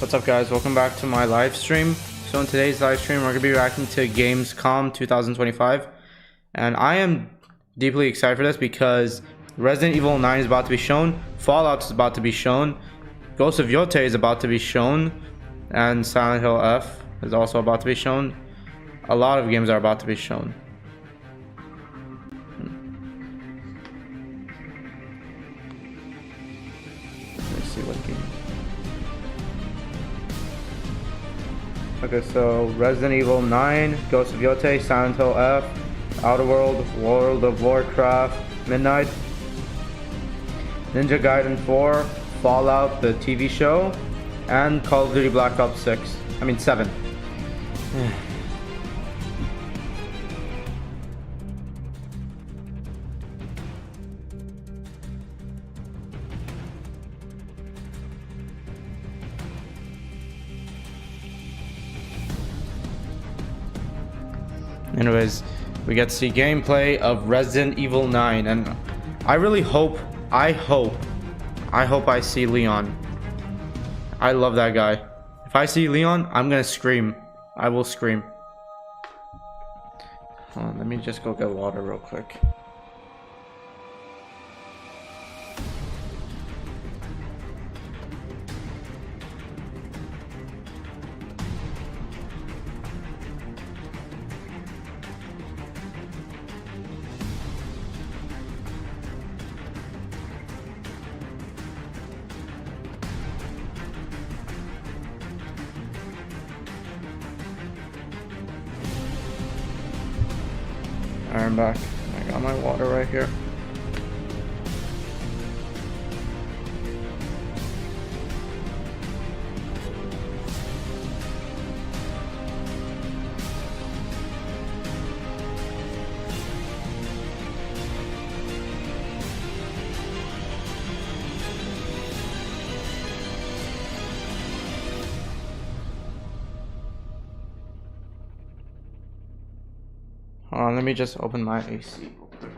What's up, guys? Welcome back to my live stream. So in today's live stream, we're going to be reacting to Gamescom 2025. And I am deeply excited for this because Resident Evil 9 is about to be shown, Fallout is about to be shown, Ghost of Yotei is about to be shown, and Silent Hill F is also about to be shown. A lot of games are about to be shown. Let's see what game. Okay, so Resident Evil 9, Ghost of Yotei, Silent Hill F, Outer World, World of Warcraft, Midnight, Ninja Gaiden 4, Fallout, the TV show, and Call of Duty Black Ops 7. Anyways, we get to see gameplay of Resident Evil 9, and I really hope, I hope I see Leon. I love that guy. If I see Leon, I'm gonna scream. I will scream. Hold on, let me just go get water real quick. I'm back. I got my water right here. Hold on, let me just open my AC real quick.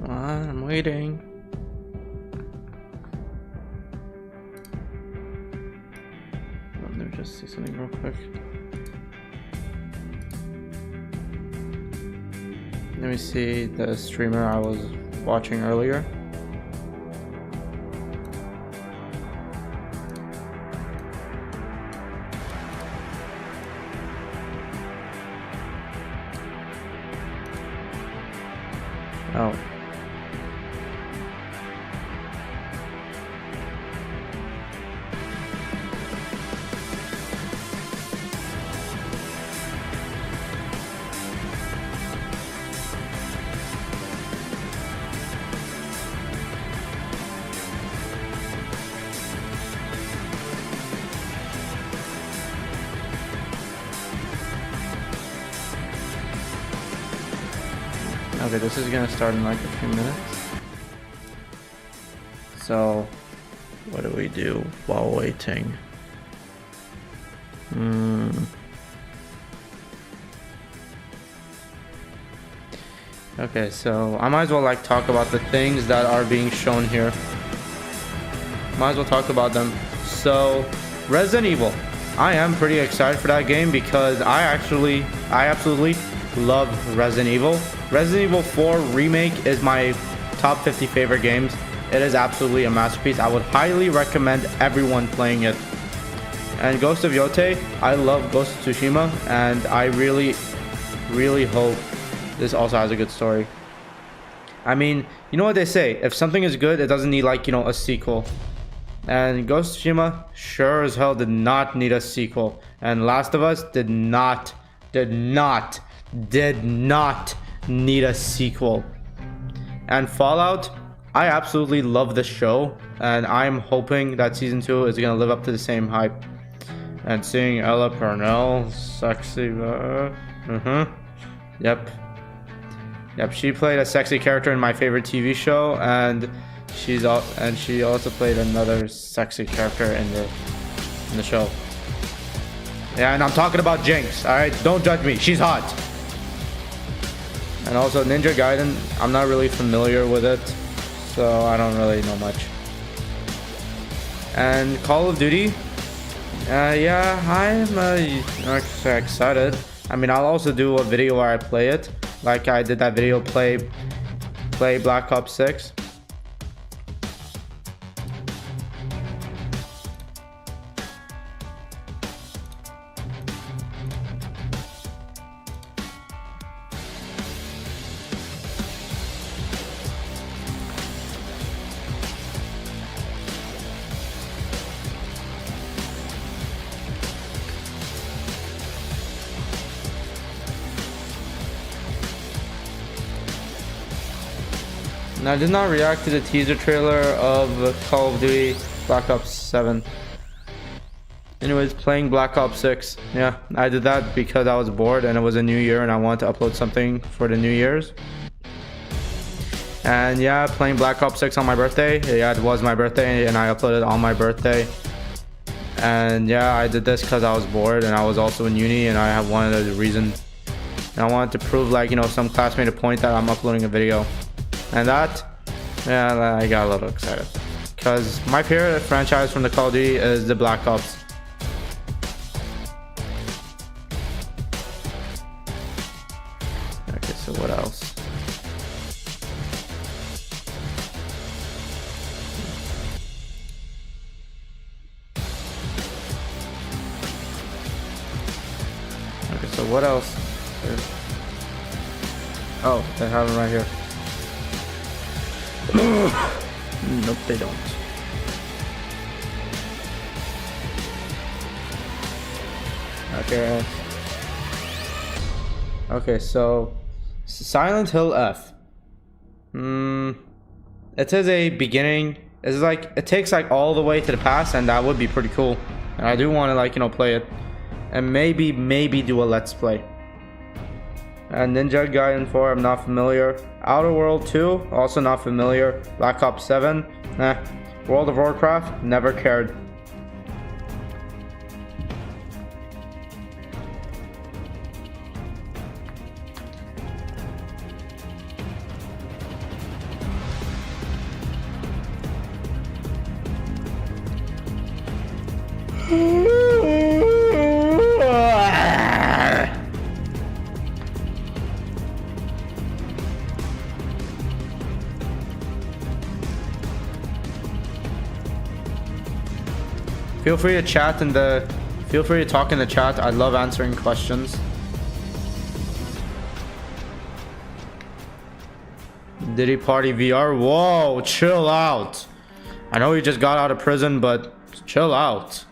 I'm waiting. Let me just see something real quick. Let me see the streamer I was watching earlier. Oh. Okay, this is gonna start in like a few minutes. So, what do we do while waiting? Okay, so I might as well like talk about the things that are being shown here. Might as well talk about them. So, Resident Evil. I am pretty excited for that game because I absolutely love Resident Evil. Resident Evil 4 Remake is my top 50 favorite games. It is absolutely a masterpiece. I would highly recommend everyone playing it. And Ghost of Yotei, I love Ghost of Tsushima, and I really hope this also has a good story. I mean, you know what they say, if something is good, it doesn't need like, you know, a sequel. And Ghost of Tsushima sure as hell did not need a sequel. And Last of Us did not need a sequel. And Fallout, I absolutely love the show, and I'm hoping that season 2 is gonna live up to the same hype. And seeing Ella Purnell, sexy, Yep, she played a sexy character in my favorite TV show, and she also played another sexy character in the show. Yeah, and I'm talking about Jinx. All right, don't judge me. She's hot. And also Ninja Gaiden, I'm not really familiar with it, so I don't really know much. And Call of Duty, yeah, I'm excited. I mean, I'll also do a video where I play it, like I did that video play Black Ops 6. And I did not react to the teaser trailer of Call of Duty Black Ops 7. Anyways, playing Black Ops 6. Yeah, I did that because I was bored and it was a new year and I wanted to upload something for the New Year's. And yeah, playing Black Ops 6 on my birthday. Yeah, it was my birthday and I uploaded on my birthday. And yeah, I did this because I was bored and I was also in uni and I have one of the reasons. And I wanted to prove, like, you know, some classmate a point that I'm uploading a video. And that, yeah, I got a little excited. Because my favorite franchise from the Call of Duty is the Black Ops. Okay, so what else? Okay, so what else? Oh, they have them right here. Nope, they don't. Okay. Okay, so Silent Hill F. It says a beginning. It's like it takes like all the way to the past, and that would be pretty cool. And I do want to, like, you know, play it, and maybe do a let's play. And Ninja Gaiden 4, I'm not familiar. Outer World 2, also not familiar. Black Ops 7, World of Warcraft, never cared. Feel free to chat in the, feel free to talk in the chat. I love answering questions. Did he party VR? Whoa, chill out. I know he just got out of prison, but chill out.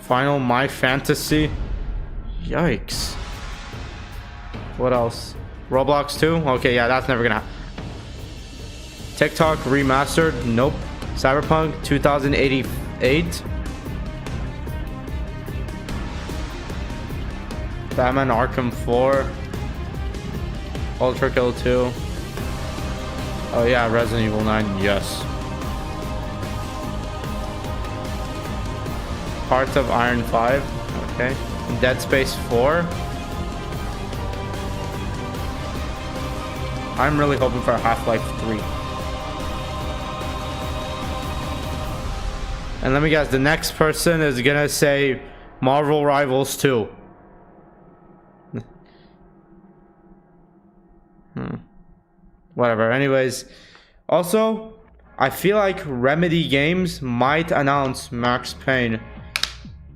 Final My Fantasy. Yikes. What else? Roblox 2? Okay, yeah, that's never gonna happen. TikTok remastered? Nope. Cyberpunk 2088. Batman Arkham 4. Ultra Kill 2. Oh yeah, Resident Evil 9, yes. Hearts of Iron 5, okay. Dead Space 4. I'm really hoping for Half-Life 3. And let me guess, the next person is gonna say Marvel Rivals 2. Whatever. Anyways, also, I feel like Remedy Games might announce Max Payne.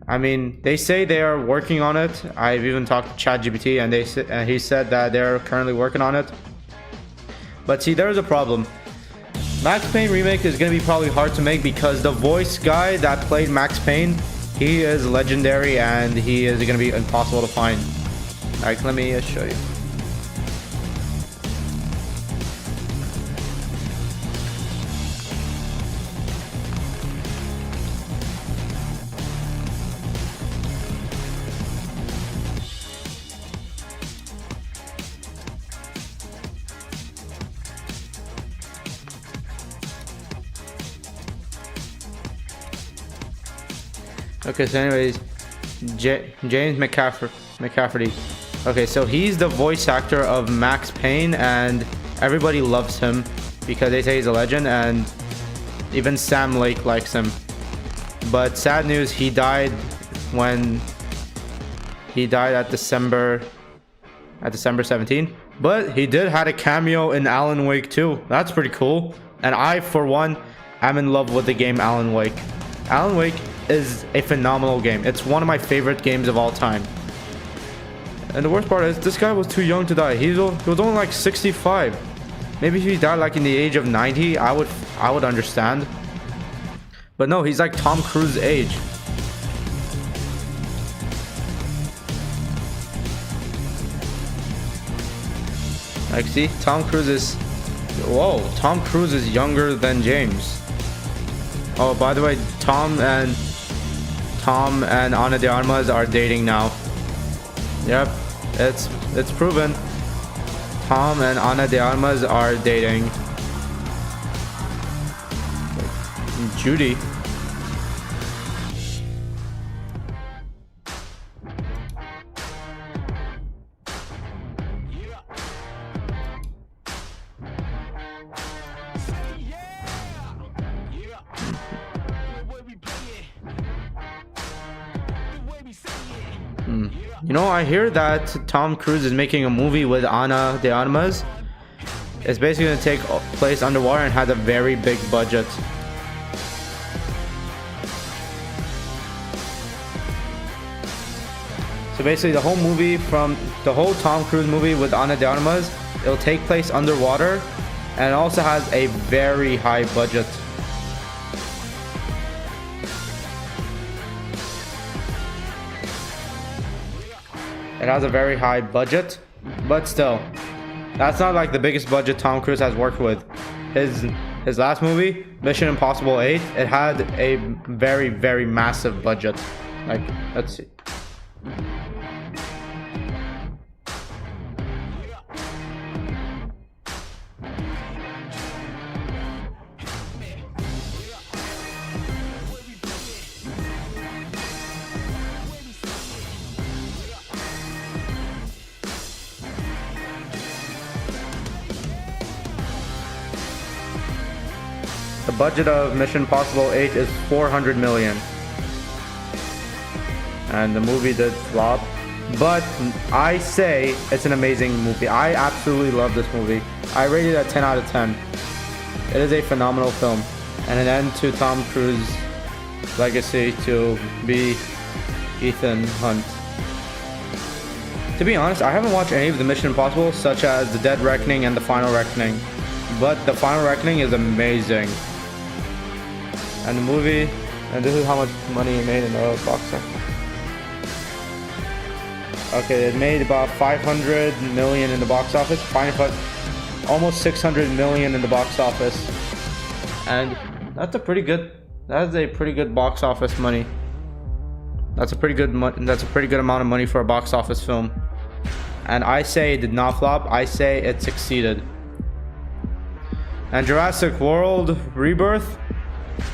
I mean, they say they are working on it. I've even talked to ChatGPT, and he said that they're currently working on it. But see, there's a problem. Max Payne remake is gonna be probably hard to make because the voice guy that played Max Payne, he is legendary and he is gonna be impossible to find. Alright, let me show you. Okay, so anyways, James McCafferty. Okay, so he's the voice actor of Max Payne, and everybody loves him because they say he's a legend, and even Sam Lake likes him. But sad news, he died at December 17. But he did had a cameo in Alan Wake 2. That's pretty cool. And I, for one, am in love with the game Alan Wake. Alan Wake is a phenomenal game. It's one of my favorite games of all time. And the worst part is this guy was too young to die. He was only like 65. Maybe if he died like in the age of 90, I would understand. But no, he's like Tom Cruise's age. Like, see, Tom Cruise is... Whoa, Tom Cruise is younger than James. Oh, by the way, Tom and Ana de Armas are dating now. Yep, it's proven. Tom and Ana de Armas are dating. Judy. You know, I hear that Tom Cruise is making a movie with Ana de Armas. It's basically going to take place underwater and has a very big budget. So basically the whole Tom Cruise movie with Ana de Armas, it'll take place underwater, and it also has a very high budget. It has a very high budget, but still, that's not like the biggest budget Tom Cruise has worked with. His last movie, Mission Impossible 8, it had a very, very massive budget. Like, let's see. The budget of Mission Impossible 8 is 400 million. And the movie did flop. But I say it's an amazing movie. I absolutely love this movie. I rate it at 10 out of 10. It is a phenomenal film. And an end to Tom Cruise's legacy to be Ethan Hunt. To be honest, I haven't watched any of the Mission Impossible, such as The Dead Reckoning and The Final Reckoning. But The Final Reckoning is amazing. And the movie, and this is how much money it made in the box office. Okay, it made about 500 million in the box office, almost 600 million in the box office, and that's a pretty good box office money. That's a pretty good amount of money for a box office film. And I say it did not flop. I say it succeeded. And Jurassic World Rebirth.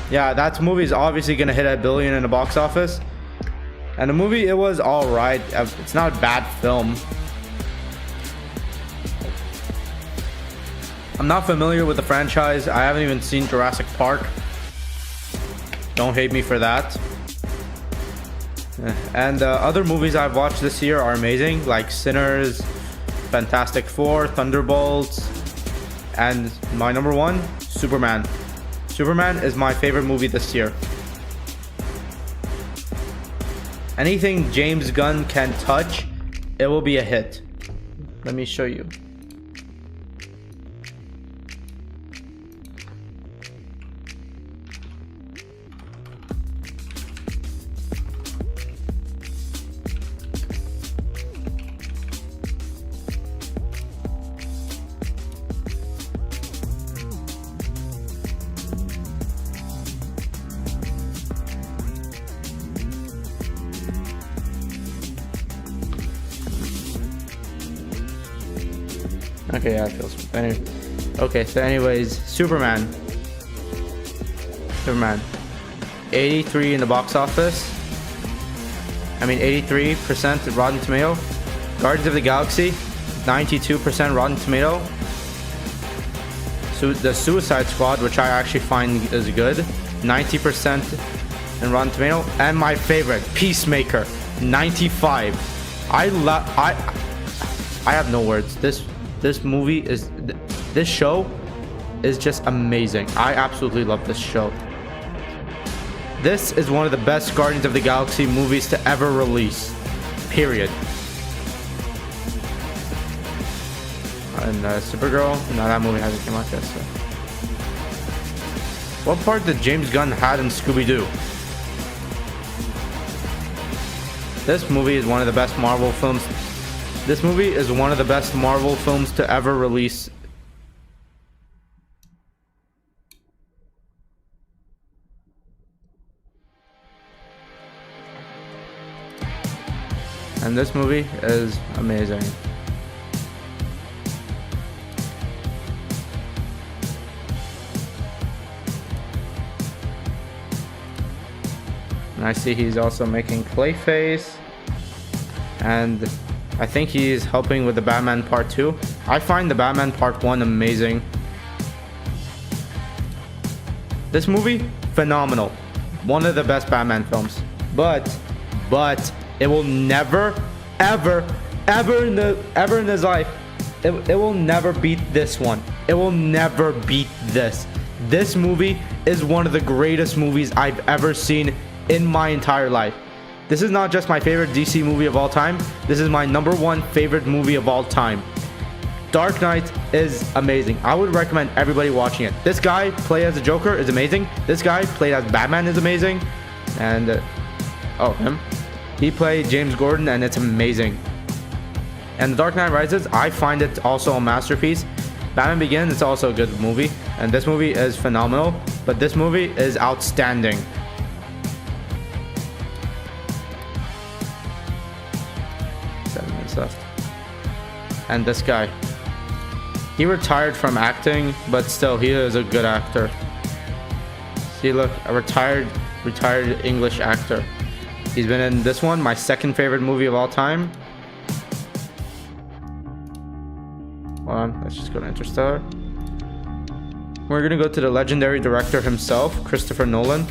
Yeah, that movie is obviously gonna hit $1 billion in the box office. And the movie, it was alright. It's not a bad film. I'm not familiar with the franchise. I haven't even seen Jurassic Park. Don't hate me for that. And other movies I've watched this year are amazing, like Sinners, Fantastic Four, Thunderbolts, and my number one, Superman. Superman is my favorite movie this year. Anything James Gunn can touch, it will be a hit. Let me show you. Okay, yeah, it feels better. Okay, so anyways, Superman, 83 in the box office. I mean 83% Rotten Tomato. Guardians of the Galaxy, 92% Rotten Tomato. So the Suicide Squad, which I actually find is good, 90% in Rotten Tomato. And my favorite, Peacemaker, 95. I have no words. This movie is, this show is just amazing. I absolutely love this show. This is one of the best Guardians of the Galaxy movies to ever release. Period. And Supergirl, no, that movie hasn't come out yet. So. What part did James Gunn had in Scooby-Doo? This movie is one of the best Marvel films. This movie is one of the best Marvel films to ever release. And this movie is amazing. And I see he's also making Clayface. And I think he's helping with the Batman Part 2. I find the Batman Part 1 amazing. This movie, phenomenal. One of the best Batman films. But it will never, ever in his life, it will never beat this one. It will never beat this. This movie is one of the greatest movies I've ever seen in my entire life. This is not just my favorite DC movie of all time. This is my number one favorite movie of all time. Dark Knight is amazing. I would recommend everybody watching it. This guy play as a Joker is amazing. This guy played as Batman is amazing. And him. He played James Gordon and it's amazing. And The Dark Knight Rises, I find it also a masterpiece. Batman Begins, it's also a good movie. And this movie is phenomenal. But this movie is outstanding. 7 minutes left. And this guy, he retired from acting, but still he is a good actor. See, look, a retired English actor. He's been in this one, my second favorite movie of all time. Hold on, let's just go to Interstellar. We're gonna go to the legendary director himself, Christopher Nolan.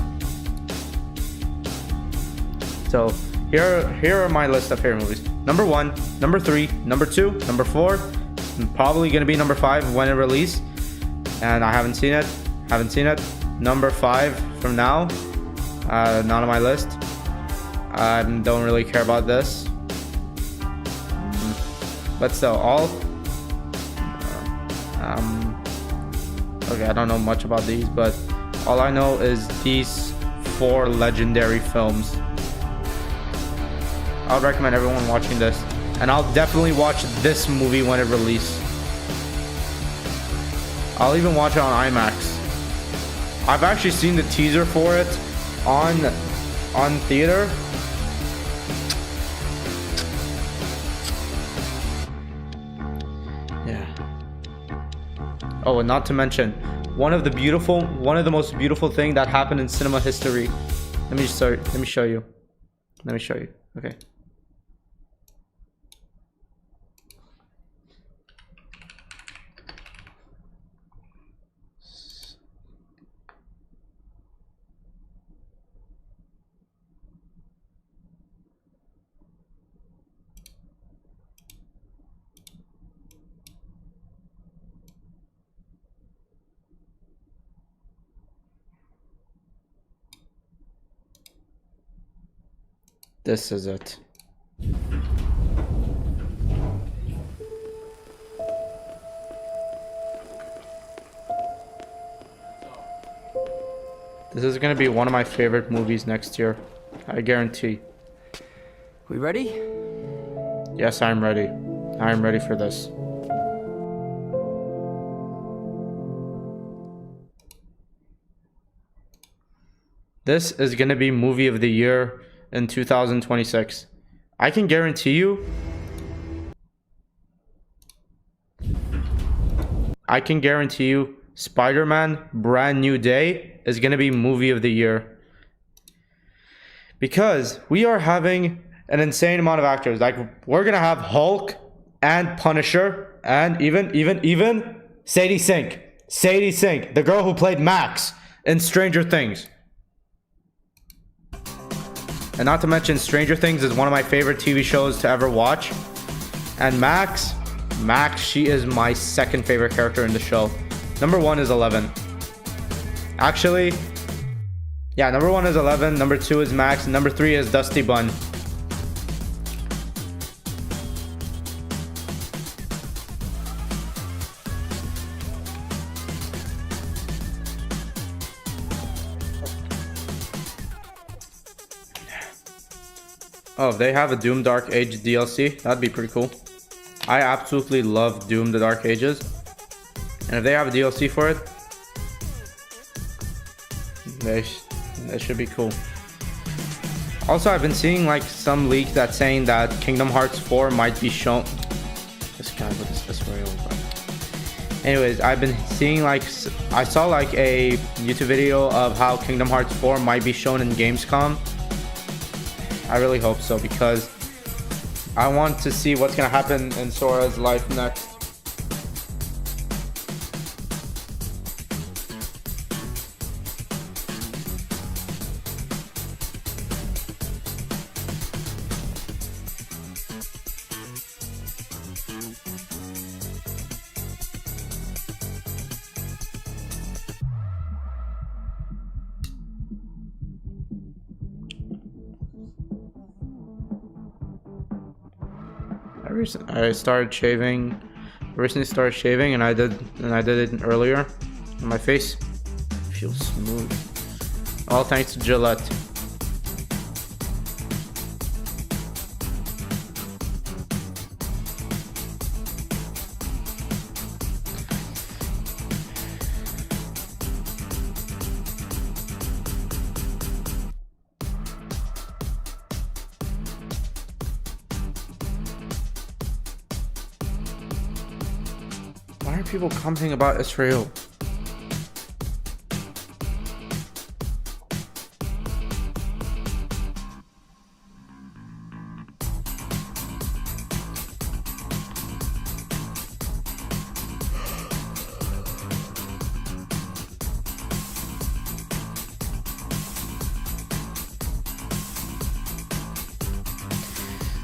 So here are my list of favorite movies. Number 1, number 3, number 2, number 4, and probably gonna be number 5 when it released. And I haven't seen it. Number 5 from now, not on my list. I don't really care about this, but still, okay, I don't know much about these, but all I know is these 4 legendary films. I would recommend everyone watching this, and I'll definitely watch this movie when it releases. I'll even watch it on IMAX. I've actually seen the teaser for it on theater. Yeah. Oh, and not to mention, one of the most beautiful thing that happened in cinema history. Let me show you. Okay. This is it. This is gonna be one of my favorite movies next year. I guarantee. We ready? Yes, I'm ready. I'm ready for this. This is gonna be movie of the year in 2026. I can guarantee you. Spider-Man Brand New Day is gonna be movie of the year. Because we are having an insane amount of actors. Like, we're gonna have Hulk and Punisher and even Sadie Sink, the girl who played Max in Stranger Things. And not to mention, Stranger Things is one of my favorite TV shows to ever watch. And Max, she is my second favorite character in the show. Number 1 is 11. Actually, yeah, number 1 is 11, number 2 is Max, and number 3 is Dusty Bun. Oh, if they have a Doom Dark Age DLC, that'd be pretty cool. I absolutely love Doom the Dark Ages. And if they have a DLC for it, they should be cool. Also, I've been seeing like some leaks that's saying that Kingdom Hearts 4 might be shown. This guy, what is this real? Anyways, I've been seeing like, I saw like a YouTube video of how Kingdom Hearts 4 might be shown in Gamescom. I really hope so, because I want to see what's gonna happen in Sora's life next. I recently started shaving, and I did it earlier. And my face feels smooth. All thanks to Gillette. Why are people commenting about Israel?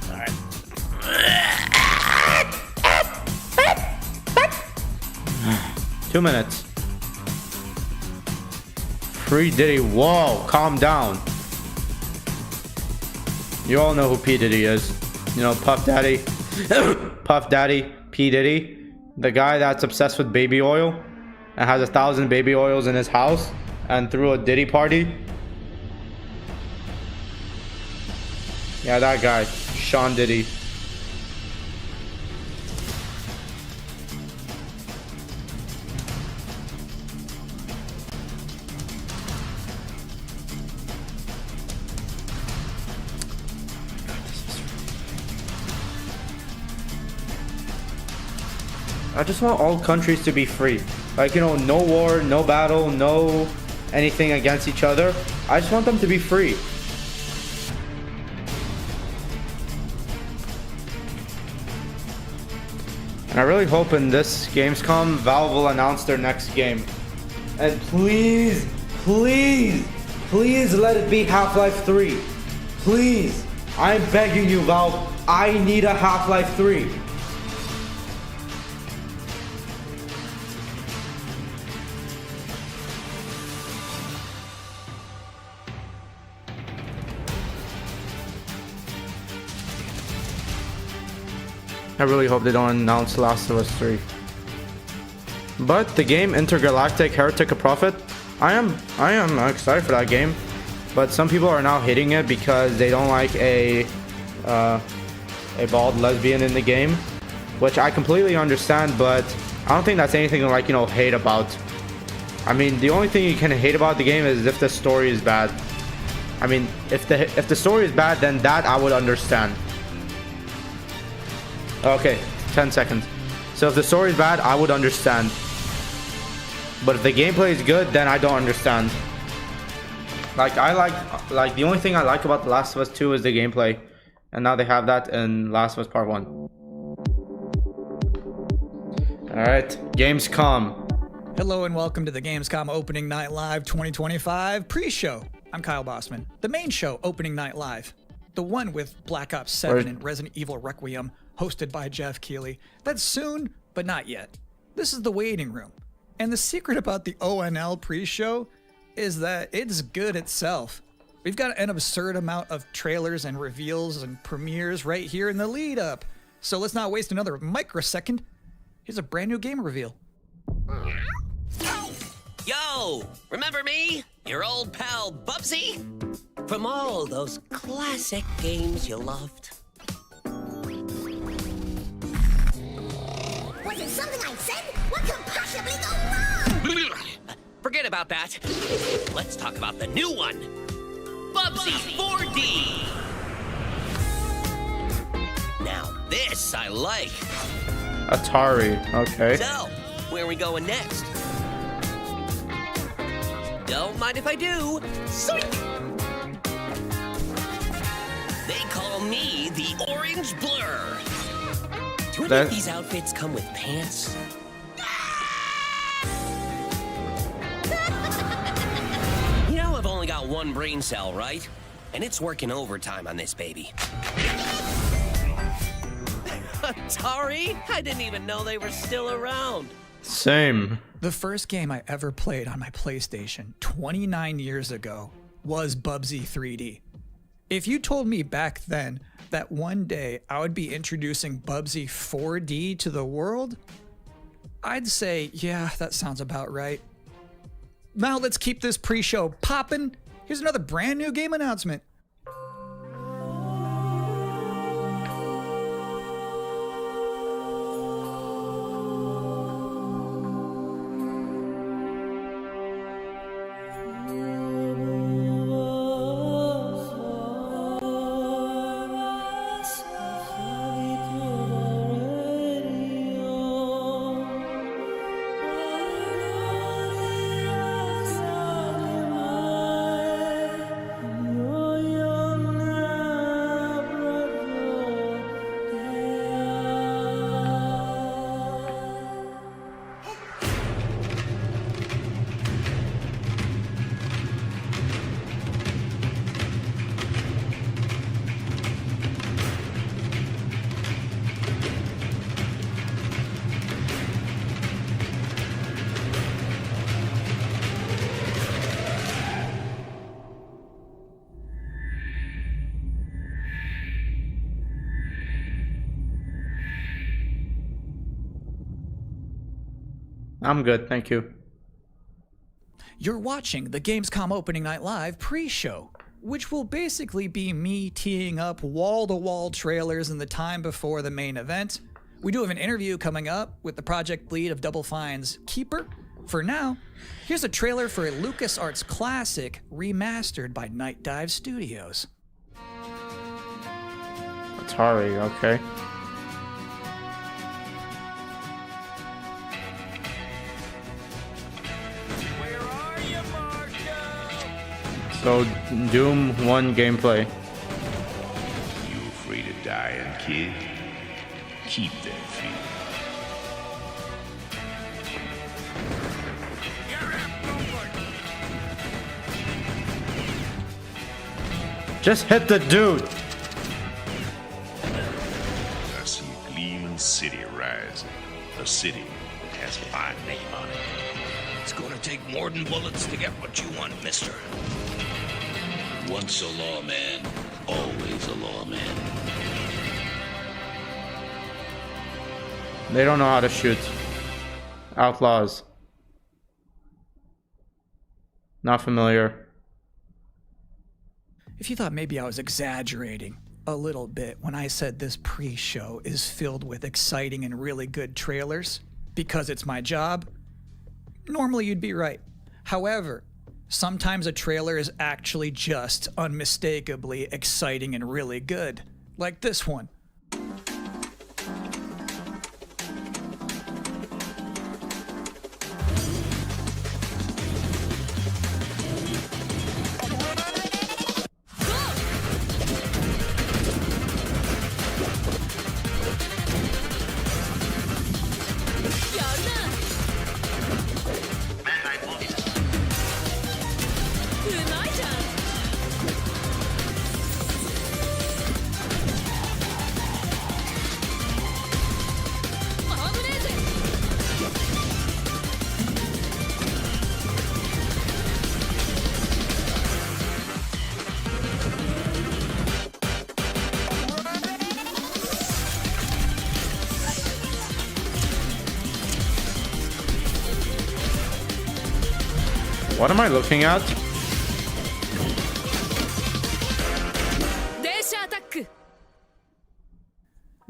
All right. 2 minutes. Free Diddy. Whoa, calm down. You all know who P. Diddy is. You know, Puff Daddy. Puff Daddy, P. Diddy. The guy that's obsessed with baby oil and has 1,000 baby oils in his house and threw a Diddy party. Yeah, that guy. Sean Diddy. I just want all countries to be free. Like, you know, no war, no battle, no anything against each other. I just want them to be free. And I really hope in this Gamescom, Valve will announce their next game. And please, please, please let it be Half-Life 3. Please. I'm begging you, Valve. I need a Half-Life 3. I really hope they don't announce Last of Us 3. But the game Intergalactic Heretic of Prophet, I am excited for that game. But some people are now hating it because they don't like a bald lesbian in the game, which I completely understand. But I don't think that's anything to, like, you know, hate about. I mean, the only thing you can hate about the game is if the story is bad. I mean, if the story is bad, then that I would understand. Okay, 10 seconds. So if the story is bad, I would understand. But if the gameplay is good, then I don't understand. Like, the only thing I like about The Last of Us 2 is the gameplay. And now they have that in Last of Us Part 1. Alright, Gamescom. Hello and welcome to the Gamescom Opening Night Live 2025 pre-show. I'm Kyle Bossman. The main show, Opening Night Live. The one with Black Ops 7 and Resident Evil Requiem, hosted by Jeff Keighley. That's soon, but not yet. This is the waiting room. And the secret about the ONL pre-show is that it's good itself. We've got an absurd amount of trailers and reveals and premieres right here in the lead up. So let's not waste another microsecond. Here's a brand new game reveal. Yo, remember me? Your old pal Bubsy? From all those classic games you loved. Was it something I said? What could possibly go wrong? Forget about that. Let's talk about the new one. Bubsy 4D. Now this I like. Atari, okay. So, where are we going next? Don't mind if I do. Zoink. They call me the Orange Blur. Do any of these outfits come with pants? You know, I've only got one brain cell, right? And it's working overtime on this baby. Atari? I didn't even know they were still around. Same. The first game I ever played on my PlayStation 29 years ago was Bubsy 3D. If you told me back then that one day I would be introducing Bubsy 4D to the world, I'd say, yeah, that sounds about right. Now let's keep this pre-show poppin'. Here's another brand new game announcement. I'm good, thank you. You're watching the Gamescom Opening Night Live pre-show, which will basically be me teeing up wall-to-wall trailers in the time before the main event. We do have an interview coming up with the project lead of Double Fine's Keeper. For now, here's a trailer for a LucasArts classic remastered by Night Dive Studios. Atari, okay. So Doom 1 gameplay. You afraid of dying, kid? Keep that fear. Just hit the dude. I see a gleaming city rising. A city that has a fine name on it. It's gonna take more than bullets to get what you want, mister. Once a lawman, always a lawman. They don't know how to shoot. Outlaws. Not familiar. If you thought maybe I was exaggerating a little bit when I said this pre-show is filled with exciting and really good trailers because it's my job, normally you'd be right. However, sometimes a trailer is actually just unmistakably exciting and really good, like this one. What am I looking at? In this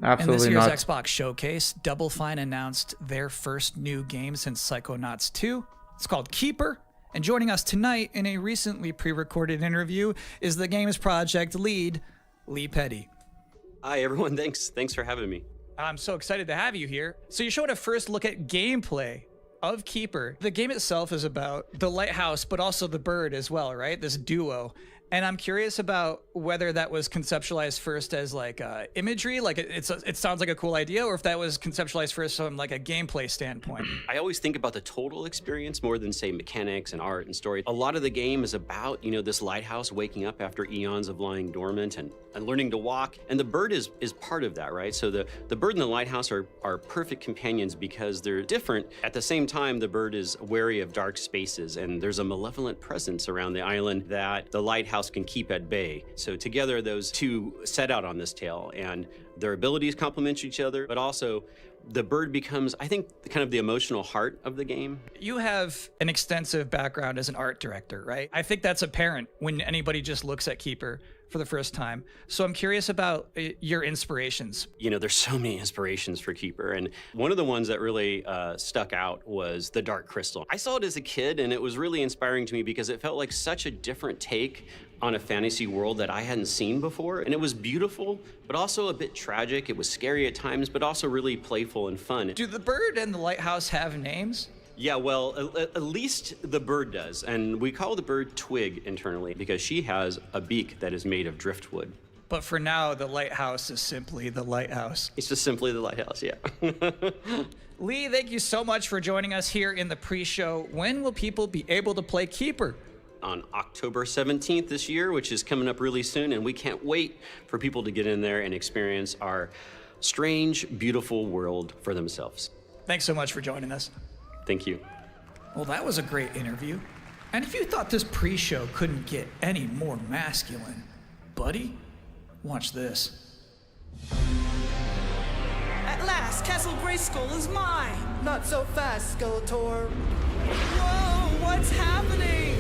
Absolutely year's not. Xbox Showcase, Double Fine announced their first new game since Psychonauts 2. It's called Keeper. And joining us tonight in a recently pre-recorded interview is the game's project lead, Lee Petty. Hi, everyone. Thanks for having me. I'm so excited to have you here. So you showed a first look at gameplay of Keeper. The game itself is about the lighthouse, but also the bird as well, right? This duo. And I'm curious about whether that was conceptualized first as like imagery, like it sounds like a cool idea, or if that was conceptualized first from like a gameplay standpoint. I always think about the total experience more than, say, mechanics and art and story. A lot of the game is about, this lighthouse waking up after eons of lying dormant and learning to walk. And the bird is part of that, right? So the bird and the lighthouse are perfect companions because they're different. At the same time, the bird is wary of dark spaces, and there's a malevolent presence around the island that the lighthouse can keep at bay. So together, those two set out on this tale, and their abilities complement each other, but also the bird becomes, I think, kind of the emotional heart of the game. You have an extensive background as an art director, right? I think that's apparent when anybody just looks at Keeper for the first time. So I'm curious about your inspirations. There's so many inspirations for Keeper, and one of the ones that really stuck out was the Dark Crystal. I saw it as a kid, and it was really inspiring to me because it felt like such a different take on a fantasy world that I hadn't seen before. And it was beautiful, but also a bit tragic. It was scary at times, but also really playful and fun. Do the bird and the lighthouse have names? Yeah, well, at least the bird does. And we call the bird Twig internally because she has a beak that is made of driftwood. But for now, the lighthouse is simply the lighthouse. It's just simply the lighthouse, yeah. Lee, thank you so much for joining us here in the pre-show. When will people be able to play Keeper? On October 17th this year, which is coming up really soon, and we can't wait for people to get in there and experience our strange, beautiful world for themselves. Thanks so much for joining us. Thank you. Well, that was a great interview. And if you thought this pre-show couldn't get any more masculine, buddy, watch this. At last, Castle Grayskull is mine! Not so fast, Skeletor. Whoa, what's happening?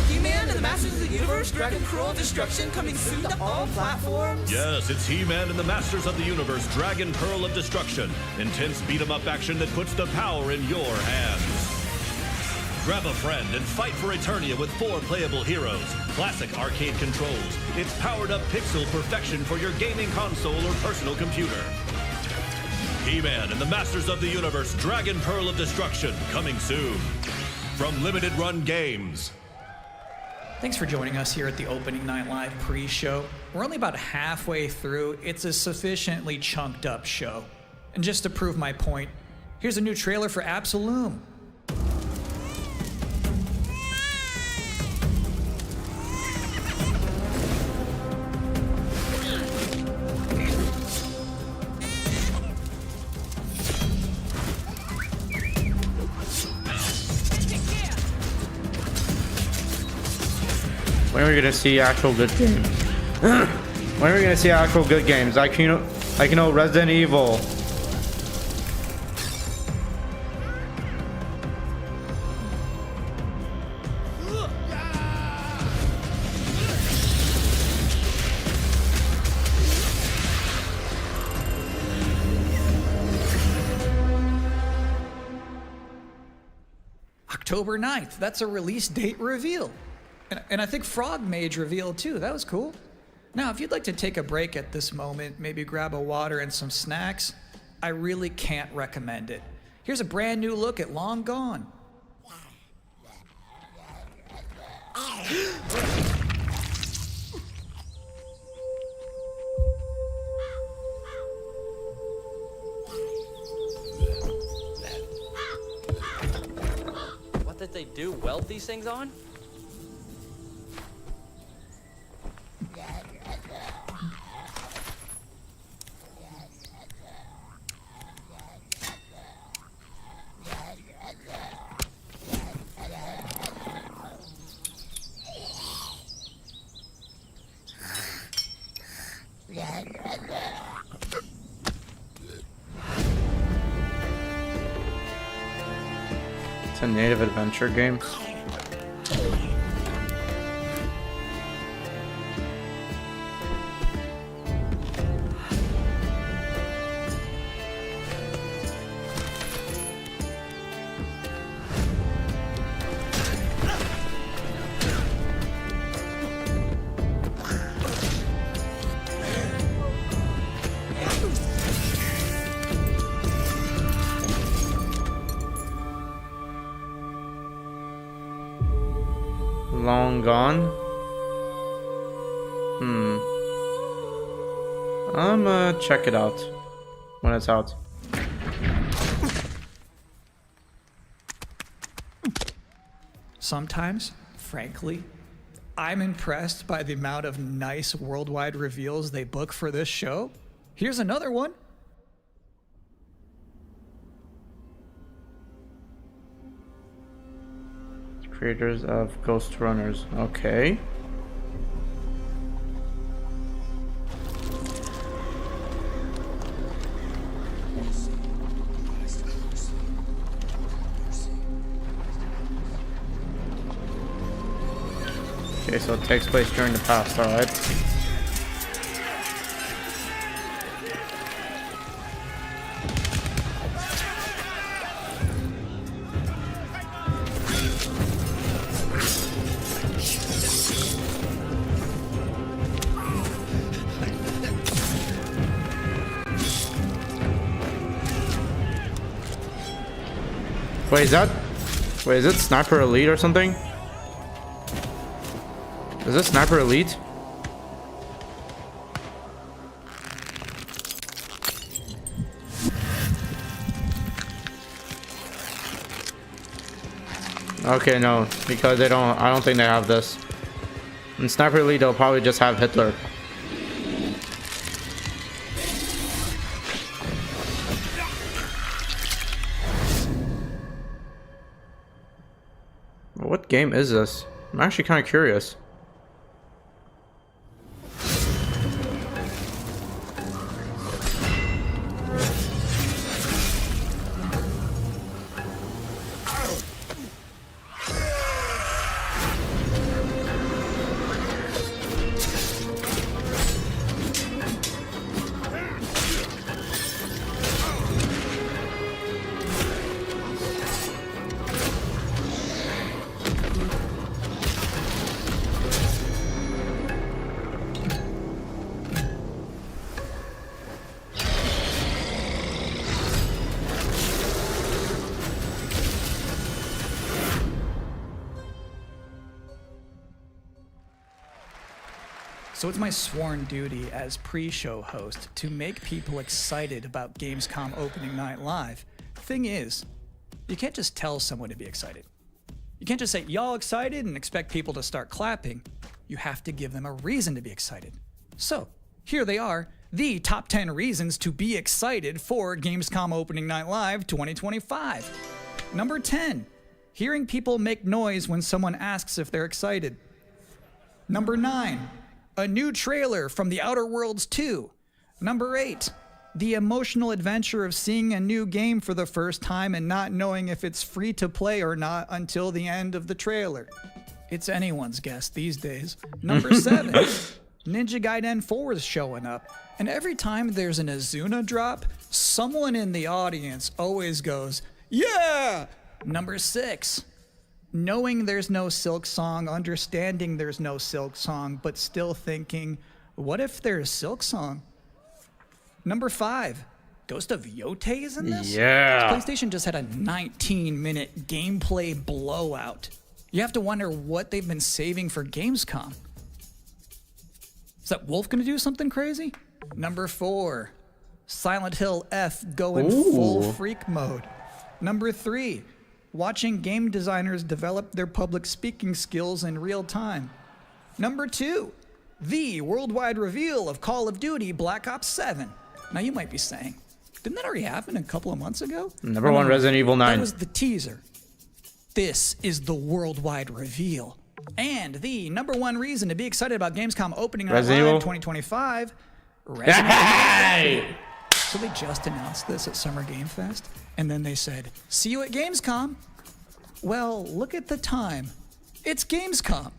He-Man and the Masters of the Universe, Dragon Pearl of Destruction coming soon to all platforms? Yes, it's He-Man and the Masters of the Universe, Dragon Pearl of Destruction. Intense beat-em-up action that puts the power in your hands. Grab a friend and fight for Eternia with 4 playable heroes, classic arcade controls. It's powered-up pixel perfection for your gaming console or personal computer. He-Man and the Masters of the Universe, Dragon Pearl of Destruction, coming soon. From Limited Run Games. Thanks for joining us here at the Opening Night Live pre-show. We're only about halfway through. It's a sufficiently chunked up show. And just to prove my point, here's a new trailer for Absolum. When are we gonna see actual good games? When are we gonna see actual good games? Like you know, Resident Evil. October 9th, that's a release date reveal. And I think Frog Mage revealed too, that was cool. Now, if you'd like to take a break at this moment, maybe grab a water and some snacks, I really can't recommend it. Here's a brand new look at Long Gone. What did they do? Weld these things on? It's a native adventure game. Long Gone. I'm gonna check it out when it's out. Sometimes, frankly, I'm impressed by the amount of nice worldwide reveals they book for this show. Here's another one. Creators of Ghost Runners. Okay. Okay, so it takes place during the past, alright. Wait, is it Sniper Elite or something? Is this Sniper Elite? Okay, no, because I don't think they have this. In Sniper Elite, they'll probably just have Hitler. What game is this? I'm actually kind of curious. So it's my sworn duty as pre-show host to make people excited about Gamescom opening night live. Thing is, you can't just tell someone to be excited. You can't just say, y'all excited, and expect people to start clapping. You have to give them a reason to be excited. So, here they are, the top 10 reasons to be excited for Gamescom Opening Night Live 2025. Number 10, hearing people make noise when someone asks if they're excited. Number 9, a new trailer from The Outer Worlds 2. Number 8, the emotional adventure of seeing a new game for the first time and not knowing if it's free to play or not until the end of the trailer. It's anyone's guess these days. Number 7, Ninja Gaiden 4 is showing up. And every time there's an Azuna drop, someone in the audience always goes, yeah! Number 6, knowing there's no Silk Song, understanding there's no Silk Song, but still thinking, what if there's Silk Song? Number 5, Ghost of Yote is in this? Yeah. PlayStation just had a 19-minute gameplay blowout. You have to wonder what they've been saving for Gamescom. Is that Wolf gonna do something crazy? Number 4, Silent Hill F going full freak mode. Number 3, watching game designers develop their public speaking skills in real time. Number 2, the worldwide reveal of Call of Duty Black Ops 7. Now you might be saying, didn't that already happen a couple of months ago? Number 1, Resident Evil 9. That was the teaser. This is the worldwide reveal. And the number 1 reason to be excited about Gamescom opening night live 2025, Resident Evil. So they just announced this at Summer Game Fest, and then they said, see you at Gamescom. Well, look at the time. It's Gamescom.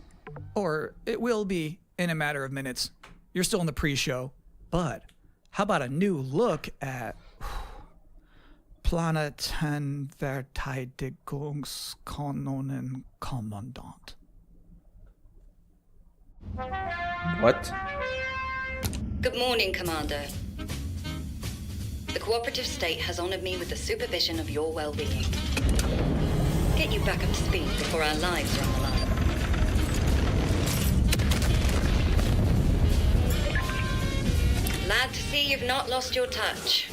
Or it will be in a matter of minutes. You're still in the pre-show, but how about a new look at Planetverteidigungskanonen Kommandant? What? Good morning, Commander. The cooperative state has honored me with the supervision of your well-being. Get you back up to speed before our lives are on the line. Glad to see you've not lost your touch.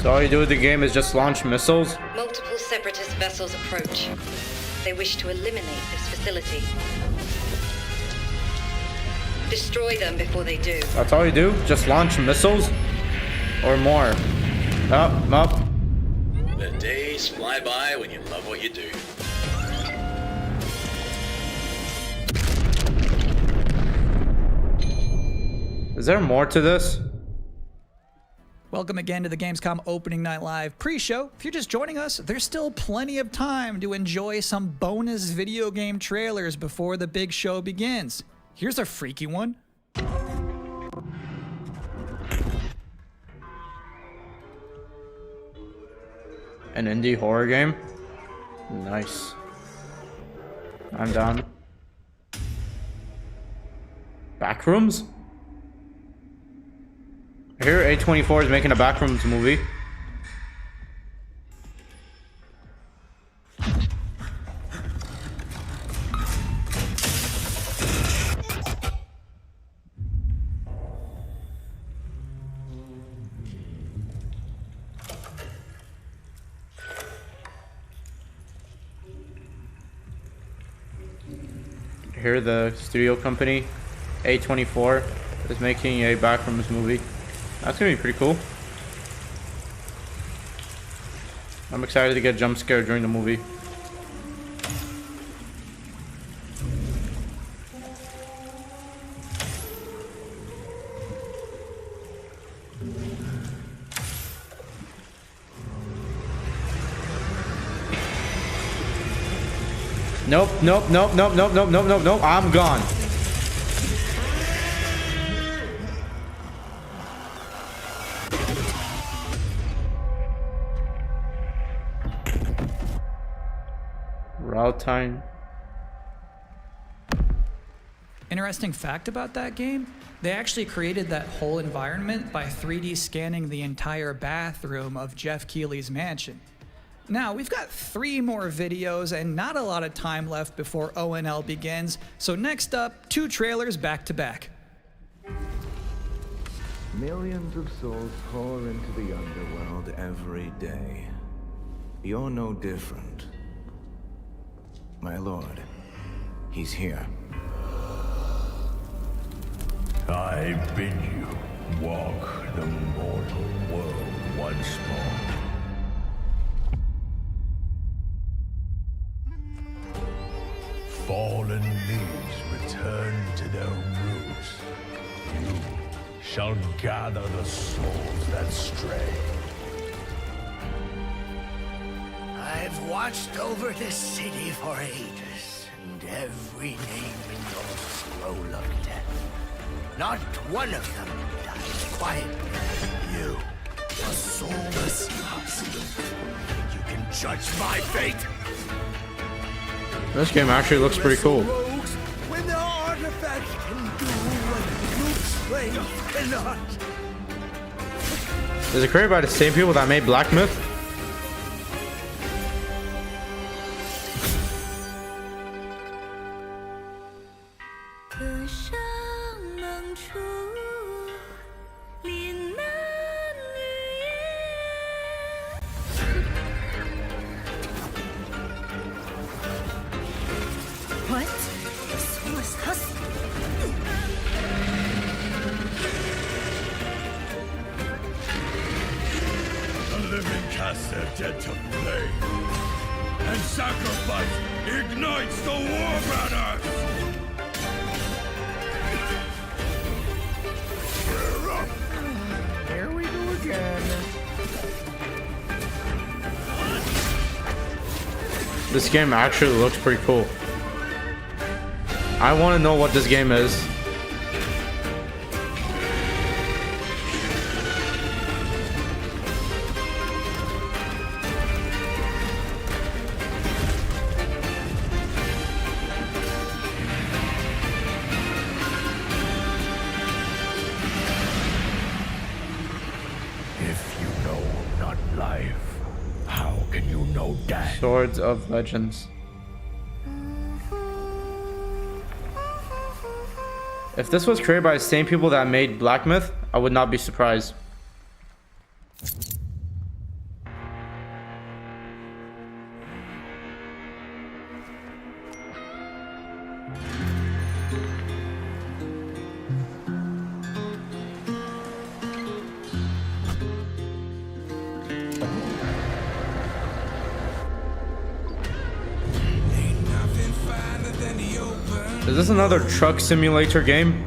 So all you do with the game is just launch missiles? Multiple separatist vessels approach. They wish to eliminate this facility. Destroy them before they do. That's all you do? Just launch missiles? Or more? Up. The days fly by when you love what you do. Is there more to this? Welcome again to the Gamescom Opening Night Live pre-show. If you're just joining us, there's still plenty of time to enjoy some bonus video game trailers before the big show begins. Here's a freaky one. An indie horror game? Nice. I'm down. Backrooms? I hear A24 is making a Backrooms movie. Here the studio company A24 is making a Backrooms movie. That's gonna be pretty cool. I'm excited to get jump scared during the movie. Nope. I'm gone. Route time. Interesting fact about that game, they actually created that whole environment by 3D scanning the entire bathroom of Jeff Keighley's mansion. Now, we've got 3 more videos and not a lot of time left before ONL begins, so next up, 2 trailers back to back. Millions of souls pour into the underworld every day. You're no different. My lord, he's here. I bid you walk the mortal world once more. Fallen leaves return to their roots. You shall gather the souls that stray. I've watched over this city for ages, and every name in your scroll of death. Not one of them dies quietly. You, a soulless husk. You can judge my fate. This game actually looks pretty cool. When the artifact can do what Luke's flame cannot. Is it created by the same people that made Black Myth? What? The soulless husk? The living cast their dead to flame, and sacrifice ignites the war banners! Here we go again. This game actually looks pretty cool. I want to know what this game is. If you know not life, how can you know death? Swords of Legends. If this was created by the same people that made Black Myth, I would not be surprised. Is this another truck simulator game?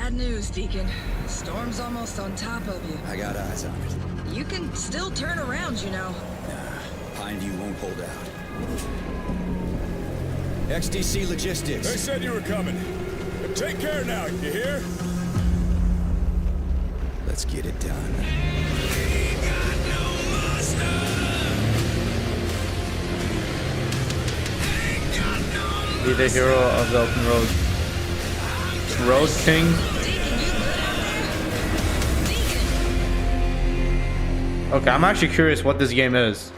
News, Deacon. Storm's almost on top of you. I got eyes on it. You can still turn around, you know. Nah, Pineview won't hold out. XDC Logistics. They said you were coming. But take care now, you hear? Let's get it done. Be the hero of the open road. Road King. Okay, I'm actually curious what this game is.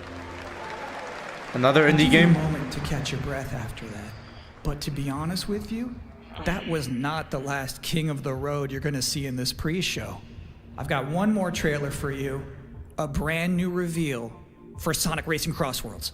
Another indie game? A moment to catch your breath after that. But to be honest with you, that was not the last King of the Road you're gonna see in this pre-show. I've got one more trailer for you. A brand new reveal for Sonic Racing Crossworlds.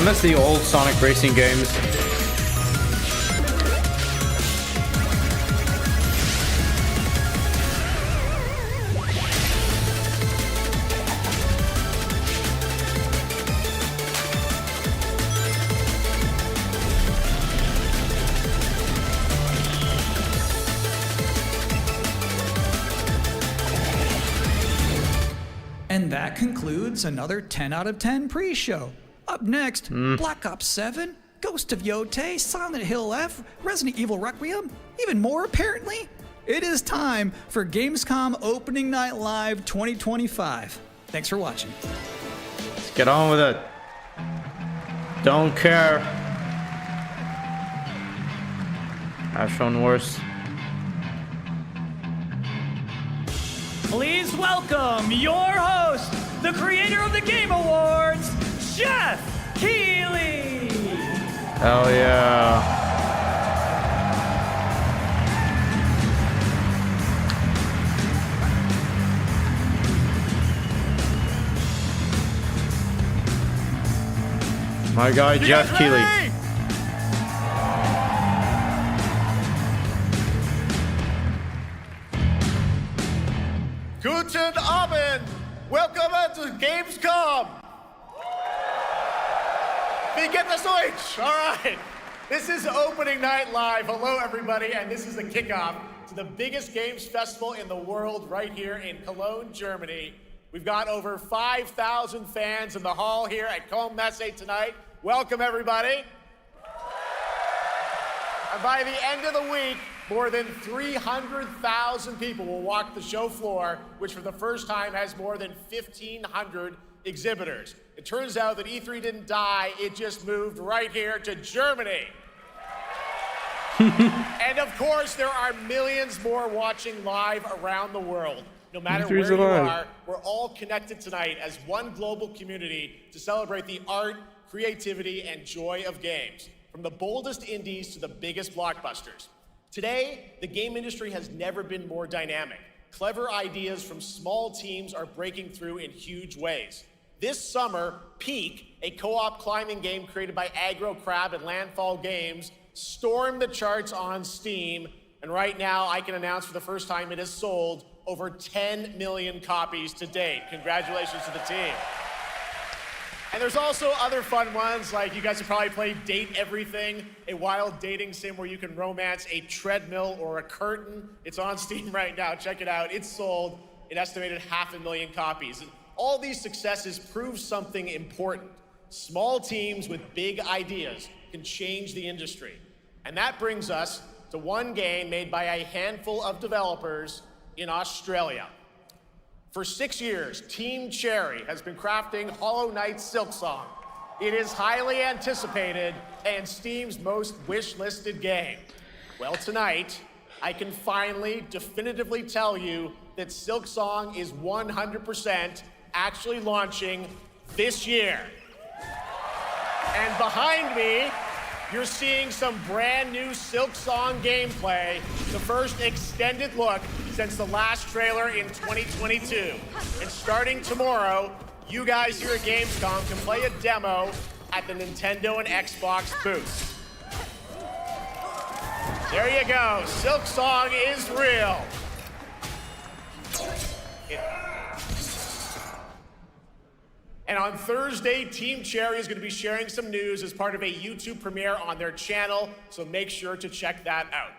I miss the old Sonic racing games. And that concludes another 10 out of 10 pre-show. Up next, Black Ops 7, Ghost of Yotei, Silent Hill F, Resident Evil Requiem, even more apparently. It is time for Gamescom Opening Night Live 2025. Thanks for watching. Let's get on with it. Don't care. I've shown worse. Please welcome your host, the creator of the Game Awards, Jeff Keighley. Hell yeah. My guy, Jeff Keighley. Guten Abend! Welcome to Gamescom! Wie geht das Deutsch? All right. This is Opening Night Live. Hello, everybody, and this is the kickoff to the biggest games festival in the world right here in Cologne, Germany. We've got over 5,000 fans in the hall here at Cologne Messe tonight. Welcome, everybody. And by the end of the week, more than 300,000 people will walk the show floor, which for the first time has more than 1,500 exhibitors. It turns out that E3 didn't die, it just moved right here to Germany. And of course, there are millions more watching live around the world. No matter where you are, we're all connected tonight as one global community to celebrate the art, creativity, and joy of games, from the boldest indies to the biggest blockbusters. Today, the game industry has never been more dynamic. Clever ideas from small teams are breaking through in huge ways. This summer, Peak, a co-op climbing game created by Aggro Crab and Landfall Games, stormed the charts on Steam, and right now I can announce for the first time it has sold over 10 million copies to date. Congratulations to the team. And there's also other fun ones, like you guys have probably played Date Everything, a wild dating sim where you can romance a treadmill or a curtain. It's on Steam right now, check it out. It's sold an estimated 500,000 copies. And all these successes prove something important. Small teams with big ideas can change the industry. And that brings us to one game made by a handful of developers in Australia. For 6 years, Team Cherry has been crafting Hollow Knight's Silksong. It is highly anticipated and Steam's most wish-listed game. Well, tonight, I can finally definitively tell you that Silksong is 100% actually launching this year. And behind me, you're seeing some brand new Silksong gameplay, the first extended look since the last trailer in 2022. And starting tomorrow, you guys here at Gamescom can play a demo at the Nintendo and Xbox booths. There you go, Silksong is real. And on Thursday, Team Cherry is going to be sharing some news as part of a YouTube premiere on their channel, so make sure to check that out.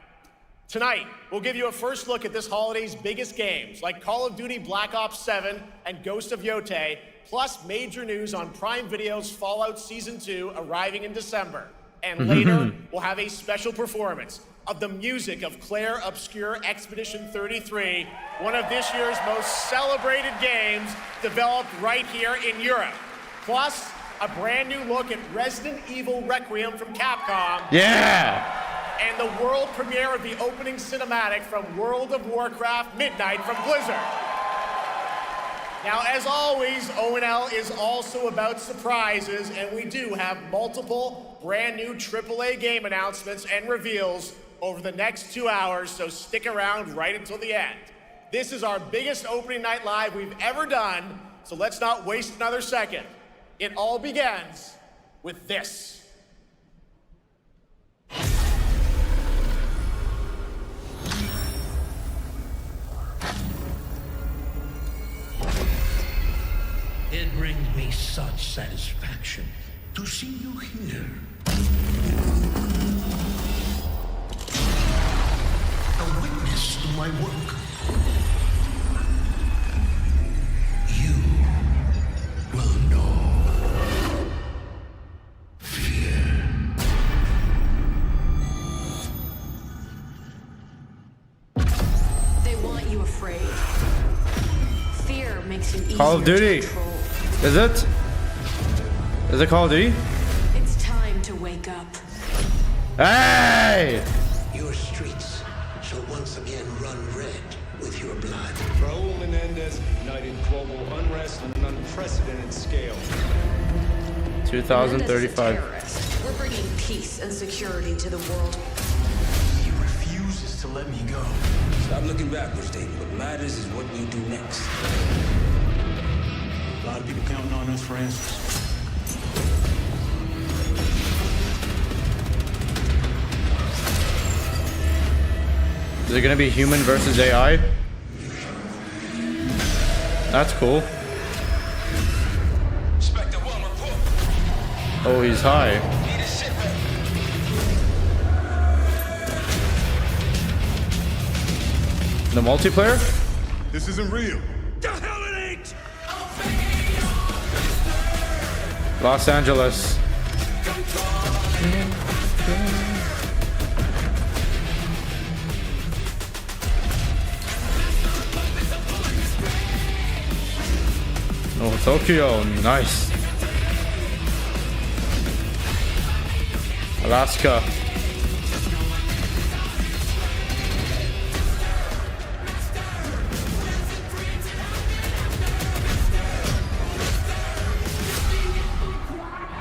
Tonight, we'll give you a first look at this holiday's biggest games, like Call of Duty Black Ops 7 and Ghost of Yotei, plus major news on Prime Video's Fallout Season 2 arriving in December. And later, we'll have a special performance of the music of Claire Obscure Expedition 33, one of this year's most celebrated games developed right here in Europe. Plus, a brand new look at Resident Evil Requiem from Capcom. Yeah! And the world premiere of the opening cinematic from World of Warcraft Midnight from Blizzard. Now, as always, ONL is also about surprises, and we do have multiple brand new AAA game announcements and reveals over the next 2 hours, so stick around right until the end. This is our biggest opening night live we've ever done, so let's not waste another second. It all begins with this. It brings me such satisfaction to see you here. A witness to my work. You will know fear. They want you afraid. Fear makes you easier Call of Duty. to control. Is it? Is it Call of Duty? It's time to wake up. Hey! Your streets shall once again run red with your blood. Raul Menendez ignited global unrest on an unprecedented scale. 2035. Terrorist. We're bringing peace and security to the world. He refuses to let me go. Stop looking backwards, David. What matters is what we do next. A lot of people counting on us for answers. Is it gonna be human versus AI? That's cool. Oh, he's high. The multiplayer? This isn't real. The hell it ain't! Los Angeles. Oh, Tokyo, nice. Alaska.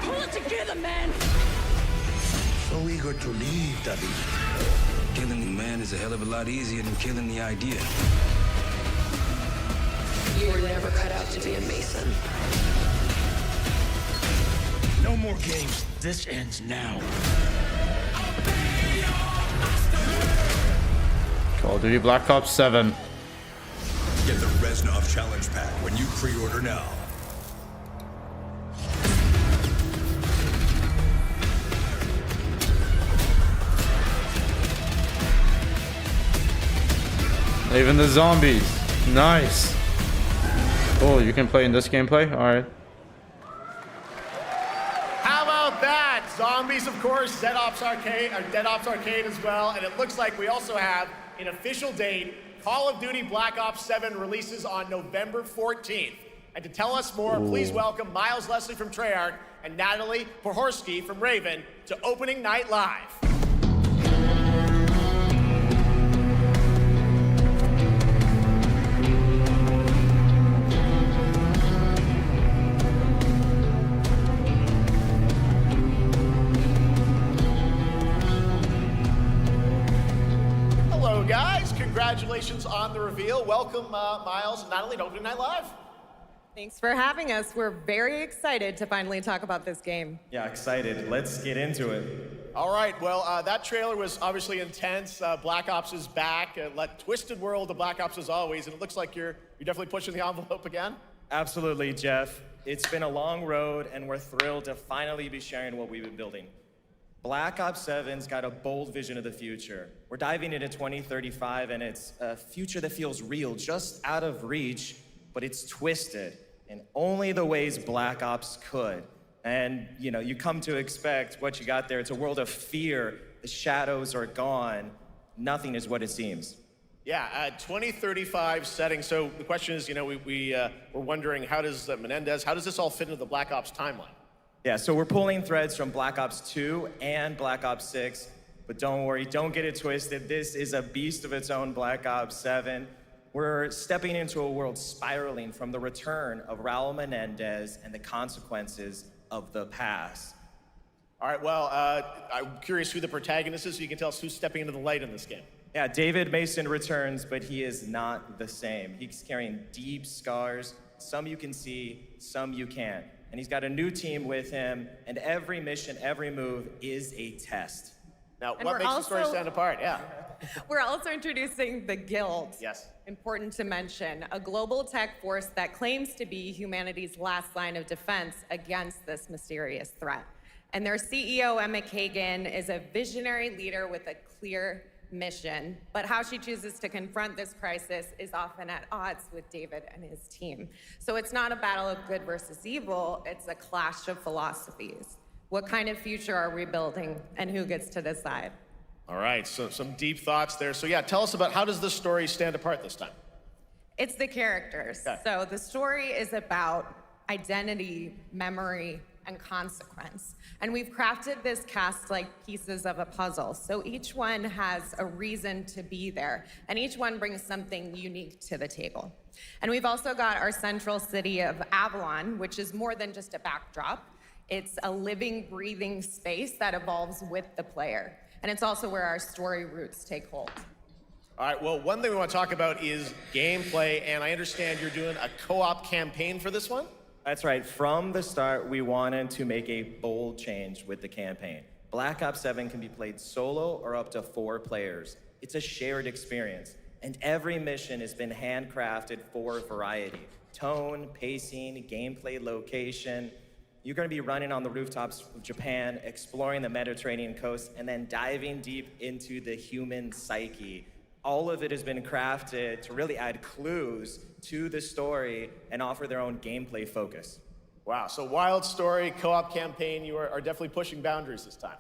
Pull it together, man! So eager to leave, David. Killing the man is a hell of a lot easier than killing the idea. You were never cut out to be a Mason. No more games. This ends now. Call of Duty Black Ops 7. Get the Reznov Challenge Pack when you pre-order now. Even the zombies. Nice. Oh, you can play in this gameplay? Alright. How about that? Zombies, of course, Dead Ops Arcade as well, and it looks like we also have an official date. Call of Duty Black Ops 7 releases on November 14th. And to tell us more, please welcome Miles Leslie from Treyarch and Natalie Pohorsky from Raven to Opening Night Live. Hello, guys. Congratulations on the reveal. Welcome, Miles and Natalie, to Opening Night Live. Thanks for having us. We're very excited to finally talk about this game. Yeah, excited. Let's get into it. All right, well, that trailer was obviously intense. Black Ops is back. Twisted world of Black Ops as always, and it looks like you're definitely pushing the envelope again. Absolutely, Jeff. It's been a long road, and we're thrilled to finally be sharing what we've been building. Black Ops 7's got a bold vision of the future. We're diving into 2035, and it's a future that feels real, just out of reach, but it's twisted in only the ways Black Ops could. And, you come to expect what you got there. It's a world of fear. The shadows are gone. Nothing is what it seems. Yeah, 2035 setting. So the question is, we're wondering, how does this all fit into the Black Ops timeline? Yeah, so we're pulling threads from Black Ops 2 and Black Ops 6, but don't worry, don't get it twisted. This is a beast of its own, Black Ops 7. We're stepping into a world spiraling from the return of Raul Menendez and the consequences of the past. All right, well, I'm curious who the protagonist is, so you can tell us who's stepping into the light in this game. Yeah, David Mason returns, but he is not the same. He's carrying deep scars. Some you can see, some you can't. and he's got a new team with him, and every mission, every move is a test. Now, And what we're makes the story also- stand apart? Yeah. We're also introducing the Guild. Yes. Important to mention, a global tech force that claims to be humanity's last line of defense against this mysterious threat. And their CEO, Emma Kagan, is a visionary leader with a clear mission, but how she chooses to confront this crisis is often at odds with David and his team. So it's not a battle of good versus evil, it's a clash of philosophies. What kind of future are we building, and who gets to decide? All right, so some deep thoughts there. So yeah, tell us about how does this story stand apart this time? It's the characters. Okay. So the story is about identity, memory, and consequence. And we've crafted this cast like pieces of a puzzle. So each one has a reason to be there, and each one brings something unique to the table. And we've also got our central city of Avalon, which is more than just a backdrop. It's a living, breathing space that evolves with the player. And it's also where our story roots take hold. All right, well, one thing we want to talk about is gameplay, and I understand you're doing a co-op campaign for this one? That's right. From the start, we wanted to make a bold change with the campaign. Black Ops 7 can be played solo or up to 4 players. It's a shared experience, and every mission has been handcrafted for variety. Tone, pacing, gameplay location. You're going to be running on the rooftops of Japan, exploring the Mediterranean coast, and then diving deep into the human psyche. All of it has been crafted to really add clues to the story and offer their own gameplay focus. Wow, so wild story, co-op campaign, you are definitely pushing boundaries this time.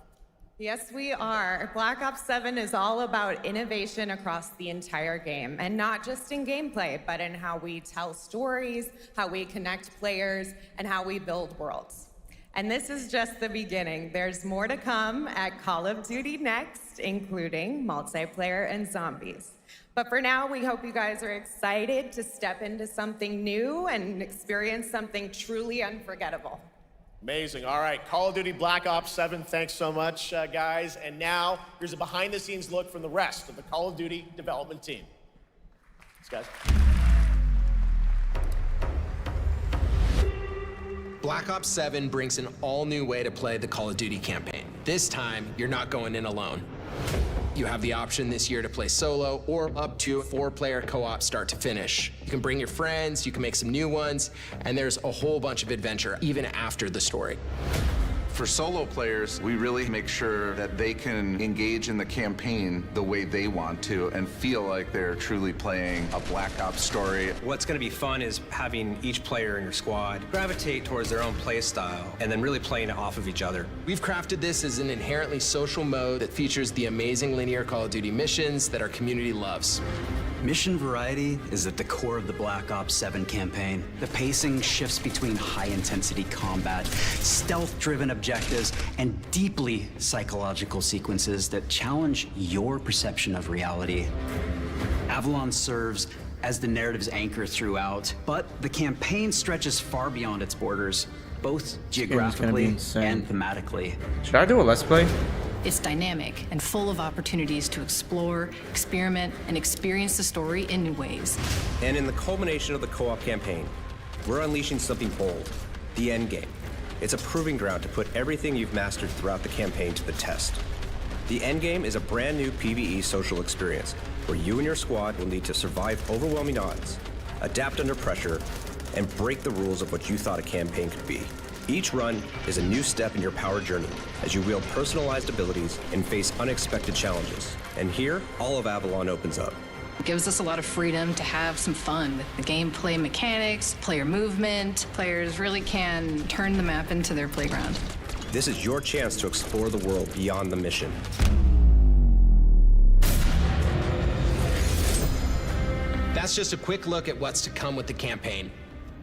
Yes, we are. Black Ops 7 is all about innovation across the entire game, and not just in gameplay, but in how we tell stories, how we connect players, and how we build worlds. And this is just the beginning. There's more to come at Call of Duty Next, including multiplayer and zombies. But for now, we hope you guys are excited to step into something new and experience something truly unforgettable. Amazing. All right, Call of Duty Black Ops 7, thanks so much, guys. And now, here's a behind-the-scenes look from the rest of the Call of Duty development team. Thanks, guys. Black Ops 7 brings an all-new way to play the Call of Duty campaign. This time, you're not going in alone. You have the option this year to play solo or up to 4-player co-op start to finish. You can bring your friends, you can make some new ones, and there's a whole bunch of adventure even after the story. For solo players, we really make sure that they can engage in the campaign the way they want to and feel like they're truly playing a Black Ops story. What's going to be fun is having each player in your squad gravitate towards their own play style and then really playing it off of each other. We've crafted this as an inherently social mode that features the amazing linear Call of Duty missions that our community loves. Mission variety is at the core of the Black Ops 7 campaign. The pacing shifts between high-intensity combat, stealth-driven objectives, and deeply psychological sequences that challenge your perception of reality. Avalon serves as the narrative's anchor throughout, but the campaign stretches far beyond its borders, both geographically and thematically. Should I do a Let's Play? It's dynamic and full of opportunities to explore, experiment, and experience the story in new ways. And in the culmination of the co-op campaign, we're unleashing something bold, the endgame. It's a proving ground to put everything you've mastered throughout the campaign to the test. The endgame is a brand new PvE social experience where you and your squad will need to survive overwhelming odds, adapt under pressure, and break the rules of what you thought a campaign could be. Each run is a new step in your power journey as you wield personalized abilities and face unexpected challenges. And here, all of Avalon opens up. It gives us a lot of freedom to have some fun with the gameplay mechanics, player movement. Players really can turn the map into their playground. This is your chance to explore the world beyond the mission. That's just a quick look at what's to come with the campaign.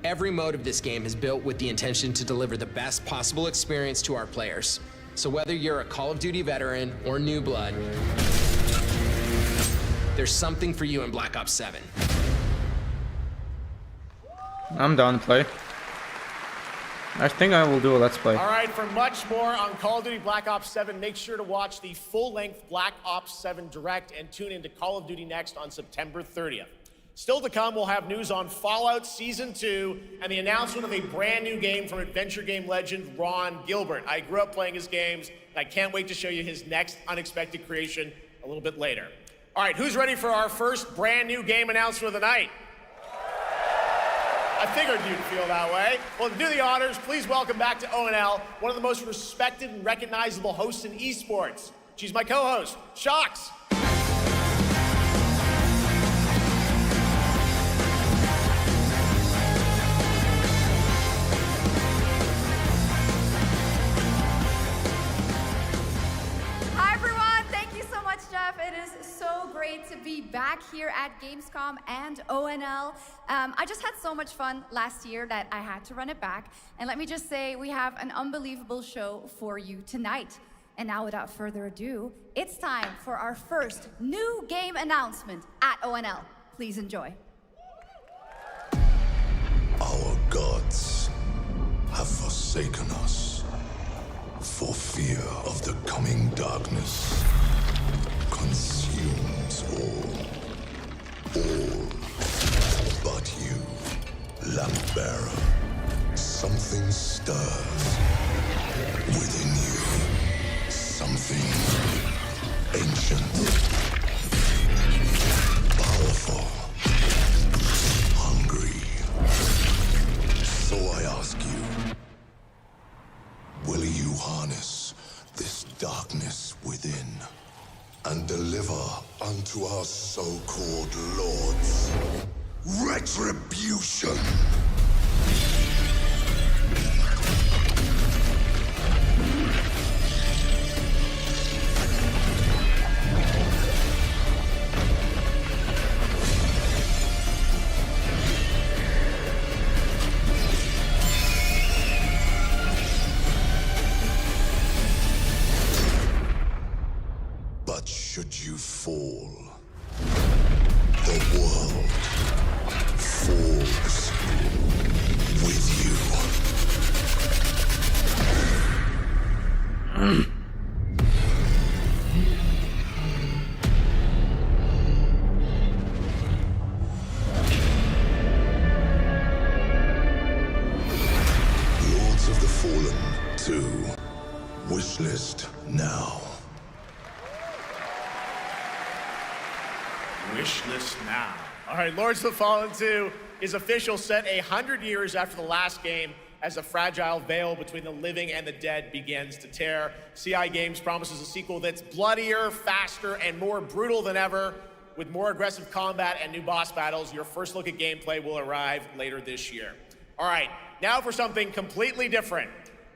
Every mode of this game is built with the intention to deliver the best possible experience to our players. So whether you're a Call of Duty veteran or new blood, there's something for you in Black Ops 7. I'm down to play. I think I will do a Let's Play. All right, for much more on Call of Duty Black Ops 7, make sure to watch the full-length Black Ops 7 Direct and tune into Call of Duty Next on September 30th. Still to come, we'll have news on Fallout Season 2 and the announcement of a brand new game from adventure game legend Ron Gilbert. I grew up playing his games, and I can't wait to show you his next unexpected creation a little bit later. All right, who's ready for our first brand new game announcement of the night? I figured you'd feel that way. Well, to do the honors, please welcome back to ONL one of the most respected and recognizable hosts in esports. She's my co-host, Shox. It is so great to be back here at Gamescom and ONL. I just had so much fun last year that I had to run it back. And let me just say, we have an unbelievable show for you tonight. And now, without further ado, it's time for our first new game announcement at ONL. Please enjoy. Our gods have forsaken us for fear of the coming darkness. Consumes all but you, lamp bearer. Something stirs within you, something ancient, powerful, hungry. So I ask you, will you harness this darkness within and deliver unto our so-called lords retribution? Should you fall, the world falls with you. Lords of the Fallen 2. Wishlist now. Wishlist now. All right, Lords of the Fallen 2 is official, set 100 years after the last game as the fragile veil between the living and the dead begins to tear. CI Games promises a sequel that's bloodier, faster, and more brutal than ever. With more aggressive combat and new boss battles, your first look at gameplay will arrive later this year. All right, now for something completely different.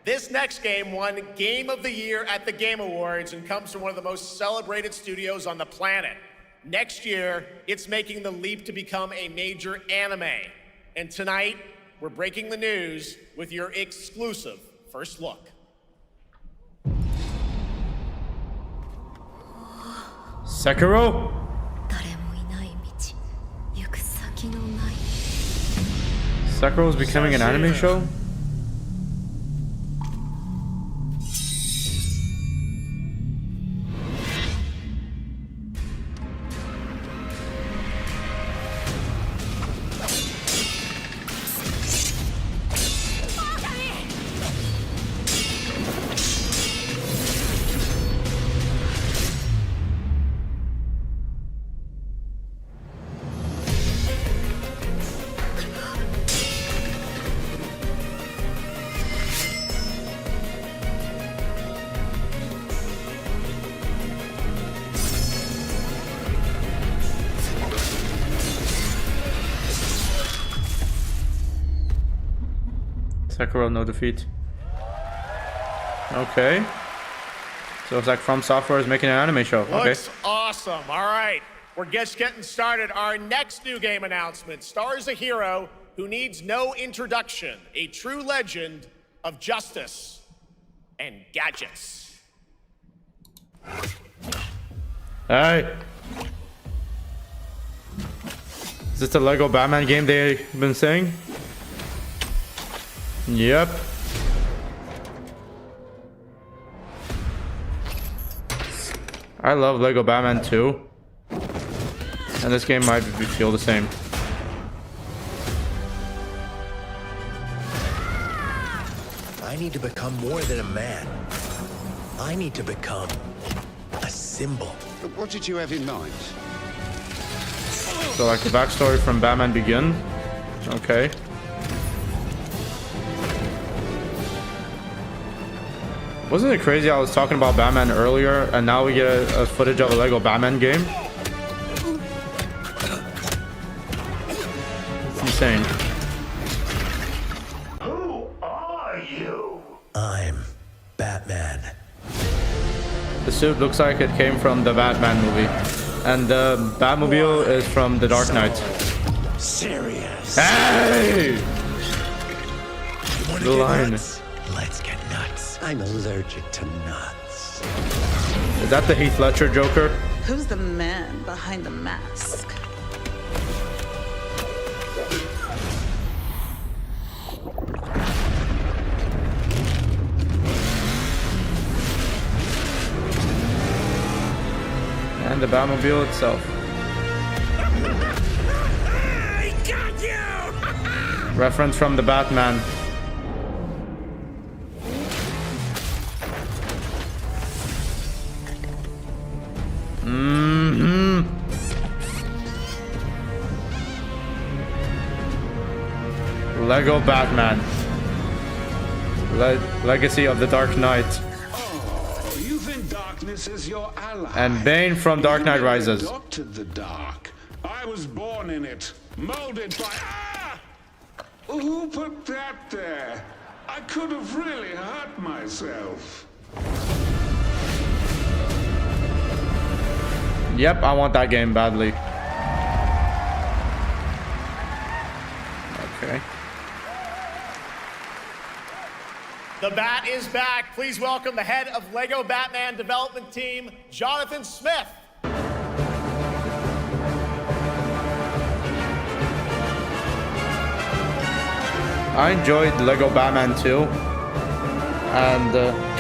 This next game won Game of the Year at the Game Awards and comes from one of the most celebrated studios on the planet. Next year, it's making the leap to become a major anime. And tonight, we're breaking the news with your exclusive first look. Sekiro? Sekiro is becoming an anime show? Sekiro, no defeat. Okay. So it's like From Software is making an anime show. Looks awesome. All right. We're just getting started. Our next new game announcement stars a hero who needs no introduction. A true legend of justice and gadgets. Hey. Is this the Lego Batman game they've been saying? Yep. I love Lego Batman 2. And this game might feel the same. I need to become more than a man. I need to become a symbol. What did you have in mind? So like the backstory from Batman Begin. Okay. Wasn't it crazy? I was talking about Batman earlier, and now we get a footage of a Lego Batman game. It's insane. Who are you? I'm Batman. The suit looks like it came from the Batman movie, and the Batmobile is from The Dark Knight. Serious. Hey! The line. Let's get nuts. I'm allergic to nuts. Is that the Heath Ledger Joker? Who's the man behind the mask? And the Batmobile itself. I got you! Reference from the Batman. Lego Batman. Legacy of the Dark Knight. Oh, you think darkness is your ally? And Bane from Dark Knight Rises. Adopted the dark. I was born in it, molded by. Ah! Who put that there? I could have really hurt myself. Yep, I want that game badly. Okay. The Bat is back. Please welcome the head of Lego Batman development team, Jonathan Smith. I enjoyed Lego Batman 2, and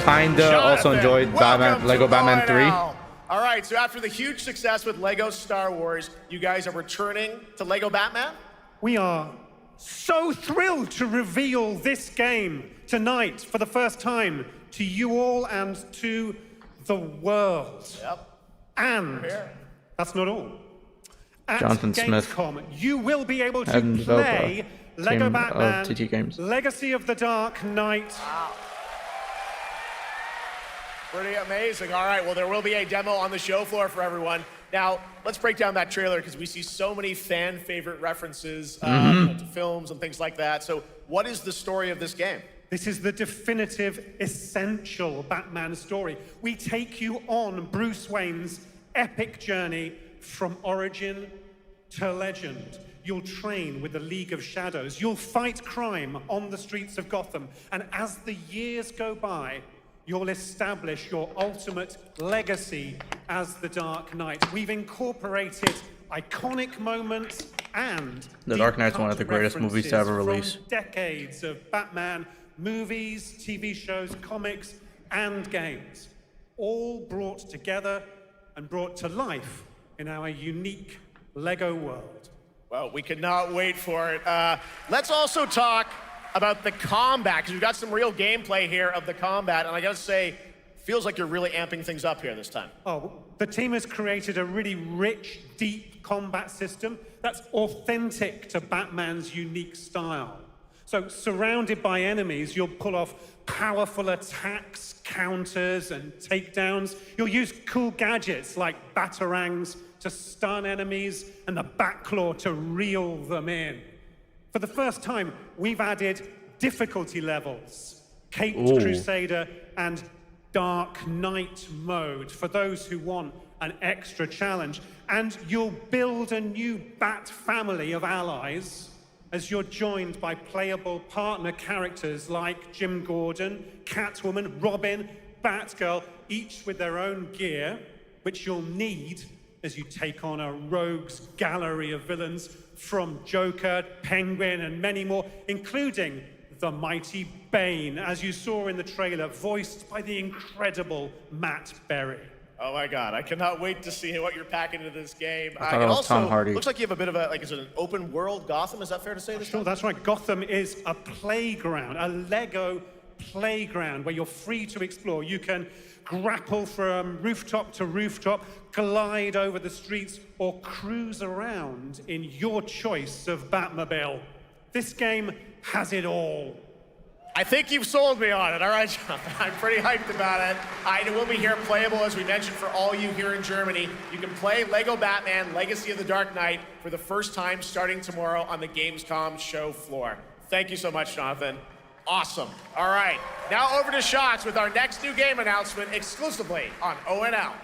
kinda also enjoyed Lego Batman 3. All right, so after the huge success with Lego Star Wars, you guys are returning to Lego Batman? We are so thrilled to reveal this game tonight for the first time to you all and to the world. Yep. And that's not all. At Jonathan Smith, Gamescom, you will be able to and play Lego team Batman of TT Games. Legacy of the Dark Knight. Wow. Pretty amazing. All right, well, there will be a demo on the show floor for everyone. Now, let's break down that trailer because we see so many fan favorite references to films and things like that. So what is the story of this game? This is the definitive, essential Batman story. We take you on Bruce Wayne's epic journey from origin to legend. You'll train with the League of Shadows. You'll fight crime on the streets of Gotham. And as the years go by, you'll establish your ultimate legacy as the Dark Knight. We've incorporated iconic moments and The Dark Knight's one of the greatest movies to ever release. Decades of Batman movies, TV shows, comics, and games, all brought together and brought to life in our unique Lego world. Well, we cannot wait for it. Let's also talk about the combat, because we've got some real gameplay here of the combat, and I gotta say, feels like you're really amping things up here this time. Oh, the team has created a really rich, deep combat system that's authentic to Batman's unique style. So, surrounded by enemies, you'll pull off powerful attacks, counters, and takedowns. You'll use cool gadgets like batarangs to stun enemies and the Batclaw to reel them in. For the first time, we've added difficulty levels, Caped Crusader and Dark Knight mode for those who want an extra challenge. And you'll build a new Bat family of allies as you're joined by playable partner characters like Jim Gordon, Catwoman, Robin, Batgirl, each with their own gear, which you'll need as you take on a rogues gallery of villains from Joker, Penguin, and many more, including the mighty Bane, as you saw in the trailer, voiced by the incredible Matt Berry. Oh my God, I cannot wait to see what you're packing into this game. I thought it was Tom Hardy. Looks like you have a bit of a, is it an open world Gotham? Is that fair to say this Sure, time? that's right. Gotham is a playground, a Lego playground where you're free to explore. You can grapple from rooftop to rooftop, glide over the streets, or cruise around in your choice of Batmobile. This game has it all. I think you've sold me on it. All right, Jonathan. I'm pretty hyped about it. It will be here playable, as we mentioned, for all you here in Germany. You can play Lego Batman Legacy of the Dark Knight for the first time starting tomorrow on the Gamescom show floor. Thank you so much, Jonathan. Awesome. All right, now over to Shots with our next new game announcement exclusively on ONL.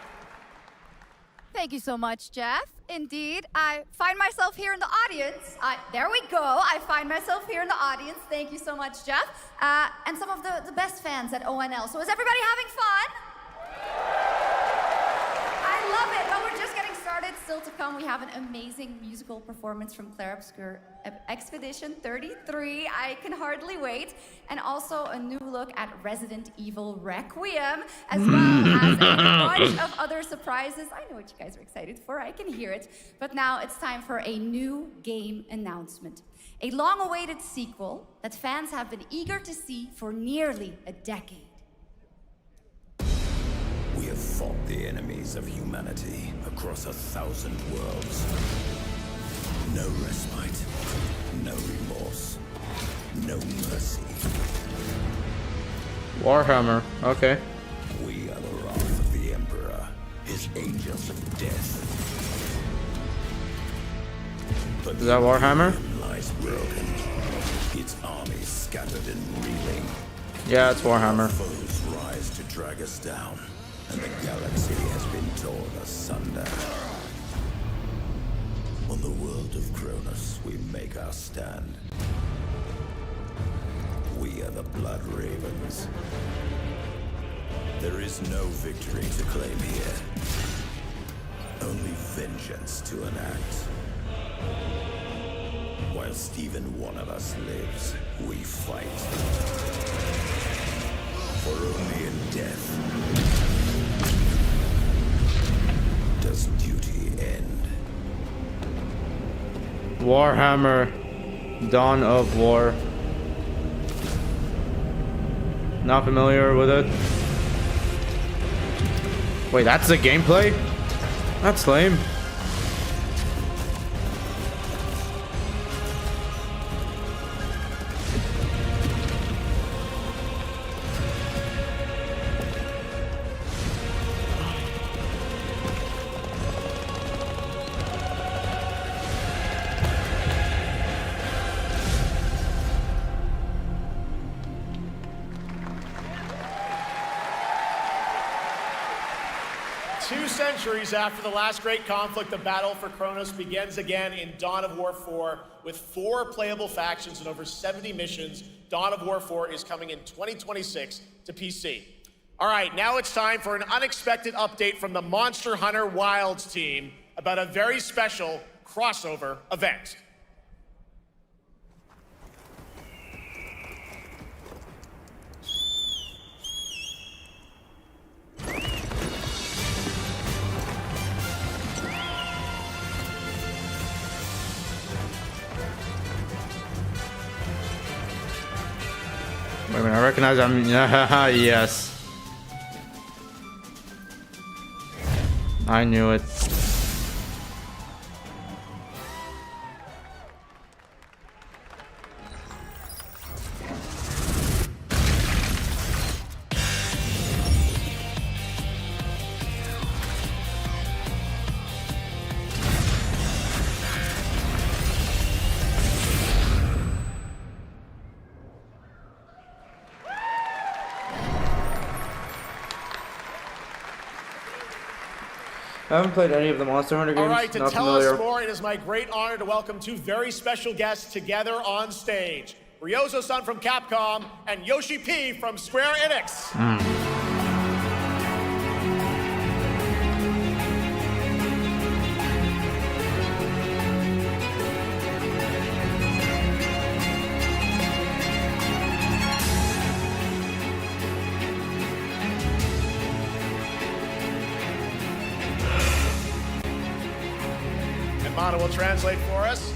Thank you so much, Jeff. Indeed, I find myself here in the audience. There we go. I find myself here in the audience. Thank you so much, Jeff. And some of the best fans at ONL. So is everybody having fun? I love it. Well, we're just getting started. Still to come, we have an amazing musical performance from Claire Obscure Expedition 33. I can hardly wait. And also a new look at Resident Evil Requiem, as well as a bunch of other surprises. I know what you guys are excited for. I can hear it. But now it's time for a new game announcement. A long-awaited sequel that fans have been eager to see for nearly a decade. We have fought the enemies of humanity across 1,000 worlds. No respite, no remorse, no mercy. Warhammer, okay. We are the wrath of the Emperor, his angels of death. But is that Warhammer? Lies broken, its armies scattered and reeling. Yeah, it's Warhammer. Foes rise to drag us down, and the galaxy has been torn asunder. On the world of Kronos, we make our stand. We are the Blood Ravens. There is no victory to claim here. Only vengeance to enact. Whilst even one of us lives, we fight. For only in death does duty end. Warhammer, Dawn of War. Not familiar with it. Wait, that's the gameplay? That's lame. Centuries after the last great conflict, the battle for Kronos begins again in Dawn of War 4 with 4 playable factions and over 70 missions. Dawn of War 4 is coming in 2026 to PC. All right, now it's time for an unexpected update from the Monster Hunter Wilds team about a very special crossover event. Wait a minute, I recognize I'm... yes. I knew it. I haven't played any of the Monster Hunter games. All right, to not tell familiar. us more, it is my great honor to welcome 2 very special guests together on stage. Ryozo-san from Capcom and Yoshi P from Square Enix. Will translate for us.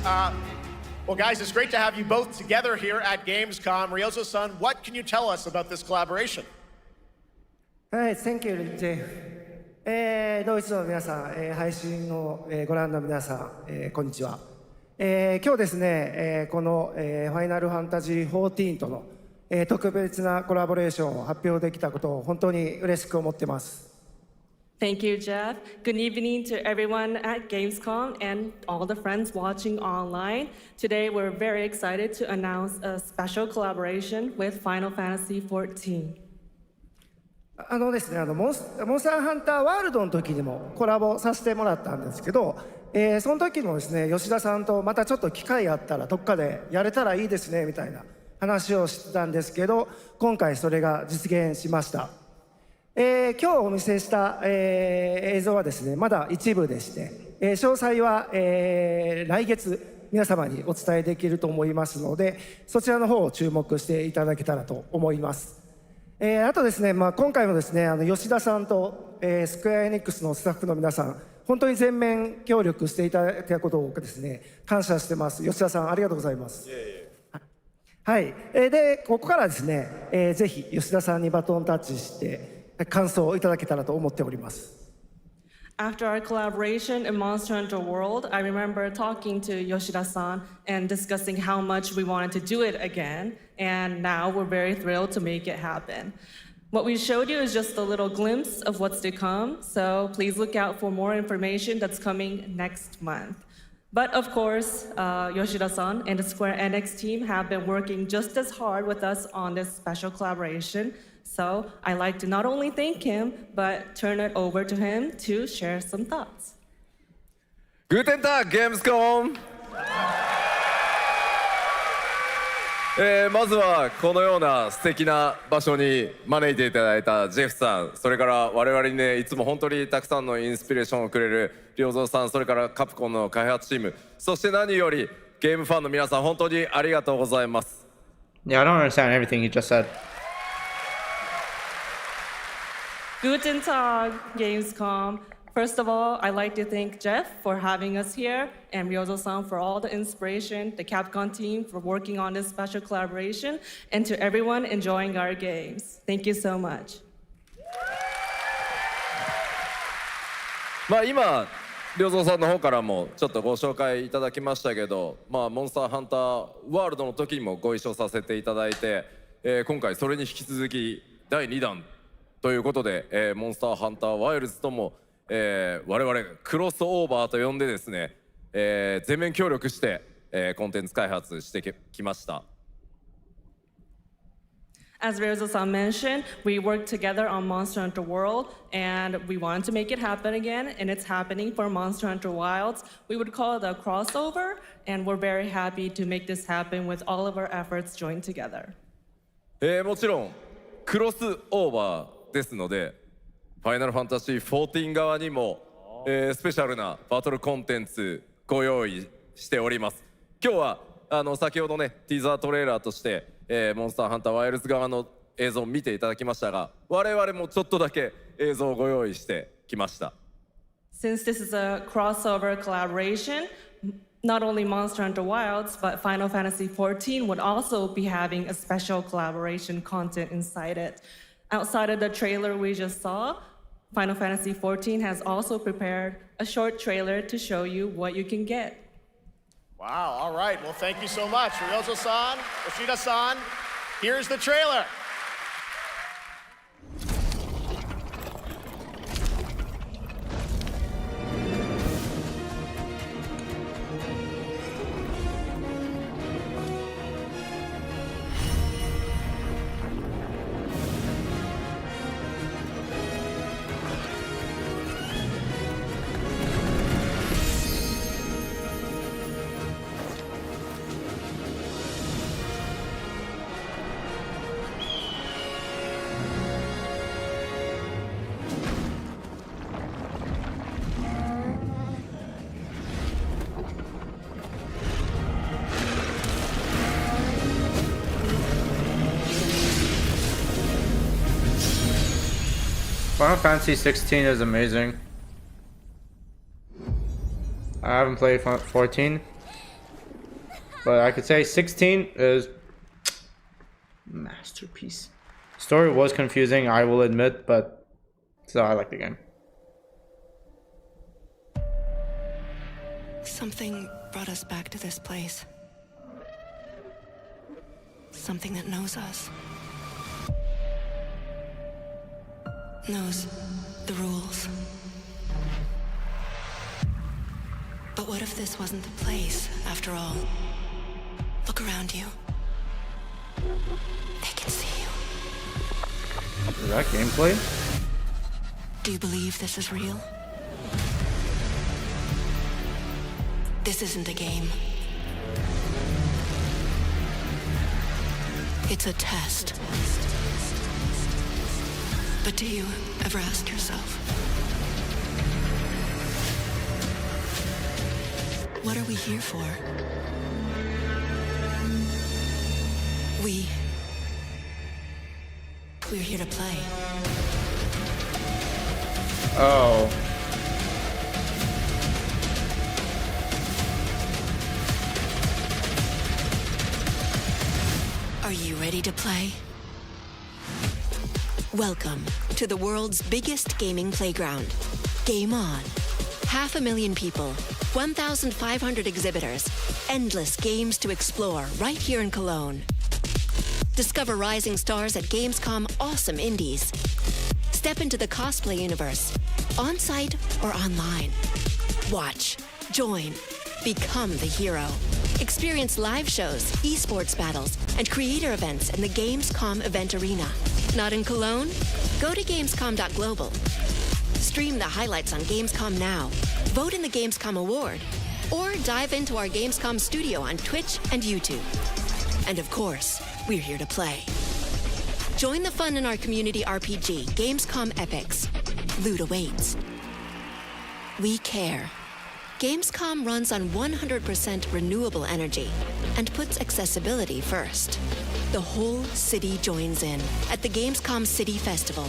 Well, guys, it's great to have you both together here at Gamescom. Ryozo-san, what can you tell us about this collaboration? Hi, thank you, Jeff. ドイツの皆さん、配信をご覧の皆さん、こんにちは。今日ですね、このファイナルファンタジー14との特別なコラボレーションを発表できたことを本当に嬉しく思っています。Thank you, Jeff. Good evening to everyone at Gamescom and all the friends watching online. Today, we're very excited to announce a special collaboration with Final Fantasy XIV. ですね、モンスターハンターワールドの時にもコラボさせてもらったんですけど、その時もですね、吉田さんとまたちょっと機会あったらどっかでやれたらいいですねみたいな話をしてたんですけど、今回それが実現しました。今日お見せした、映像はですね、まだ一部でして、詳細は、来月皆様にお伝えできると思いますので、そちらの方を注目していただけたらと思います。あとですね、今回もですね、吉田さんと、スクエアエニックスのスタッフの皆さん、本当に全面協力していただいたことをですね、感謝してます。吉田さん、ありがとうございます。はい、でここからですね、ぜひ吉田さんにバトンタッチして感想をいただけたらと思っております。After our collaboration in Monster Hunter World, I remember talking to Yoshida-san and discussing how much we wanted to do it again, and now we're very thrilled to make it happen. What we showed you is just a little glimpse of what's to come, so please look out for more information that's coming next month. But of course, Yoshida-san and the Square Enix team have been working just as hard with us on this special collaboration. So I'd like to not only thank him, but turn it over to him to share some thoughts. Guten Tag, Gamescom! まずはこのような素敵な場所に招いていただいたジェフさん、それから我々にね、いつも本当にたくさんのインスピレーションをくれる良三さん、それからカプコンの開発チーム、そして何よりゲームファンの皆さん、本当にありがとうございます。Yeah, I don't understand everything you just said. Guten Tag, Gamescom. First of all, I'd like to thank Jeff for having us here and Ryozo-san for all the inspiration, the Capcom team for working on this special collaboration, and to everyone enjoying our games. Thank you so much. 今、良三さんの方からもちょっとご紹介いただきましたけど、モンスターハンターワールドの時にもご一緒させていただいて、今回それに引き続き第2弾ということで、モンスターハンターワイルズとも、我々クロスオーバーと呼んでですね、全面協力して、コンテンツ開発してきました。As Ryozo-san mentioned, we worked together on Monster Hunter World, and we wanted to make it happen again, and it's happening for Monster Hunter Wilds. We would call it a crossover, and we're very happy to make this happen with all of our efforts joined together. もちろんクロスオーバーですので、ファイナルファンタジー14側にも、スペシャルなバトルコンテンツご用意しております。今日は先ほどね、ティーザートレーラーとして、モンスターハンターワイルズ側の映像を見ていただきましたが、我々もちょっとだけ映像をご用意してきました。Since this is a crossover collaboration, not only Monster Hunter Wilds, but Final Fantasy XIV would also be having a special collaboration content inside it. Outside of the trailer we just saw, Final Fantasy XIV has also prepared a short trailer to show you what you can get. Wow, all right. Well, thank you so much. Ryozo-san, Yoshida-san, here's the trailer. Final Fantasy 16 is amazing. I haven't played 14. but I could say 16 is masterpiece. Story was confusing, I will admit, but so I like the game. Something brought us back to this place. Something that knows us. Knows the rules. But what if this wasn't the place, after all? Look around you. They can see you. Is that gameplay? Do you believe this is real? This isn't a game. It's a test. But do you ever ask yourself, what are we here for? We're here to play. Oh. Are you ready to play? Welcome to the world's biggest gaming playground. Game on. 500,000 people, 1,500 exhibitors, endless games to explore right here in Cologne. Discover rising stars at Gamescom Awesome Indies. Step into the cosplay universe, on-site or online. Watch, join, become the hero. Experience live shows, esports battles, and creator events in the Gamescom event arena. Not in Cologne? Go to Gamescom.global. Stream the highlights on Gamescom Now, vote in the Gamescom Award, or dive into our Gamescom studio on Twitch and YouTube. And of course, we're here to play. Join the fun in our community RPG, Gamescom Epics. Loot awaits. We care. Gamescom runs on 100% renewable energy and puts accessibility first. The whole city joins in at the Gamescom City Festival.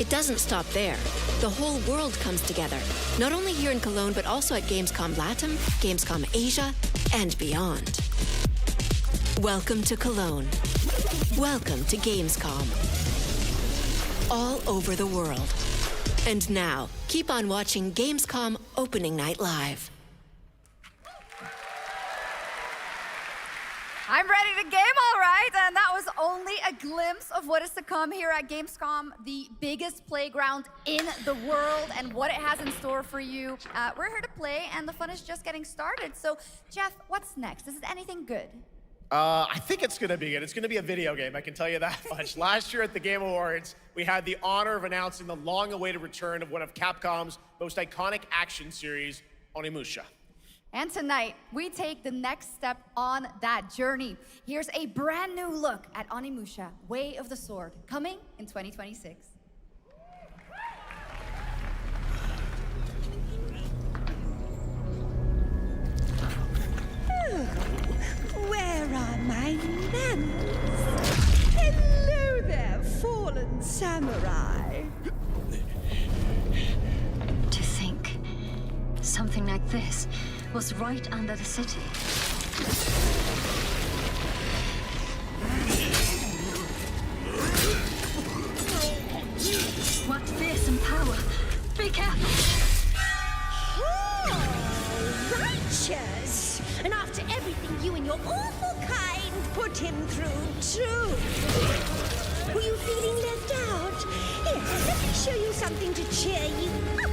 It doesn't stop there. The whole world comes together, not only here in Cologne, but also at Gamescom Latam, Gamescom Asia, and beyond. Welcome to Cologne. Welcome to Gamescom. All over the world. And now, keep on watching Gamescom Opening Night Live. I'm ready to game, all right, and that was only a glimpse of what is to come here at Gamescom, the biggest playground in the world, and what it has in store for you. We're here to play, and the fun is just getting started. So, Jeff, what's next? Is it anything good? I think it's gonna be good. It's gonna be a video game, I can tell you that much. Last year at the Game Awards, we had the honor of announcing the long-awaited return of one of Capcom's most iconic action series, Onimusha. And tonight, we take the next step on that journey. Here's a brand new look at Onimusha, Way of the Sword, coming in 2026. Where are my manners? Hello there, fallen samurai. To think something like this was right under the city. What fearsome power! Be careful! Oh, righteous! And after everything you and your awful kind put him through, too. Were you feeling left out? Here, let me show you something to cheer you up.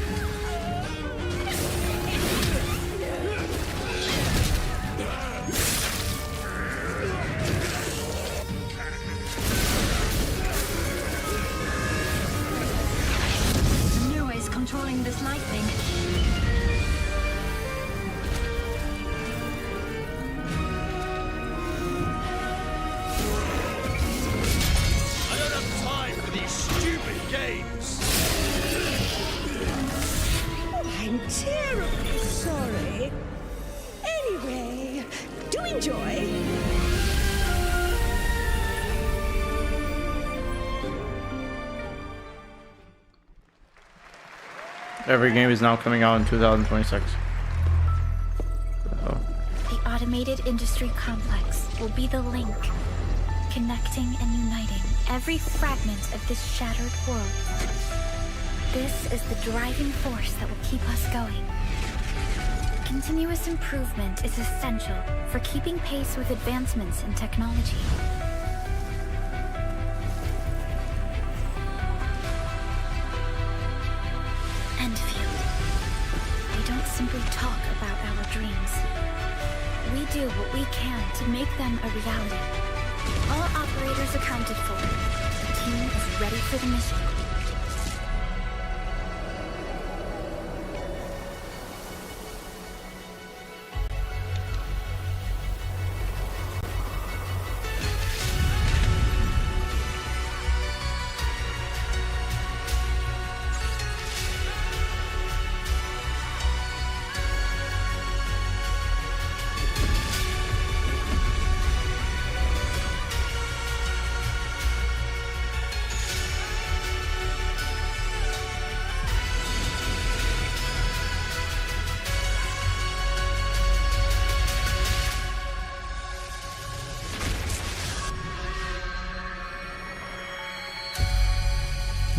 Controlling this lightning. I don't have time for these stupid games. Oh, I'm terribly sorry. Anyway, do enjoy. Every game is now coming out in 2026. The amalgamated industry complex will be the link, connecting and uniting every fragment of this shattered world. This is the driving force that will keep us going. Continuous improvement is essential for keeping pace with advancements in technology. Enfield. We don't simply talk about our dreams. We do what we can to make them a reality. All operators accounted for. The team is ready for the mission.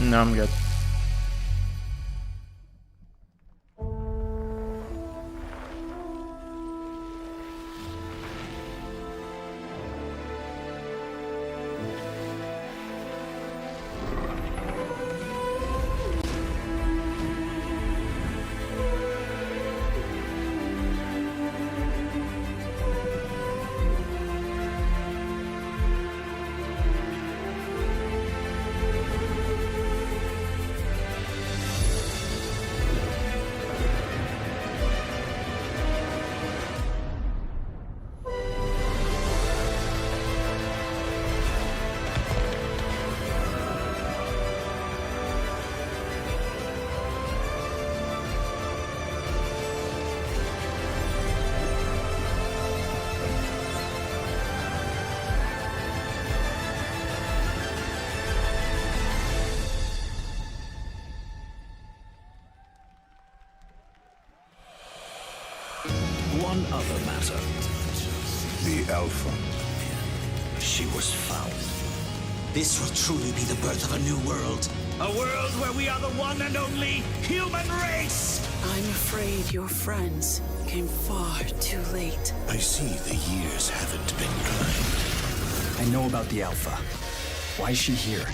No, I'm good. One other matter. The Alpha. She was found. This will truly be the birth of a new world. A world where we are the one and only human race! I'm afraid your friends came far too late. I see the years haven't been kind. I know about the Alpha. Why is she here?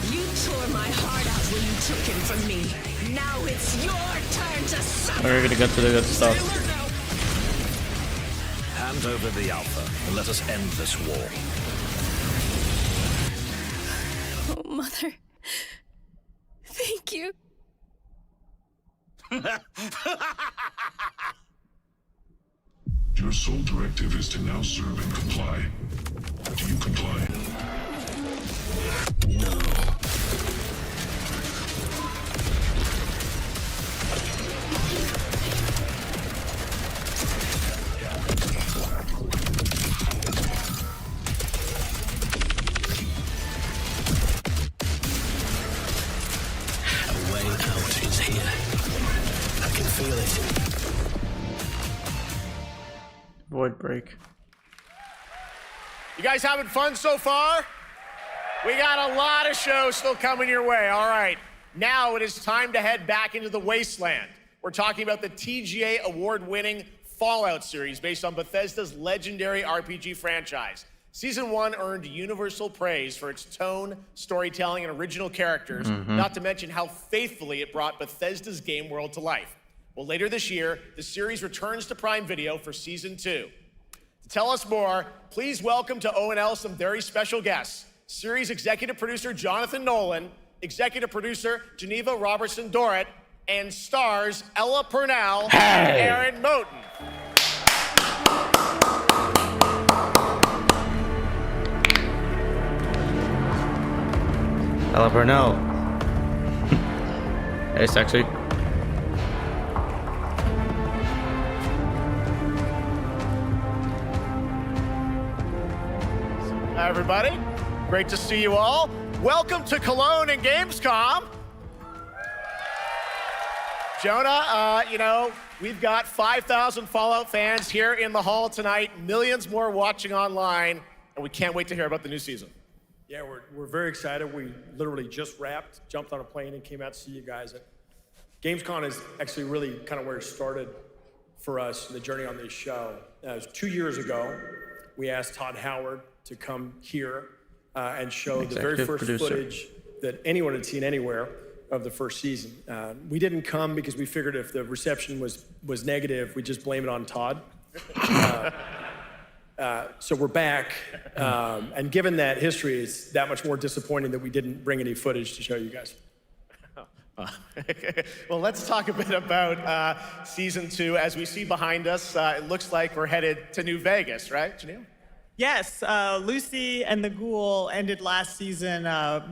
You tore my heart out when you took him from me. Now it's your turn to suffer. We're gonna get to the good stuff. Hand over the Alpha and let us end this war. Oh, Mother. Thank you. Your sole directive is to now serve and comply. Do you comply? No. A way out is here. I can feel it. Void break. You guys having fun so far? We got a lot of shows still coming your way. All right, now it is time to head back into the wasteland. We're talking about the TGA award-winning Fallout series based on Bethesda's legendary RPG franchise. Season 1 earned universal praise for its tone, storytelling, and original characters, not to mention how faithfully it brought Bethesda's game world to life. Well, later this year, the series returns to Prime Video for Season 2. To tell us more, please welcome to ONL some very special guests. Series executive producer Jonathan Nolan, executive producer Geneva Robertson-Dorrit, and stars Ella Purnell and Aaron Moten. Ella Purnell. Hey, sexy. Hi, everybody. Great to see you all. Welcome to Cologne and Gamescom. Jonah, we've got 5,000 Fallout fans here in the hall tonight, millions more watching online, and we can't wait to hear about the new season. Yeah, we're very excited. We literally just wrapped, jumped on a plane, and came out to see you guys. Gamescom is actually really kind of where it started for us, the journey on this show. It was 2 years ago. We asked Todd Howard to come here and show the very first footage that anyone had seen anywhere of the first season. We didn't come because we figured if the reception was negative, we'd just blame it on Todd. So we're back, and given that history, it's that much more disappointing that we didn't bring any footage to show you guys. Well, let's talk a bit about season 2. As we see behind us, it looks like we're headed to New Vegas, right, Janelle? Yes, Lucy and the Ghoul ended last season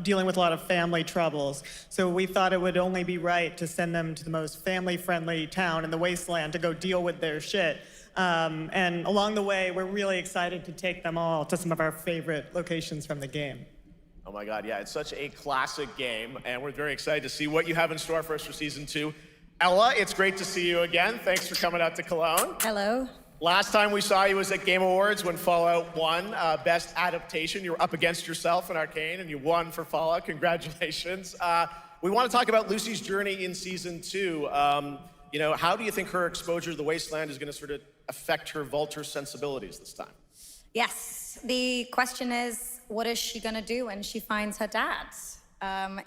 dealing with a lot of family troubles. So we thought it would only be right to send them to the most family-friendly town in the wasteland to go deal with their shit. And along the way, we're really excited to take them all to some of our favorite locations from the game. Oh my God, yeah, it's such a classic game, and we're very excited to see what you have in store for us for season 2. Ella, it's great to see you again. Thanks for coming out to Cologne. Hello. Last time we saw you was at Game Awards when Fallout won Best Adaptation. You were up against yourself in Arcane, and you won for Fallout. Congratulations. We want to talk about Lucy's journey in season 2. How do you think her exposure to the Wasteland is going to sort of affect her Vulture sensibilities this time? Yes, the question is, what is she gonna do when she finds her dad?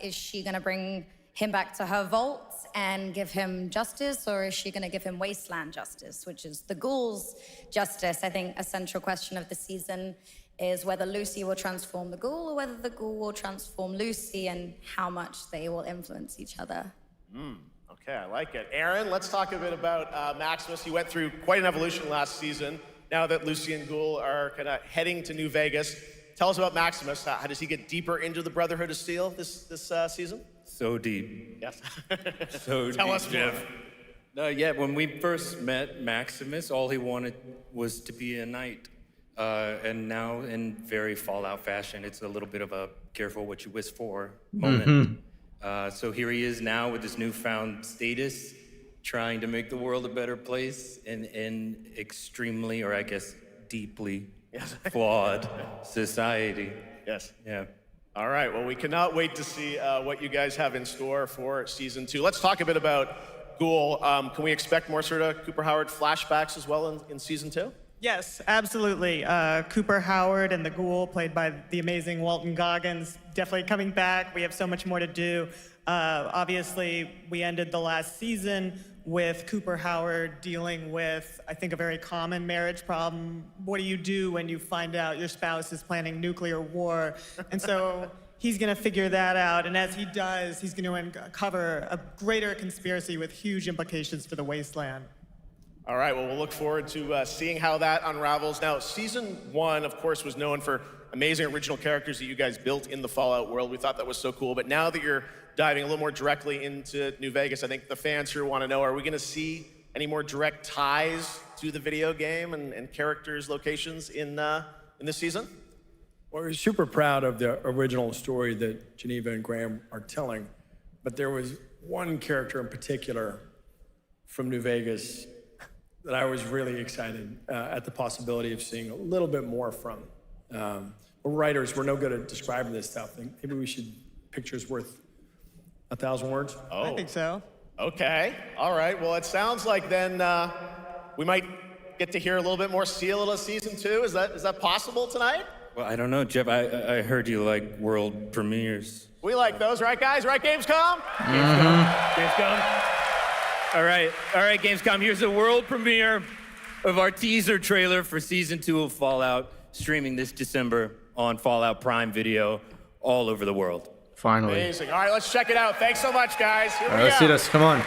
Is she gonna bring him back to her vault and give him justice, or is she gonna give him Wasteland justice, which is the Ghoul's justice? I think a central question of the season is whether Lucy will transform the Ghoul or whether the Ghoul will transform Lucy, and how much they will influence each other. Okay, I like it. Aaron, let's talk a bit about Maximus. He went through quite an evolution last season. Now that Lucy and Ghoul are kind of heading to New Vegas, tell us about Maximus. How does he get deeper into the Brotherhood of Steel this season? So deep. Yes. So Tell deep, us more. Jeff. Yeah, when we first met Maximus, all he wanted was to be a knight. And now, in very Fallout fashion, it's a little bit of a careful what you wish for moment. So here he is now with his newfound status, trying to make the world a better place in extremely, or I guess deeply, flawed society. Yes. Yeah. All right, well, we cannot wait to see what you guys have in store for season 2. Let's talk a bit about Ghoul. Can we expect more sort of Cooper Howard flashbacks as well in season 2? Yes, absolutely. Cooper Howard and the Ghoul, played by the amazing Walton Goggins, definitely coming back. We have so much more to do. Obviously, we ended the last season with Cooper Howard dealing with, I think, a very common marriage problem. What do you do when you find out your spouse is planning nuclear war? And so he's going to figure that out. And as he does, he's going to uncover a greater conspiracy with huge implications for the Wasteland. All right, well, we'll look forward to seeing how that unravels. Now, season 1, of course, was known for amazing original characters that you guys built in the Fallout world. We thought that was so cool. But now that you're diving a little more directly into New Vegas, I think the fans here want to know, are we going to see any more direct ties to the video game and characters, locations in this season? Well, we're super proud of the original story that Geneva and Graham are telling. But there was one character in particular from New Vegas that I was really excited at the possibility of seeing a little bit more from. We're writers, we're no good at describing this stuff. Maybe we should, pictures worth 1,000 words? Oh. I think so. Okay, all right. Well, it sounds like then we might get to hear a little bit more Seal of season 2. Is that possible tonight? Well, I don't know, Jeff. I heard you like world premieres. We like those, right, guys? Right, Gamescom? Gamescom? All right, Gamescom. Here's a world premiere of our teaser trailer for season 2 of Fallout, streaming this December on Fallout Prime Video all over the world. Finally. Amazing. All right, let's check it out. Thanks so much, guys. Here we go. Let's see this. Come on.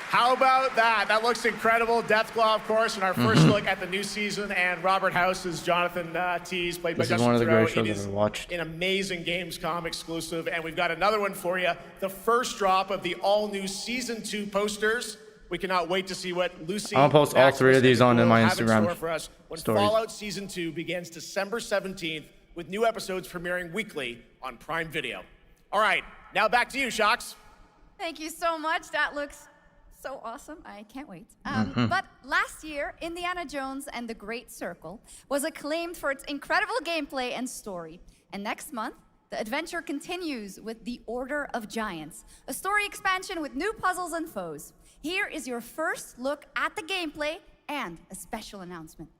How about that? That looks incredible. Deathclaw, of course, in our first look at the new season, and Robert House's Jonathan Tease, played by This is Justin one of the Theroux. great shows It I've is ever watched. an amazing Gamescom exclusive, and we've got another one for you. The first drop of the all-new Season 2 posters. We cannot wait to see what Lucy. I'll post all 3 of these on in my Instagram for us when stories. Fallout Season 2 begins December 17th, with new episodes premiering weekly on Prime Video. All right, now back to you, Shocks. Thank you so much. That looks so awesome. I can't wait. But last year, Indiana Jones and the Great Circle was acclaimed for its incredible gameplay and story. And next month, the adventure continues with The Order of Giants, a story expansion with new puzzles and foes. Here is your first look at the gameplay and a special announcement.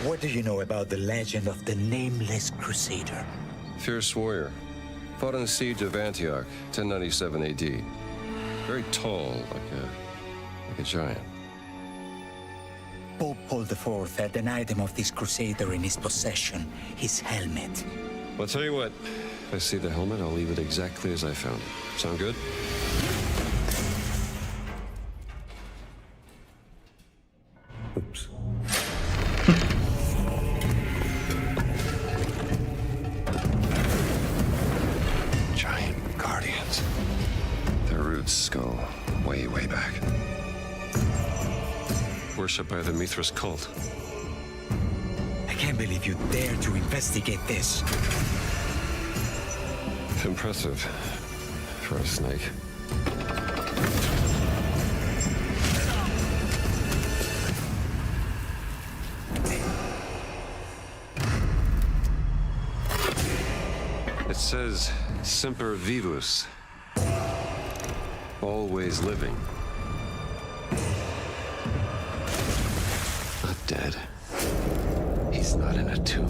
What do you know about the legend of the Nameless Crusader? Fierce warrior. Fought in the siege of Antioch, 1097 AD. Very tall, like a giant. Pope Paul IV had an item of this crusader in his possession, his helmet. Well, I'll tell you what. If I see the helmet, I'll leave it exactly as I found it. Sound good? Oops. Giant guardians. Their roots go way, way back. Worshipped by the Mithras cult. I can't believe you dare to investigate this. Impressive for a snake. It says Semper Vivus. Always living. Not dead. He's not in a tomb.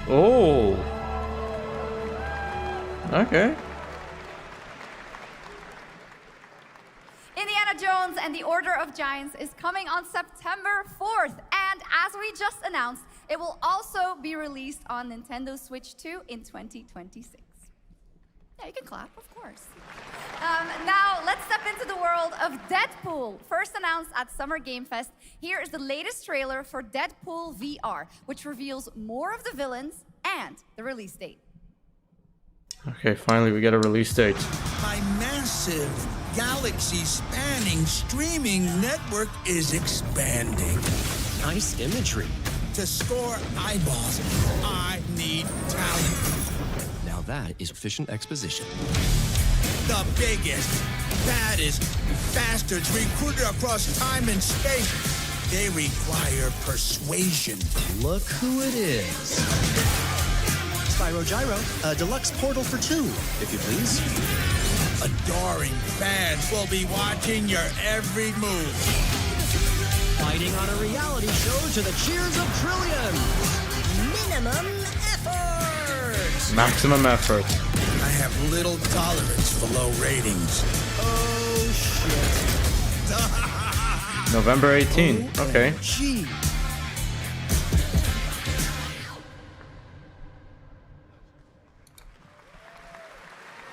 Oh. Okay. Indiana Jones and the Order of Giants is coming on September 4th. And as we just announced, it will also be released on Nintendo Switch 2 in 2026. Yeah, you can clap, of course. Now, let's step into the world of Deadpool. First announced at Summer Game Fest, here is the latest trailer for Deadpool VR, which reveals more of the villains and the release date. Okay, finally we get a release date. My massive, galaxy-spanning streaming network is expanding. Nice imagery. To score eyeballs, I need talent. Now that is efficient exposition. The biggest, baddest bastards recruited across time and space. They require persuasion. Look who it is. Spyro Gyro, a deluxe portal for 2, if you please. Adoring fans will be watching your every move. Fighting on a reality show to the cheers of trillions. Minimum effort. Maximum effort. I have little tolerance for low ratings. Oh, shit. November 18. Okay. Gee.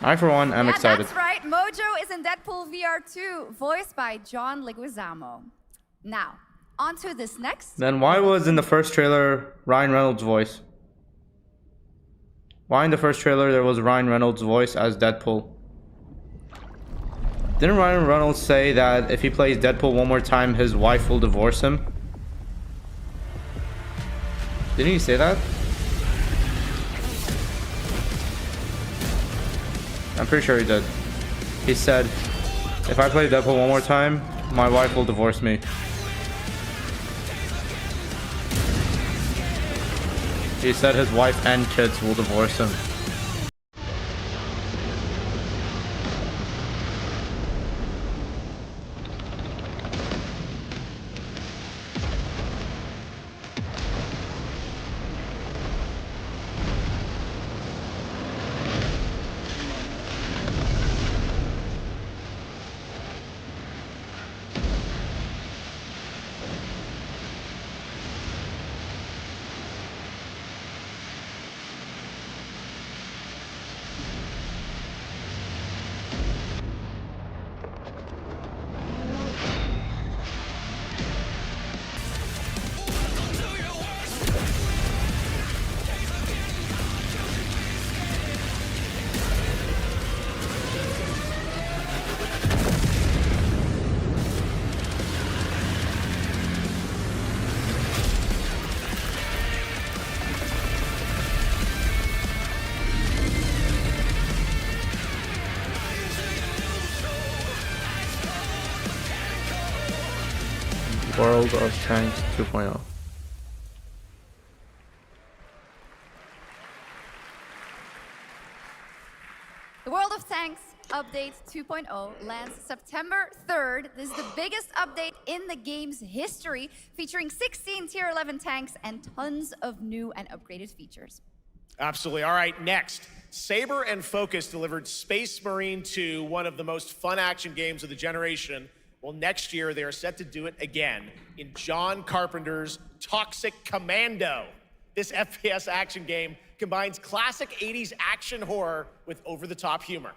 I, for one, am excited. That's right. Mojo is in Deadpool VR 2, voiced by John Leguizamo. Now, on to this next. Then why was in the first trailer Ryan Reynolds' voice? Why in the first trailer there was Ryan Reynolds' voice as Deadpool? Didn't Ryan Reynolds say that if he plays Deadpool one more time, his wife will divorce him? Didn't he say that? I'm pretty sure he did. He said, if I play Deadpool one more time, my wife will divorce me. He said his wife and kids will divorce him. World of Tanks 2.0. The World of Tanks Update 2.0 lands September 3rd. This is the biggest update in the game's history, featuring 16 Tier 11 tanks and tons of new and upgraded features. Absolutely. All right, next. Saber and Focus delivered Space Marine 2, one of the most fun action games of the generation. Well, next year, they are set to do it again in John Carpenter's Toxic Commando. This FPS action game combines classic 80s action horror with over-the-top humor.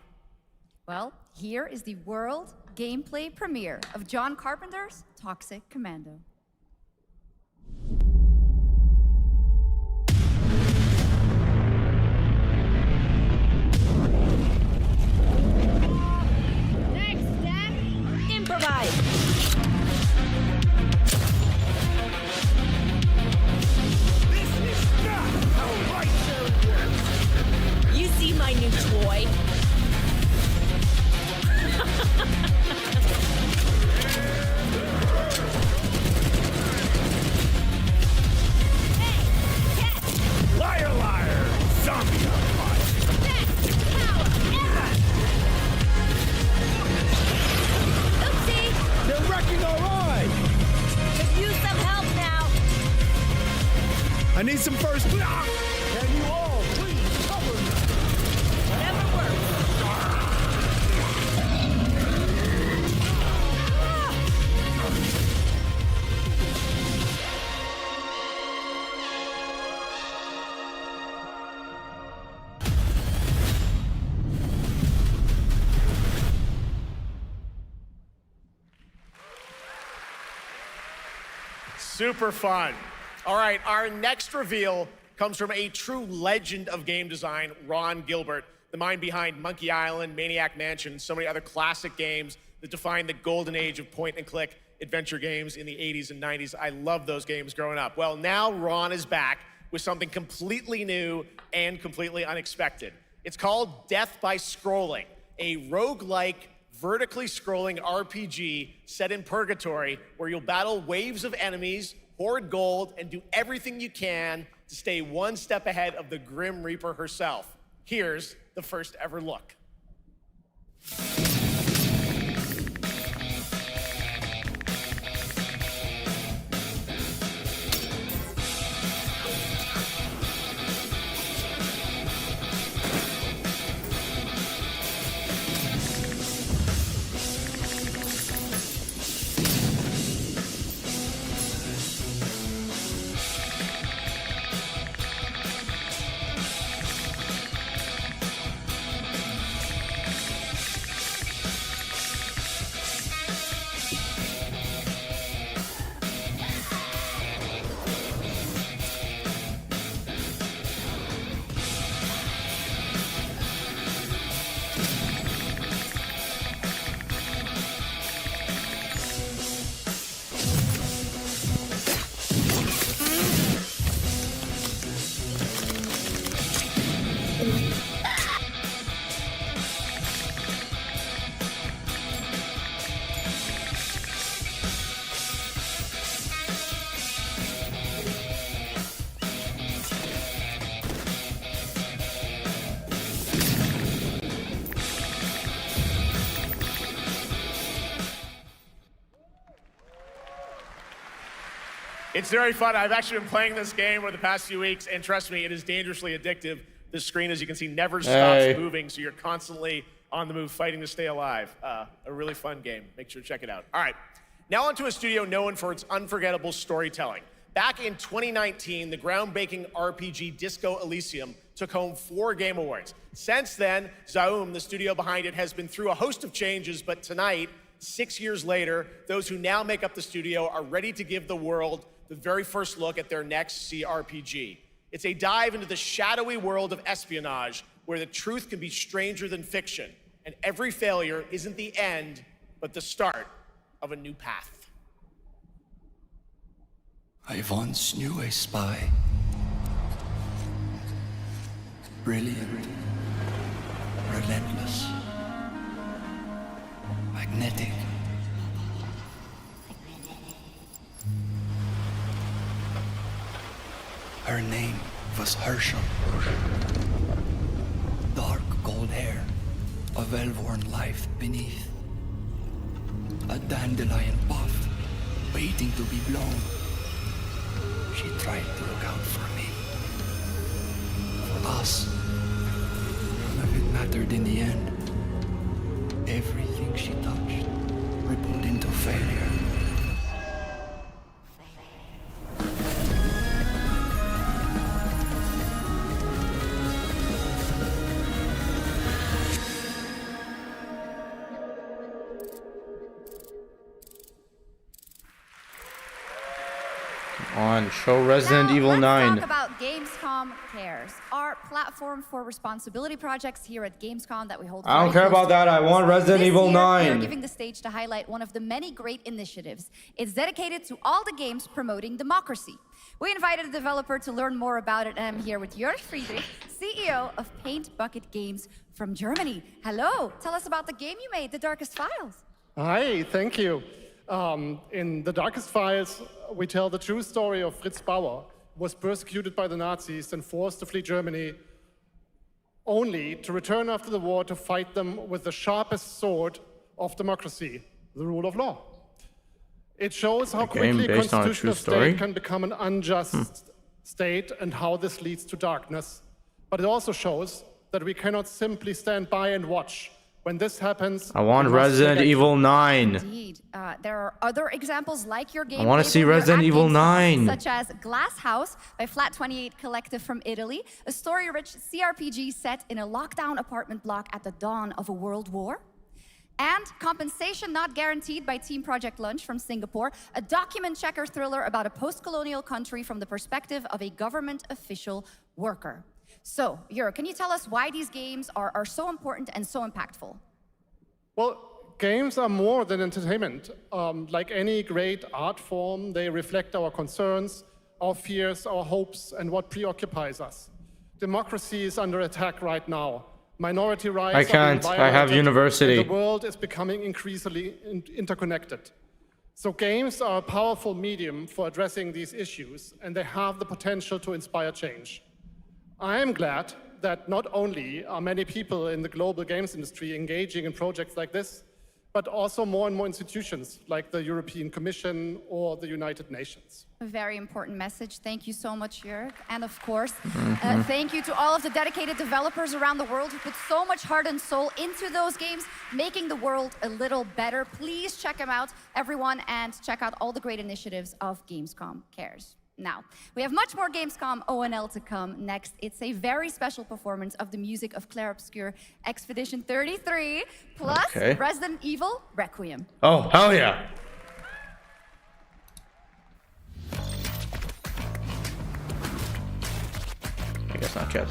Well, here is the world gameplay premiere of John Carpenter's Toxic Commando. You see my new toy? Liar, liar! Zombie Oopsie! They're wrecking our ride! Could use some help now. I need some first. Can you all please cover me? Whatever works. Super fun. All right, our next reveal comes from a true legend of game design, Ron Gilbert, the mind behind Monkey Island, Maniac Mansion, and so many other classic games that defined the golden age of point-and-click adventure games in the 80s and 90s. I loved those games growing up. Well, now Ron is back with something completely new and completely unexpected. It's called Death by Scrolling, a roguelike, vertically scrolling RPG set in purgatory where you'll battle waves of enemies, hoard gold, and do everything you can to stay one step ahead of the Grim Reaper herself. Here's the first ever look. It's very fun. I've actually been playing this game over the past few weeks, and trust me, it is dangerously addictive. The screen, as you can see, never stops moving, so you're constantly on the move, fighting to stay alive. A really fun game. Make sure to check it out. All right, now onto a studio known for its unforgettable storytelling. Back in 2019, the groundbreaking RPG Disco Elysium took home 4 Game Awards. Since then, Zaum, the studio behind it, has been through a host of changes, but tonight, 6 years later, those who now make up the studio are ready to give the world the very first look at their next CRPG. It's a dive into the shadowy world of espionage, where the truth can be stranger than fiction, and every failure isn't the end, but the start of a new path. I once knew a spy. Brilliant, relentless, magnetic. Her name was Herschel. Dark gold hair, a well-worn life beneath. A dandelion puff, waiting to be blown. She tried to look out for me. For us. None of it mattered in the end. Everything she touched rippled into failure. On show Resident Evil 9. Let's talk about Gamescom Cares, our platform for responsibility projects here at Gamescom that we hold. I don't care about that. I want Resident Evil 9. We are giving the stage to highlight one of the many great initiatives. It's dedicated to all the games promoting democracy. We invited a developer to learn more about it, and I'm here with Jörg Friedrich, CEO of Paint Bucket Games from Germany. Hello, tell us about the game you made, The Darkest Files. Hi, thank you. In The Darkest Files, we tell the true story of Fritz Bauer, who was persecuted by the Nazis and forced to flee Germany, only to return after the war to fight them with the sharpest sword of democracy, the rule of law. It shows how quickly a constitutional state can become an unjust state and how this leads to darkness. But it also shows that we cannot simply stand by and watch. When this happens, I want Resident Evil 9. Indeed. There are other examples like your game. I want to see Resident Evil 9. Such as Glass House by Flat 28 Collective from Italy, a story-rich CRPG set in a lockdown apartment block at the dawn of a world war. And Compensation Not Guaranteed by Team Project Lunch from Singapore, a document checker thriller about a post-colonial country from the perspective of a government official worker. So, Jörg, can you tell us why these games are so important and so impactful? Well, games are more than entertainment. Like any great art form, they reflect our concerns, our fears, our hopes, and what preoccupies us. Democracy is under attack right now. Minority rights I can't. I have university. The world is becoming increasingly interconnected. So games are a powerful medium for addressing these issues, and they have the potential to inspire change. I am glad that not only are many people in the global games industry engaging in projects like this, but also more and more institutions like the European Commission or the United Nations. A very important message. Thank you so much, Jörg. And of course, thank you to all of the dedicated developers around the world who put so much heart and soul into those games, making the world a little better. Please check them out, everyone, and check out all the great initiatives of Gamescom Cares. Now, we have much more Gamescom ONL to come next. It's a very special performance of the music of Clair Obscur Expedition 33, plus Resident Evil Requiem. Oh, hell yeah. I guess not yet.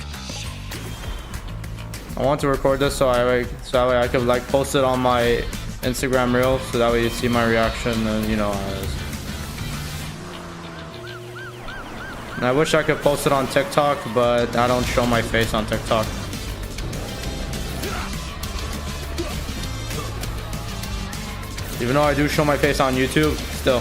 I want to record this so that way I could like post it on my Instagram reel, so that way you see my reaction and you know. And I wish I could post it on TikTok, but I don't show my face on TikTok. Even though I do show my face on YouTube, still.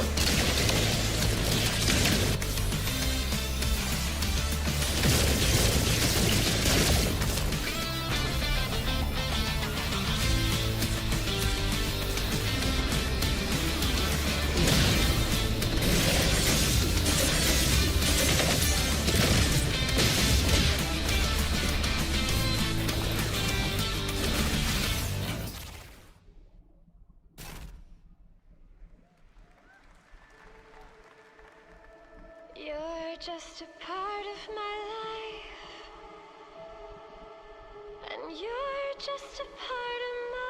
just a part of my life, and you're just a part of my life.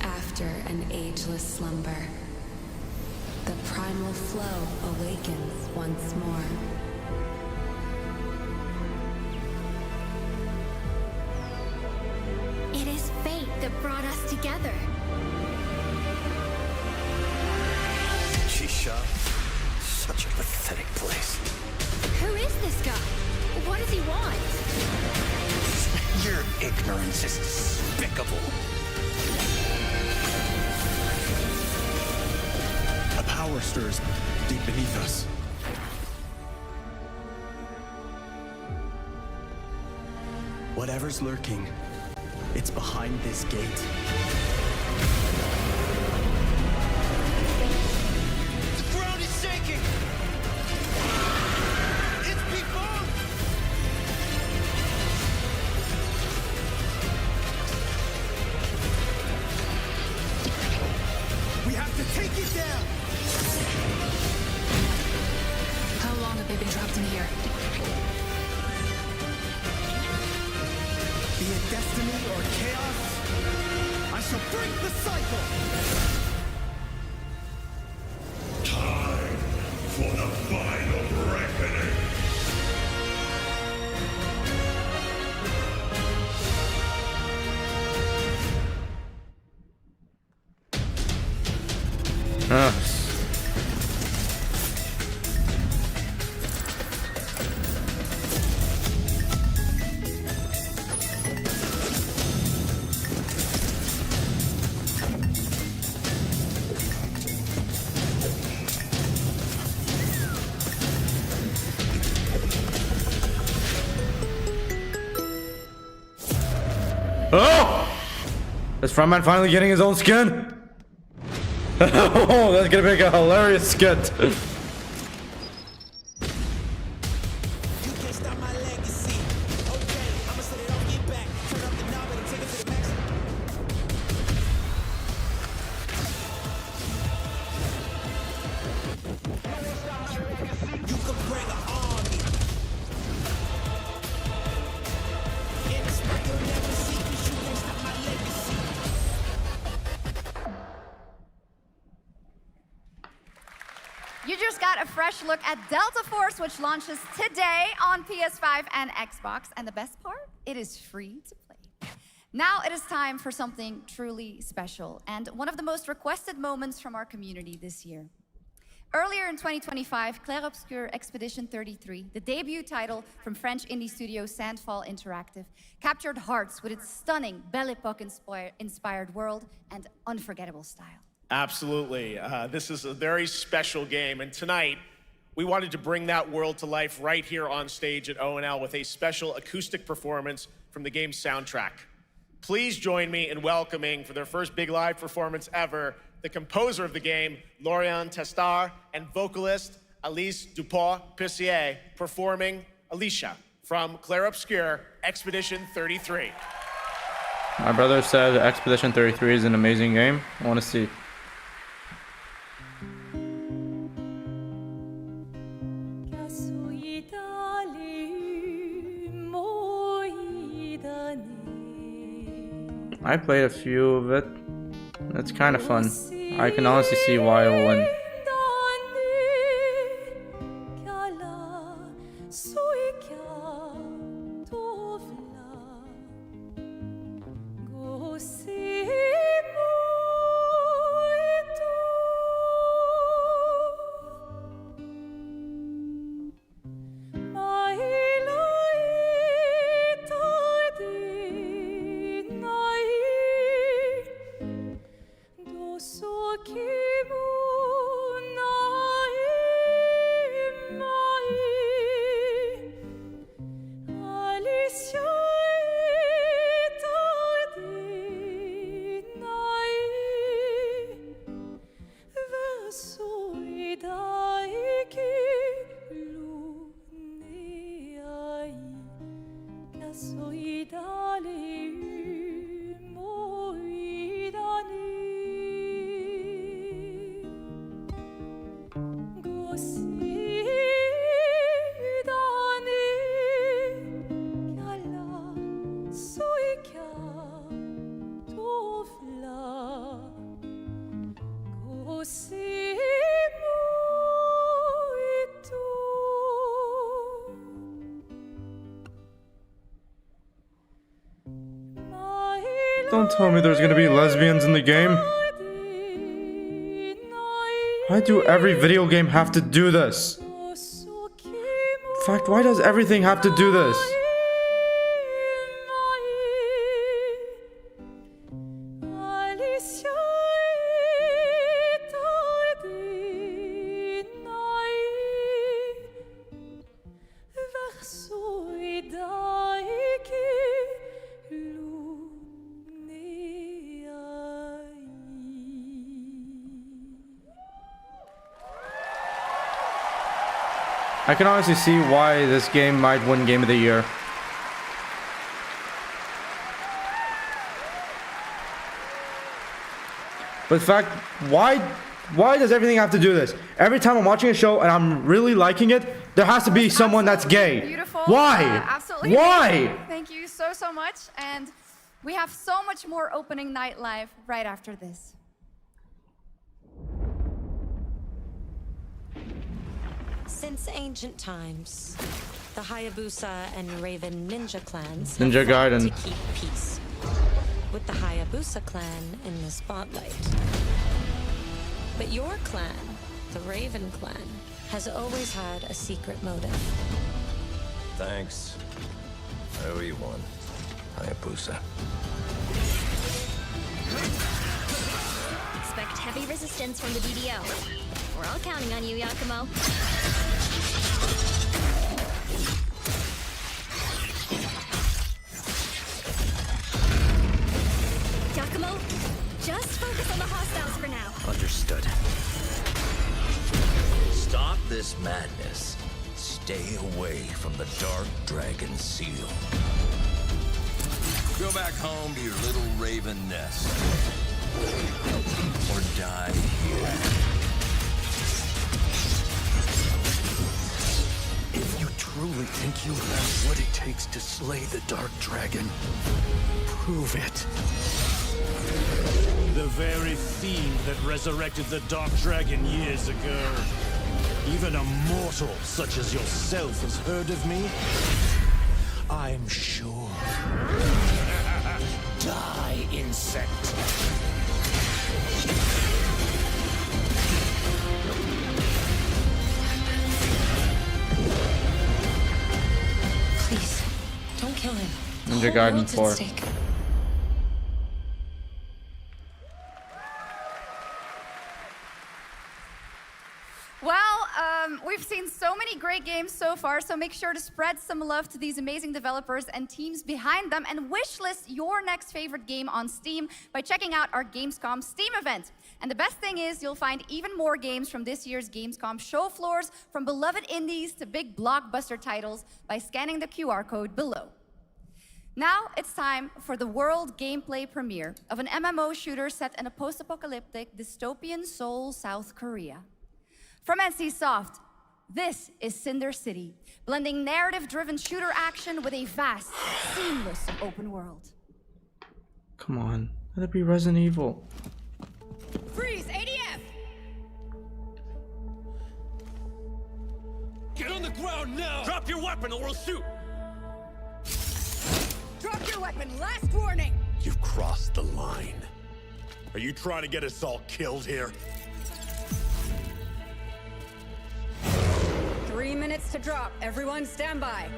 After an ageless slumber, the primal flow awakens once more. It is fate that brought us together. Shisha. Such a pathetic place. Who is this guy? What does he want? Your ignorance is despicable. A power stirs deep beneath us. Whatever's lurking, it's behind this gate. The ground is shaking. It's people. We have to take it down. How long have they been trapped in here? Be it destiny or chaos, I shall break the cycle! Time for the final reckoning. Oh! Is Frontman finally getting his own skin? Oh, that's gonna make a hilarious skit. You just got a fresh look at Delta Force, which launches today on PS5 and Xbox. And the best part, it is free to play. Now it is time for something truly special and one of the most requested moments from our community this year. Earlier in 2025, Clair Obscur Expedition 33, the debut title from French indie studio Sandfall Interactive, captured hearts with its stunning Belle Epoque-inspired world and unforgettable style. Absolutely. This is a very special game, and tonight we wanted to bring that world to life right here on stage at ONL with a special acoustic performance from the game's soundtrack. Please join me in welcoming, for their first big live performance ever, the composer of the game, Laurent Testard, and vocalist Alice Dupont-Pissier, performing Alicia from Clair Obscur Expedition 33. My brother said Expedition 33 is an amazing game. I want to see. I played a few of it. It's kind of fun. I can honestly see why it will win. Don't tell me there's gonna be lesbians in the game. Why do every video game have to do this? In fact, why does everything have to do this? I can honestly see why this game might win Game of the Year. But in fact, why does everything have to do this? Every time I'm watching a show and I'm really liking it, there has to be someone that's gay. Beautiful. Why? Absolutely. Why? Thank you so much. And we have so much more opening night live right after this. Since ancient times, the Hayabusa and Raven ninja clans Ninja have fought Gaiden. to keep peace, with the Hayabusa clan in the spotlight. But your clan, the Raven clan, has always had a secret motive. Thanks. I owe you one, Hayabusa. Expect heavy resistance from the DDO. We're all counting on you, Yakumo. Yakumo, just focus on the hostiles for now. Understood. Stop this madness. Stay away from the Dark Dragon Seal. Go back home to your little raven nest. Or die here. If you truly think you have what it takes to slay the Dark Dragon, prove it. The very fiend that resurrected the Dark Dragon years ago. Even a mortal such as yourself has heard of me? I'm sure. Die, insect. Please, don't kill him. Ninja Gaiden 4. We've seen so many great games so far, so make sure to spread some love to these amazing developers and teams behind them, and wishlist your next favorite game on Steam by checking out our Gamescom Steam event. And the best thing is you'll find even more games from this year's Gamescom show floors, from beloved indies to big blockbuster titles, by scanning the QR code below. Now it's time for the world gameplay premiere of an MMO shooter set in a post-apocalyptic dystopian Seoul, South Korea. From NCSoft, this is Cinder City, blending narrative-driven shooter action with a vast, seamless open world. Come on, let it be Resident Evil. Freeze, ADF! Get on the ground now! Drop your weapon or we'll shoot! Drop your weapon, last warning! You've crossed the line. Are you trying to get us all killed here? 3 minutes to drop. Everyone stand by.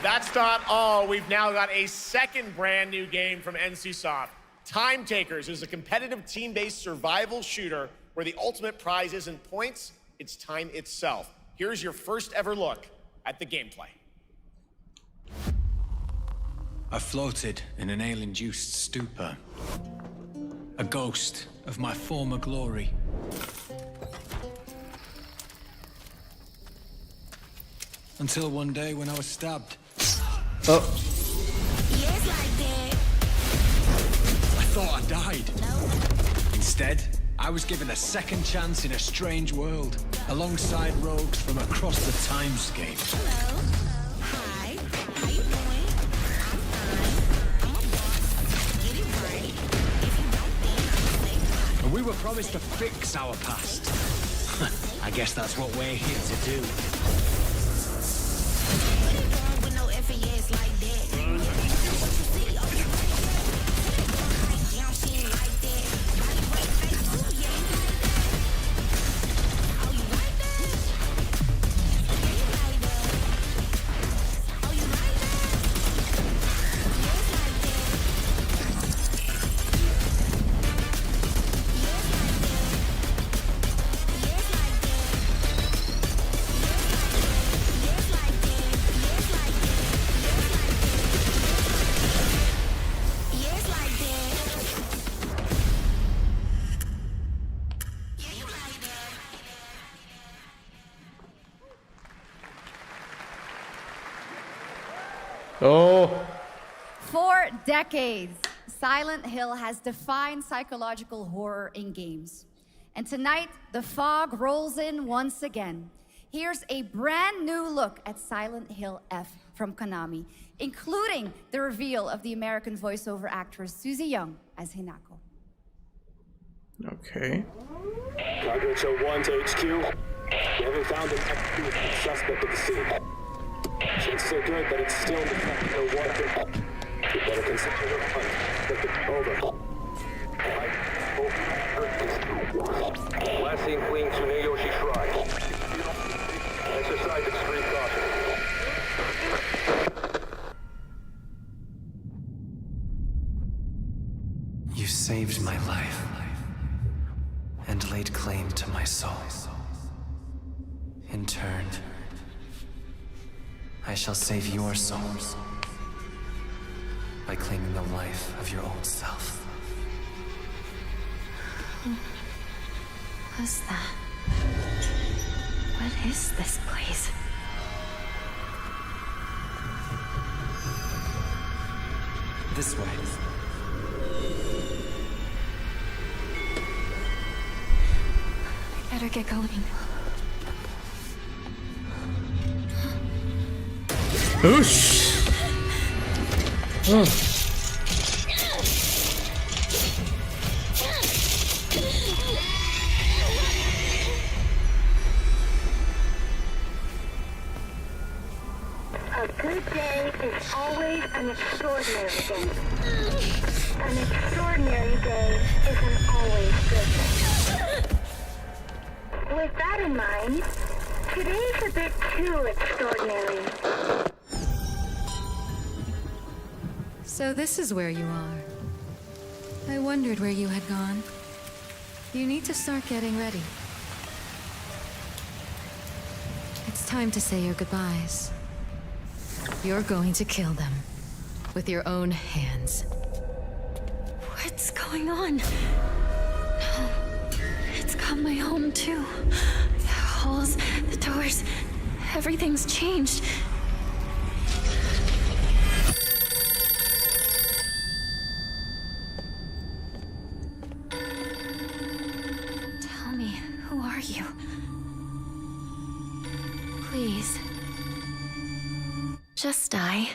That's not all. We've now got a second brand new game from NCSoft. Time Takers is a competitive team-based survival shooter where the ultimate prize isn't points, it's time itself. Here's your first ever look at the gameplay. I floated in an ale-induced stupor. A ghost of my former glory. Until one day when I was stabbed. Oh. Yes, like that. I thought I died. Instead, I was given a second chance in a strange world, alongside rogues from across the timescape. Hello. Hi. How you doing? I'm fine. I'm a boss. Get it right. If you don't think, And we were promised to fix our past. I guess that's what we're here to do. with no FAS like that. Oh. For decades, Silent Hill has defined psychological horror in games. And tonight, the fog rolls in once again. Here's a brand new look at Silent Hill F from Konami, including the reveal of the American voiceover actress Susie Young as Hinako. Okay. Target show 1 to HQ. We haven't found an active suspect at the scene. Chances are good that it's still in the no water. We better consider the hunt. Over. Last seen fleeing Tsuneyoshi Shrine. Exercise extreme caution. You saved my life and laid claim to my soul. In turn, I shall save your souls by claiming the life of your old self. Who was that? What is this place? This way. I better get going. Oosh. Oh. A good day is always an extraordinary day. An extraordinary day isn't always good. With that in mind, today's a bit too extraordinary. So this is where you are. I wondered where you had gone. You need to start getting ready. It's time to say your goodbyes. You're going to kill them with your own hands. What's going on? No. It's got my home too. The halls, the doors, everything's changed. Tell me, who are you? Please. Just die.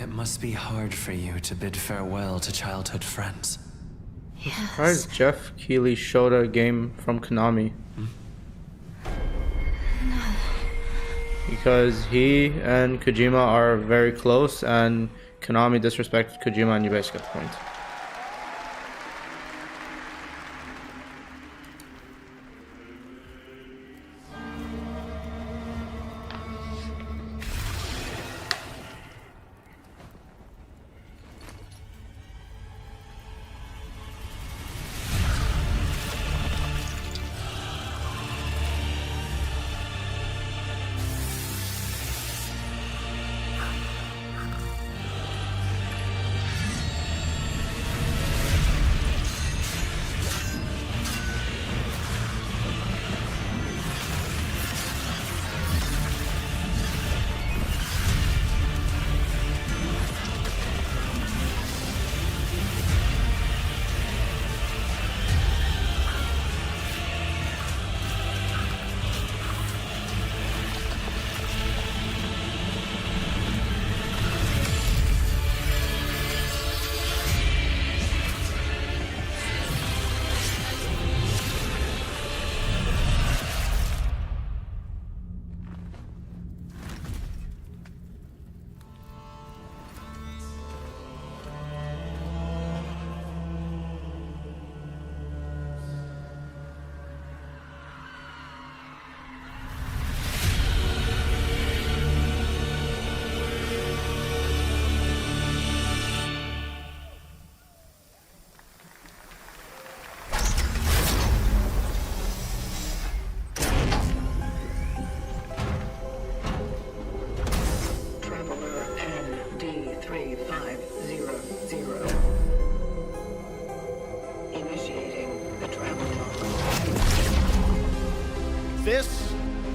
It must be hard for you to bid farewell to childhood friends. I'm surprised Jeff Keighley showed a game from Konami. No. Because he and Kojima are very close, and Konami disrespected Kojima, and you basically get the point.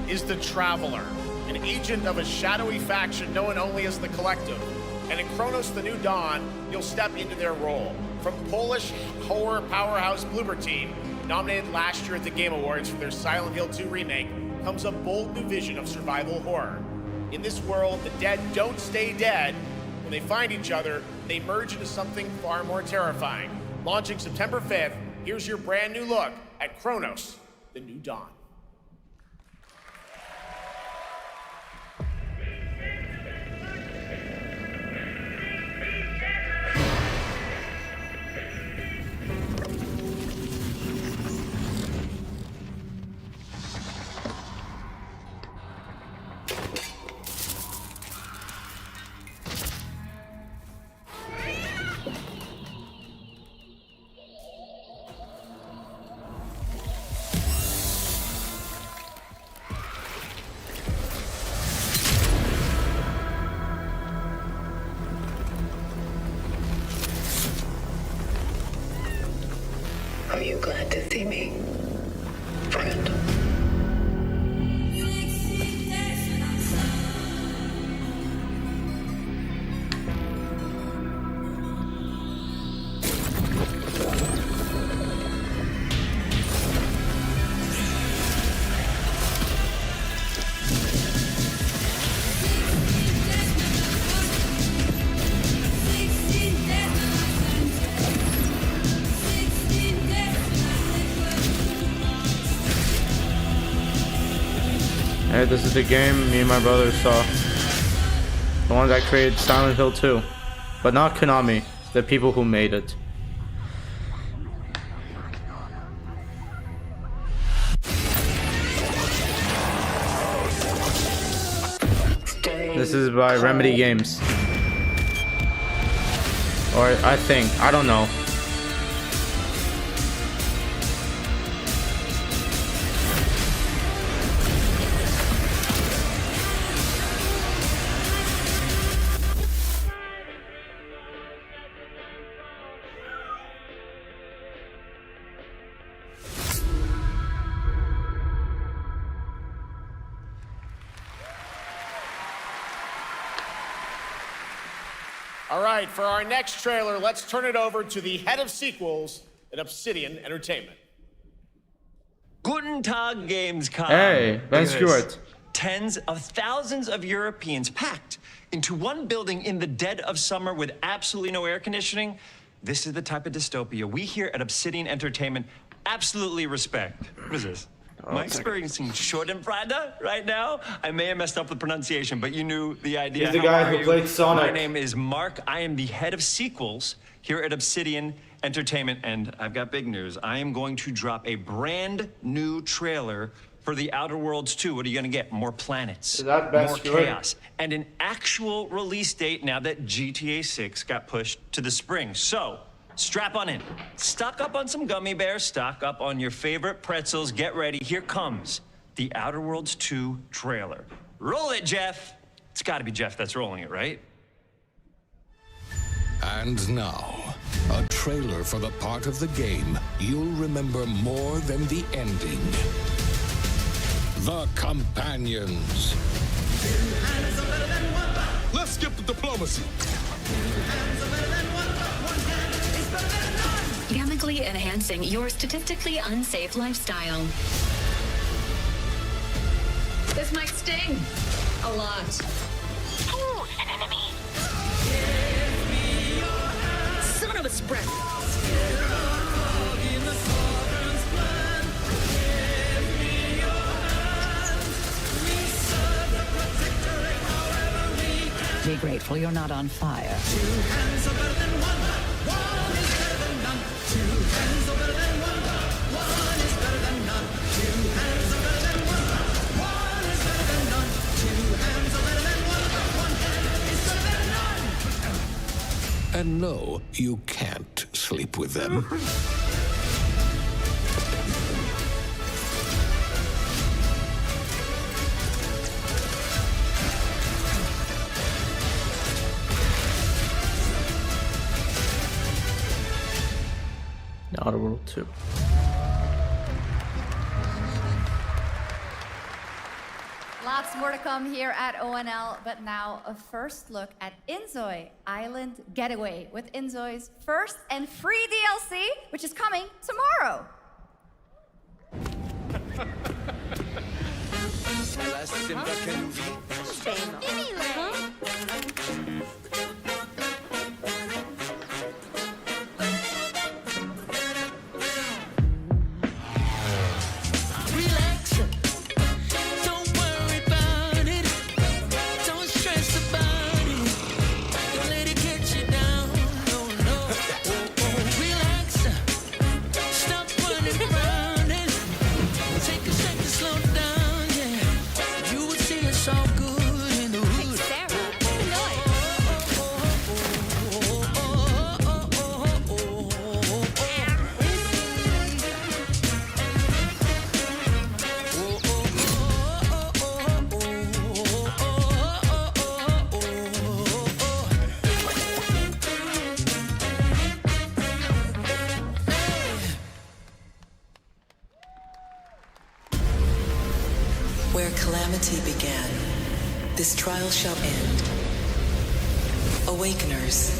is the Traveler, an agent of a shadowy faction known only as the Collective. And in Kronos the New Dawn, you'll step into their role. From Polish horror powerhouse Bloober Team, nominated last year at the Game Awards for their Silent Hill 2 remake, comes a bold new vision of survival horror. In this world, the dead don't stay dead. When they find each other, they merge into something far more terrifying. Launching September 5th, here's your brand new look at Kronos, the New Dawn. Are you glad to see me, friend? Hey, this is the game me and my brother saw. The ones that created Silent Hill 2. But not Konami, the people who made it. This is by Remedy Games. Or I think, I don't know. All right, for our next trailer, let's turn it over to the head of sequels at Obsidian Entertainment. Guten Tag, Gamescom. Hey, Ben Stewart. Tens of thousands of Europeans packed into one building in the dead of summer with absolutely no air conditioning. This is the type of dystopia we here at Obsidian Entertainment absolutely respect. What is this? Am I experiencing Schadenfreude right now? I may have messed up the pronunciation, but you knew the idea. He's the guy who played Sonic. My name is Mark. I am the head of sequels here at Obsidian Entertainment, and I've got big news. I am going to drop a brand new trailer for The Outer Worlds 2. What are you going to get? More planets, more chaos, and an actual release date now that GTA 6 got pushed to the spring. So, strap on in. Stock up on some gummy bears, stock up on your favorite pretzels. Get ready. Here comes The Outer Worlds 2 trailer. Roll it, Jeff. It's got to be Jeff that's rolling it, right? And now, a trailer for the part of the game you'll remember more than the ending. The Companions. Let's skip the diplomacy. Chemically enhancing your statistically unsafe lifestyle. This might sting a lot. Ooh, an enemy. Son of a spread. Be grateful you're not on fire. Two hands are better than one is better than none. Two hands are better than one is better than none. Two hands are better than one is better than none. Two hands are better than one hand is better than none. And no, you can't sleep with them. Outer World 2. Lots more to come here at ONL, but now a first look at Inzoi Island Getaway with Inzoi's first and free DLC, which is coming tomorrow. Where calamity began, this trial shall end. Awakeners,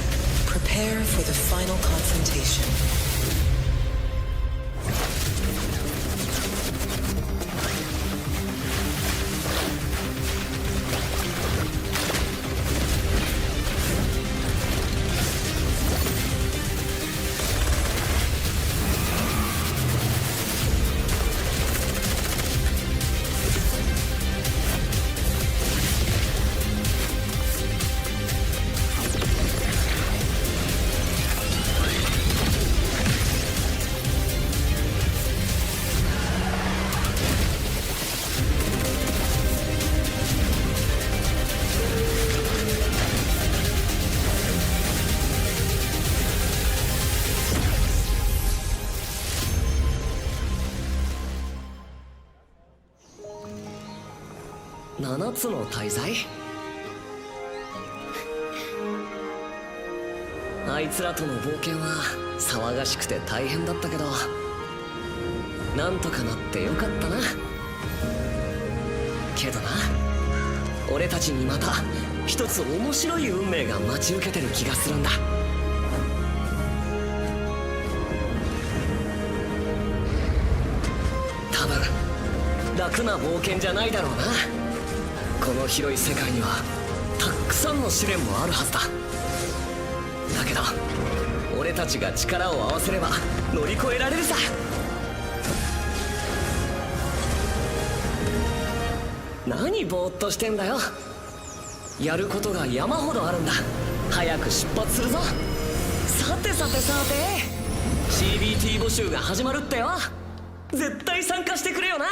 prepare for the final confrontation.7つの大罪？あいつらとの冒険は騒がしくて大変だったけど、なんとかなってよかったな。けどな、俺たちにまた一つ面白い運命が待ち受けてる気がするんだ。多分楽な冒険じゃないだろうな。この広い世界にはたくさんの試練もあるはずだ。だけど俺たちが力を合わせれば乗り越えられるさ。何ぼーっとしてんだよ。やることが山ほどあるんだ。早く出発するぞ。さてさてさて、 CBT 募集が始まるってよ。絶対参加してくれよな。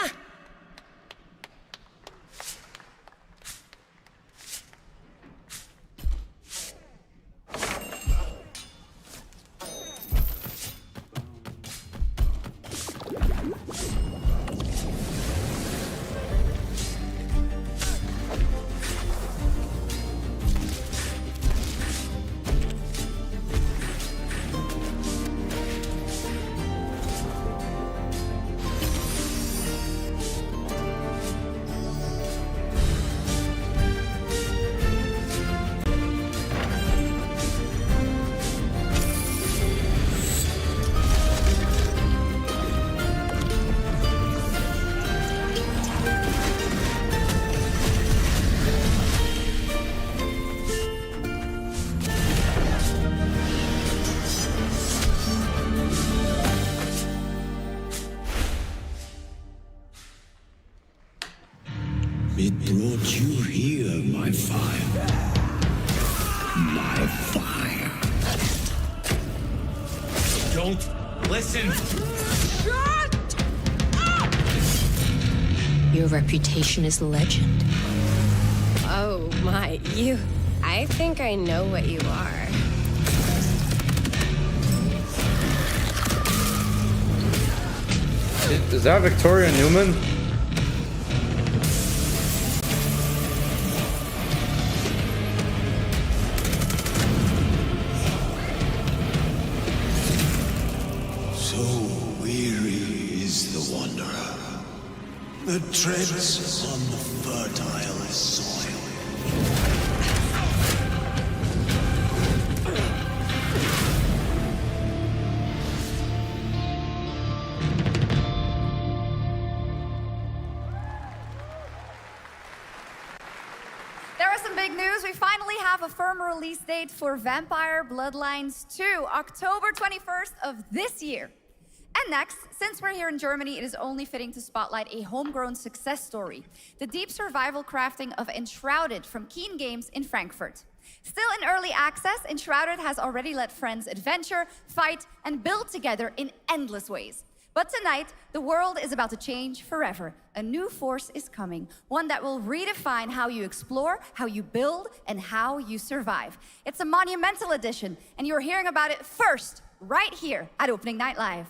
It brought you here, my fire. My fire. Don't listen. Shut up! Your reputation is legend. Oh my, you... I think I know what you are. Is that Victoria Newman? The treads on the fertile some big news. We finally have a firm release date for Vampire Bloodlines 2, October 21st of this year. And next, since we're here in Germany, it is only fitting to spotlight a homegrown success story, the deep survival crafting of Enshrouded from Keen Games in Frankfurt. Still in early access, Enshrouded has already let friends adventure, fight, and build together in endless ways. But tonight, the world is about to change forever. A new force is coming, one that will redefine how you explore, how you build, and how you survive. It's a monumental edition, and you're hearing about it first, right here at Opening Night Live.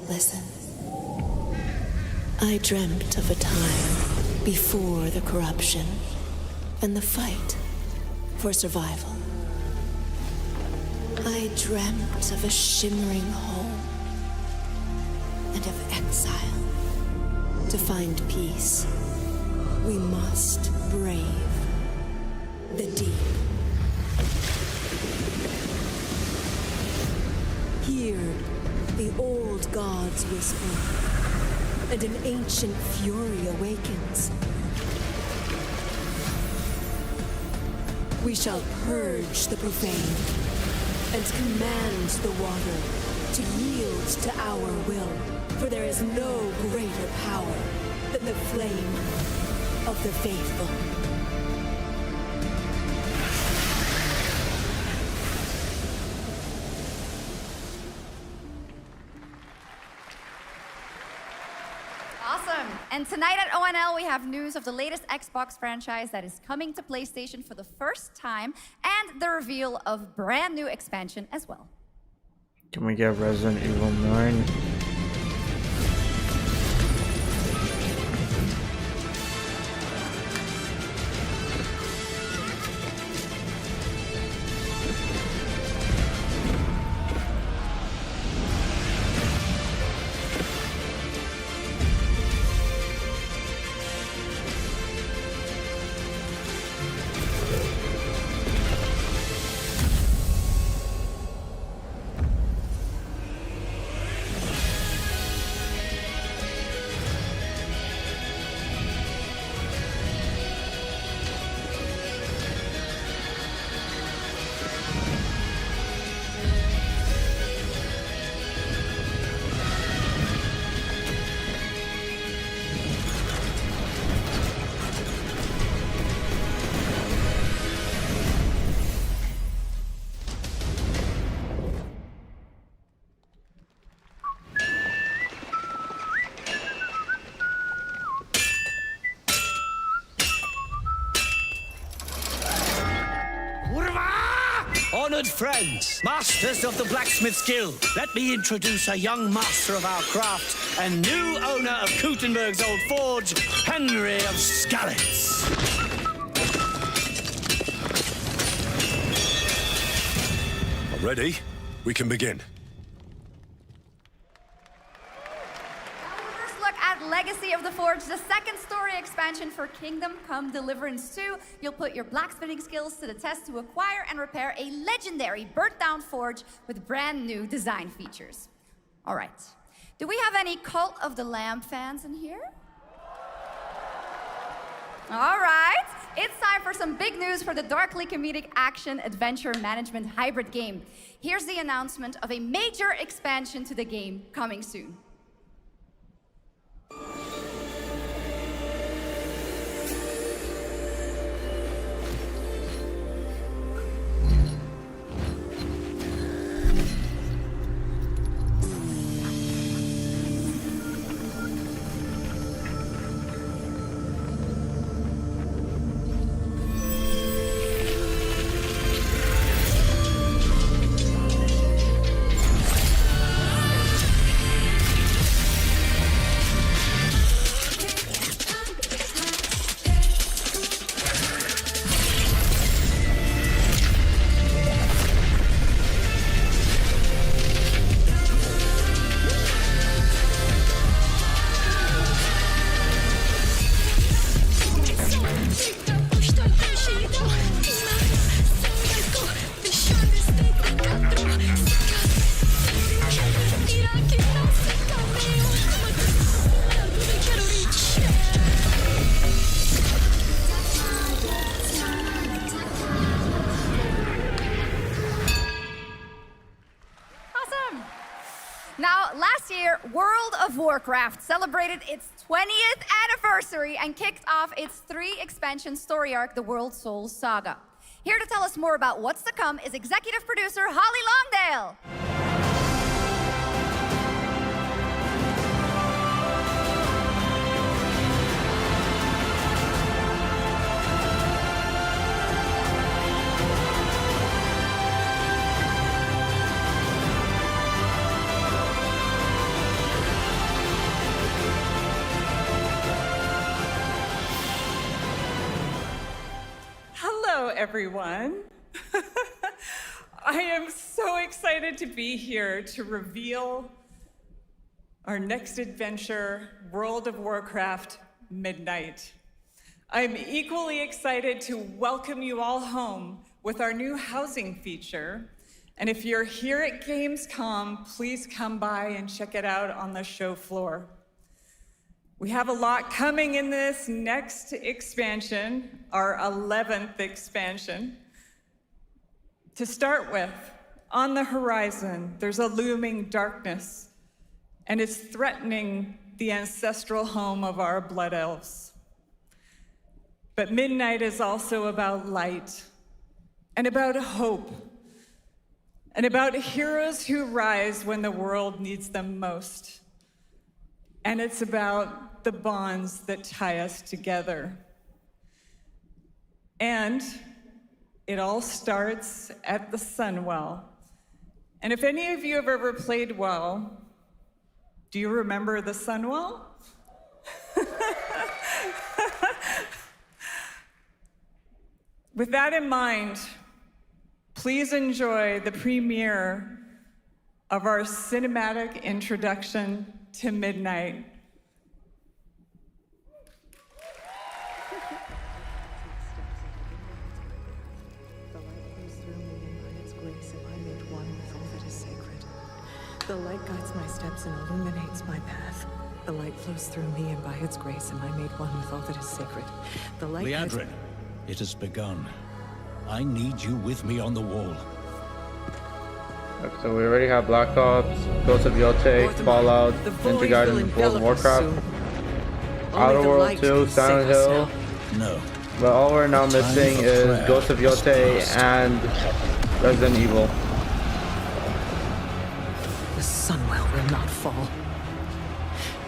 Listen. I dreamt of a time before the corruption and the fight for survival. I dreamt of a shimmering home and of exile. To find peace, we must brave the deep. Hear the old gods whisper, and an ancient fury awakens. We shall purge the profane and command the water to yield to our will, for there is no greater power than the flame of the faithful. Awesome. And tonight at ONL, we have news of the latest Xbox franchise that is coming to PlayStation for the first time, and the reveal of brand new expansion as well. Can we get Resident Evil 9? Honored friends, masters of the blacksmith's guild, let me introduce a young master of our craft and new owner of Gutenberg's old forge, Henry of Skalitz. Ready? We can begin. First look at Legacy of the Forge, the second story expansion for Kingdom Come Deliverance 2. You'll put your blacksmithing skills to the test to acquire and repair a legendary burnt-down forge with brand new design features. All right. Do we have any Cult of the Lamb fans in here? All right. It's time for some big news for the darkly comedic action adventure management hybrid game. Here's the announcement of a major expansion to the game coming soon. World of Warcraft celebrated its 20th anniversary and kicked off its 3-expansion story arc, the World Soul Saga. Here to tell us more about what's to come is executive producer Holly Longdale. Hello, everyone. I am so excited to be here to reveal our next adventure, World of Warcraft Midnight. I'm equally excited to welcome you all home with our new housing feature. And if you're here at Gamescom, please come by and check it out on the show floor. We have a lot coming in this next expansion, our 11th expansion. To start with, on the horizon, there's a looming darkness, and it's threatening the ancestral home of our blood elves. But Midnight is also about light, and about hope, and about heroes who rise when the world needs them most. And it's about the bonds that tie us together. And it all starts at the Sunwell. And if any of you have ever played WoW, do you remember the Sunwell? With that in mind, please enjoy the premiere of our cinematic introduction to Midnight. The light guides my steps and illuminates my path. The light flows through me, and by its grace am I made one with all that is sacred. The light Liadrin, it has begun. I need you with me on the wall. Okay, so we already have Black Ops, Ghost of Yotei, Fallout, Ninja Gaiden, and World of Warcraft, Outer World 2, Silent Hill. No. But all we're now missing is Ghost of Yotei and Resident Evil. The Sunwell will not fall.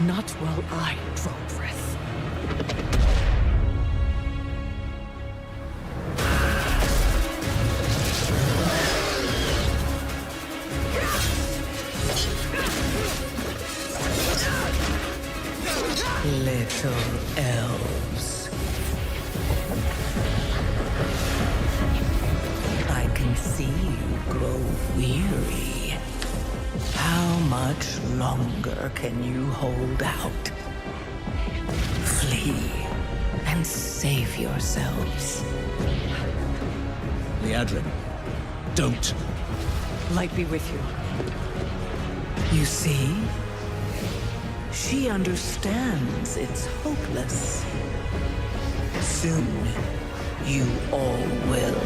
Not while I draw breath. Little elves. I can see you grow weary. How much longer can you hold out? Flee and save yourselves. Liadrin, don't. Light be with you. You see? She understands it's hopeless. Soon, you all will.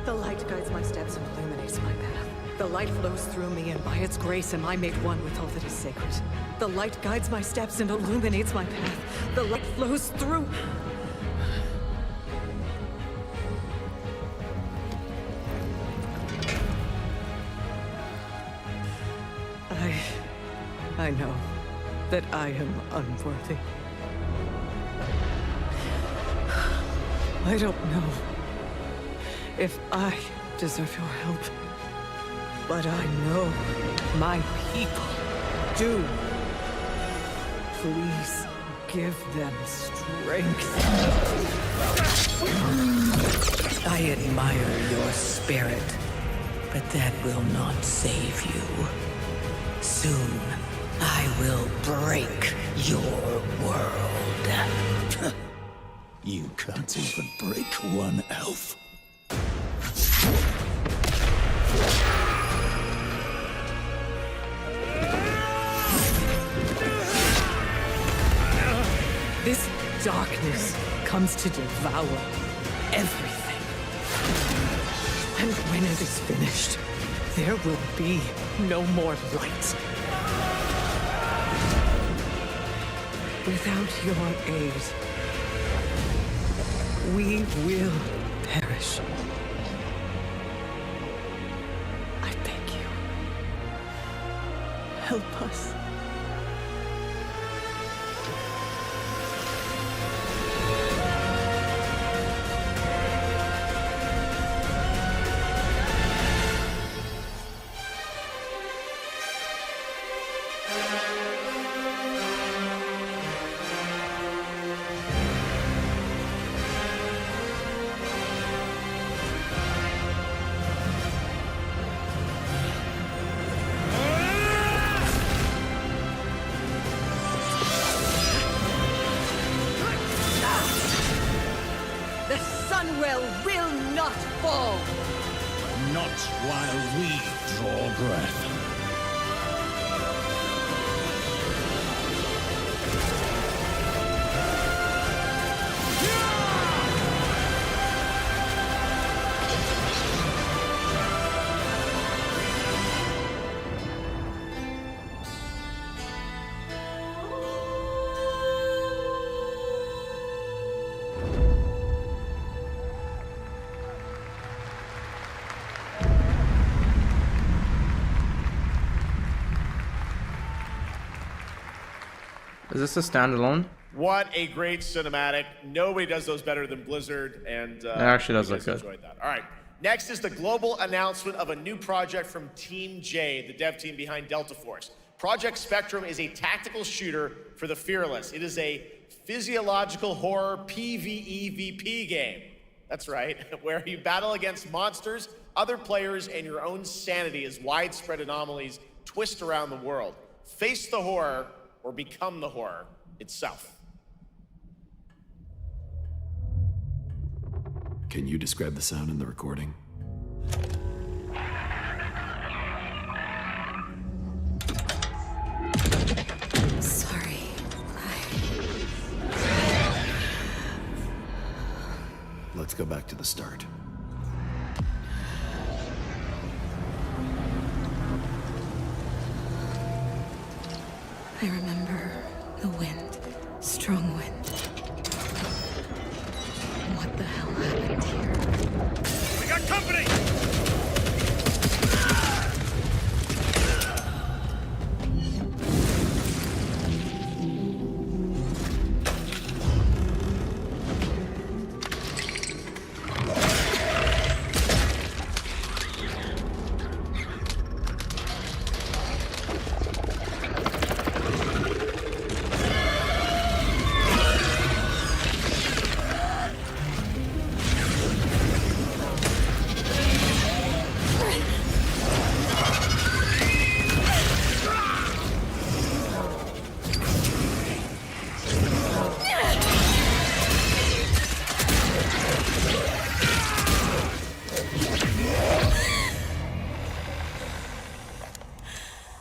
The light guides my steps and illuminates my path. The light flows through me, and by its grace am I made one with all that is sacred. The light guides my steps and illuminates my path. The light flows through... I know that I am unworthy. I don't know if I deserve your help, but I know my people do. Please give them strength. I admire your spirit, but that will not save you. Soon, I will break your world. You can't even break one elf. This darkness comes to devour everything. And when it is finished, there will be no more light. Without your aid, we will perish. I beg you, help us. The Sunwell will not fall! Not while we draw breath. Is this a standalone? What a great cinematic. Nobody does those better than Blizzard, and It actually does look good. enjoyed that. All right. Next is the global announcement of a new project from Team J, the dev team behind Delta Force. Project Spectrum is a tactical shooter for the fearless. It is a physiological horror PvEVP game. That's right, where you battle against monsters, other players, and your own sanity as widespread anomalies twist around the world. Face the horror or become the horror itself. Can you describe the sound in the recording? Sorry. Let's go back to the start. I remember the wind, strong wind. What the hell happened here? We got company!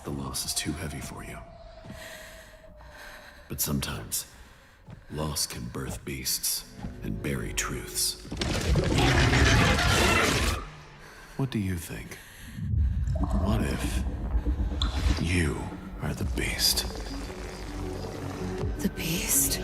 The loss is too heavy for you. But sometimes, loss can birth beasts and bury truths. What do you think? What if you are the beast? The beast?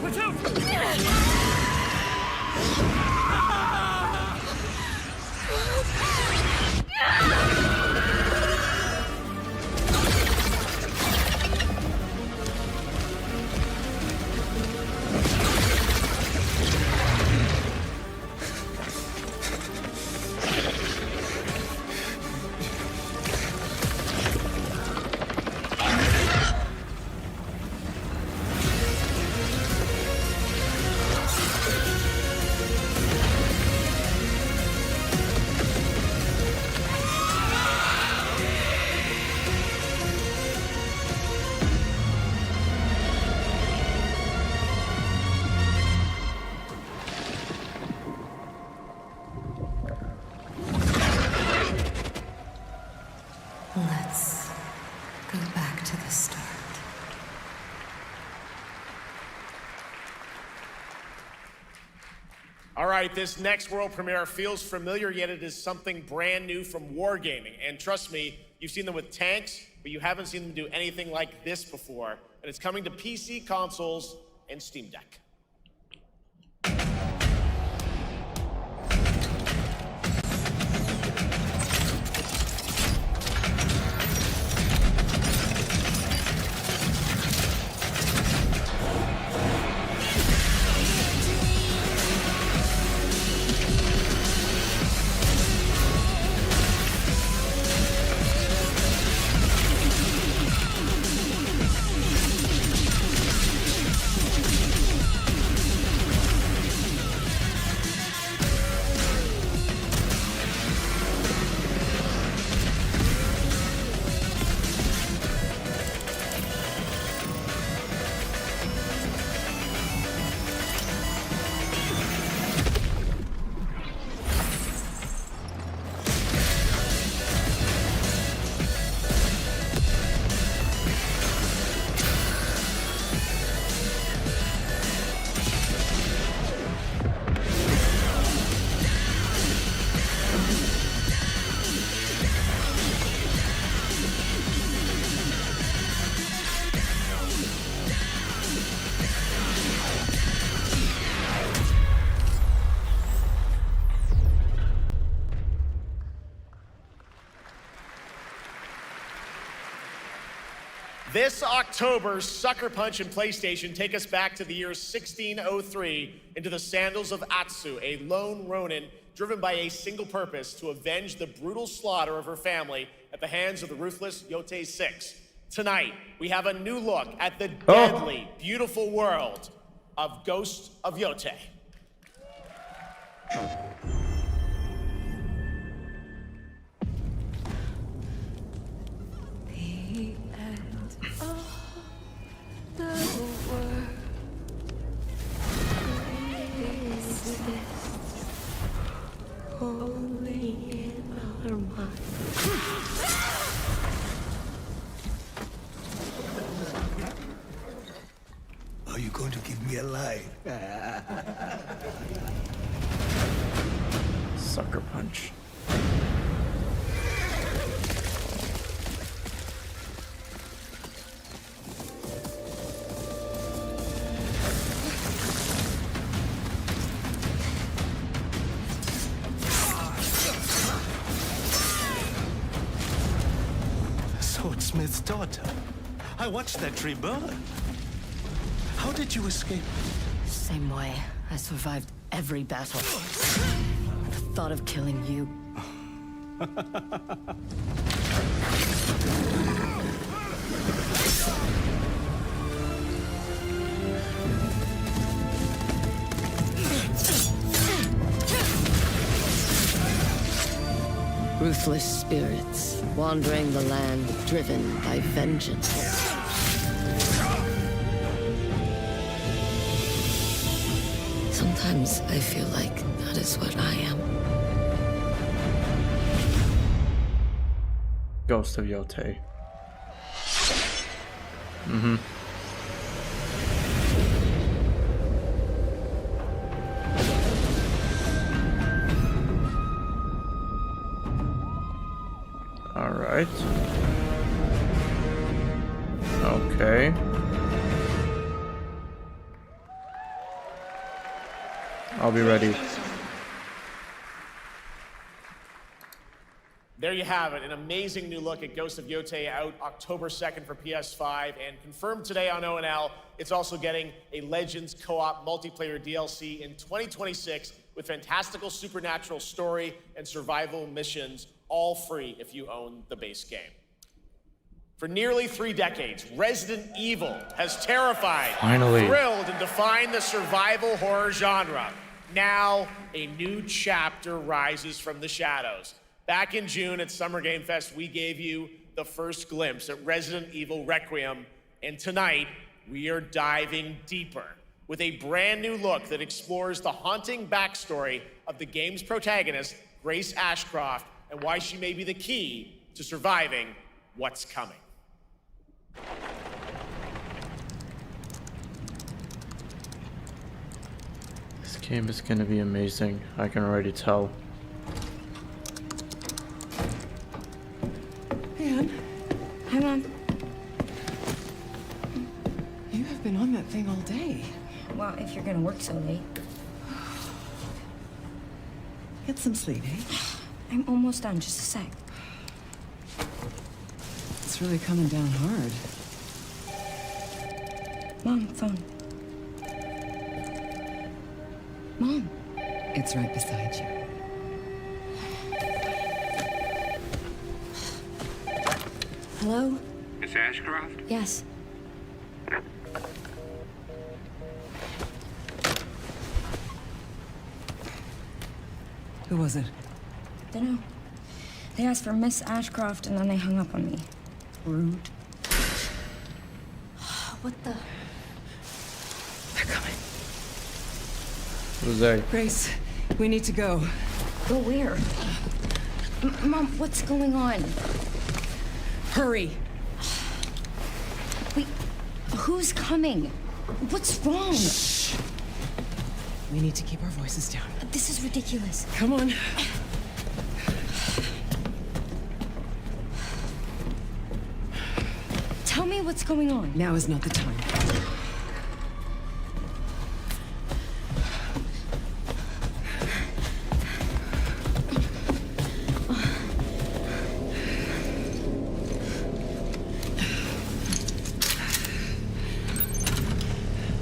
Watch out! All right, this next world premiere feels familiar, yet it is something brand new from Wargaming. And trust me, you've seen them with tanks, but you haven't seen them do anything like this before. And it's coming to PC, consoles, and Steam Deck. This October, Sucker Punch and PlayStation take us back to the year 1603 into the sandals of Atsu, a lone Ronin driven by a single purpose to avenge the brutal slaughter of her family at the hands of the ruthless Yotei 6. Tonight, we have a new look at the deadly, beautiful world of Ghost of Yotei. Only in our mind. Are you going to give me a line? Sucker Punch. Swordsmith's daughter. I watched that tree burn. How did you escape? Same way. I survived every battle. The thought of killing you. Ruthless spirits, wandering the land, driven by vengeance. Sometimes I feel like that is what I am. Ghost of Yotei. Mm-hmm. All right. Okay. I'll be ready. There you have it, an amazing new look at Ghost of Yotei, out October 2nd for PS5, and confirmed today on ONL, it's also getting a Legends co-op multiplayer DLC in 2026 with fantastical supernatural story and survival missions, all free if you own the base game. For nearly 3 decades, Resident Evil has terrified, thrilled, and defined the survival horror genre. Now, a new chapter rises from the shadows. Back in June at Summer Game Fest, we gave you the first glimpse at Resident Evil Requiem, and tonight, we are diving deeper with a brand new look that explores the haunting backstory of the game's protagonist, Grace Ashcroft, and why she may be the key to surviving what's coming. Game is gonna be amazing. I can already tell. Hey, Anne. Hi, Mom. You have been on that thing all day. Well, if you're gonna work so late. Get some sleep, eh? I'm almost done, just a sec. It's really coming down hard. Mom, phone. Mom. It's right beside you. Hello? Miss Ashcroft? Yes. Who was it? Dunno. They asked for Miss Ashcroft and then they hung up on me. Rude. What the? They're coming. Who's that? Grace, we need to go. Go where? Mom, what's going on? Hurry. Wait, who's coming? What's wrong? Shh. We need to keep our voices down. This is ridiculous. Come on. Tell me what's going on. Now is not the time.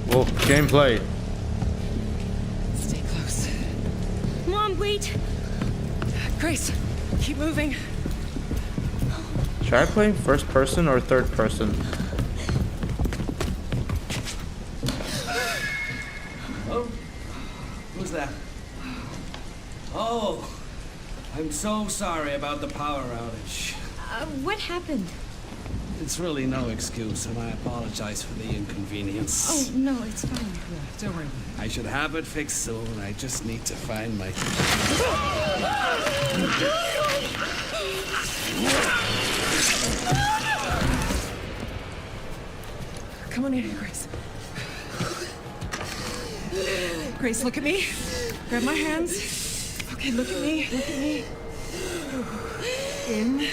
Well, gameplay. Stay close. Mom, wait. Grace, keep moving. Should I play first person or third person? Oh, who's that? Oh, I'm so sorry about the power outage. What happened? It's really no excuse, and I apologize for the inconvenience. Oh, no, it's fine. Yeah, don't worry. I should have it fixed soon. I just need to find my... Come on in here, Grace. Grace, look at me. Grab my hands. Okay, look at me. Look at me. In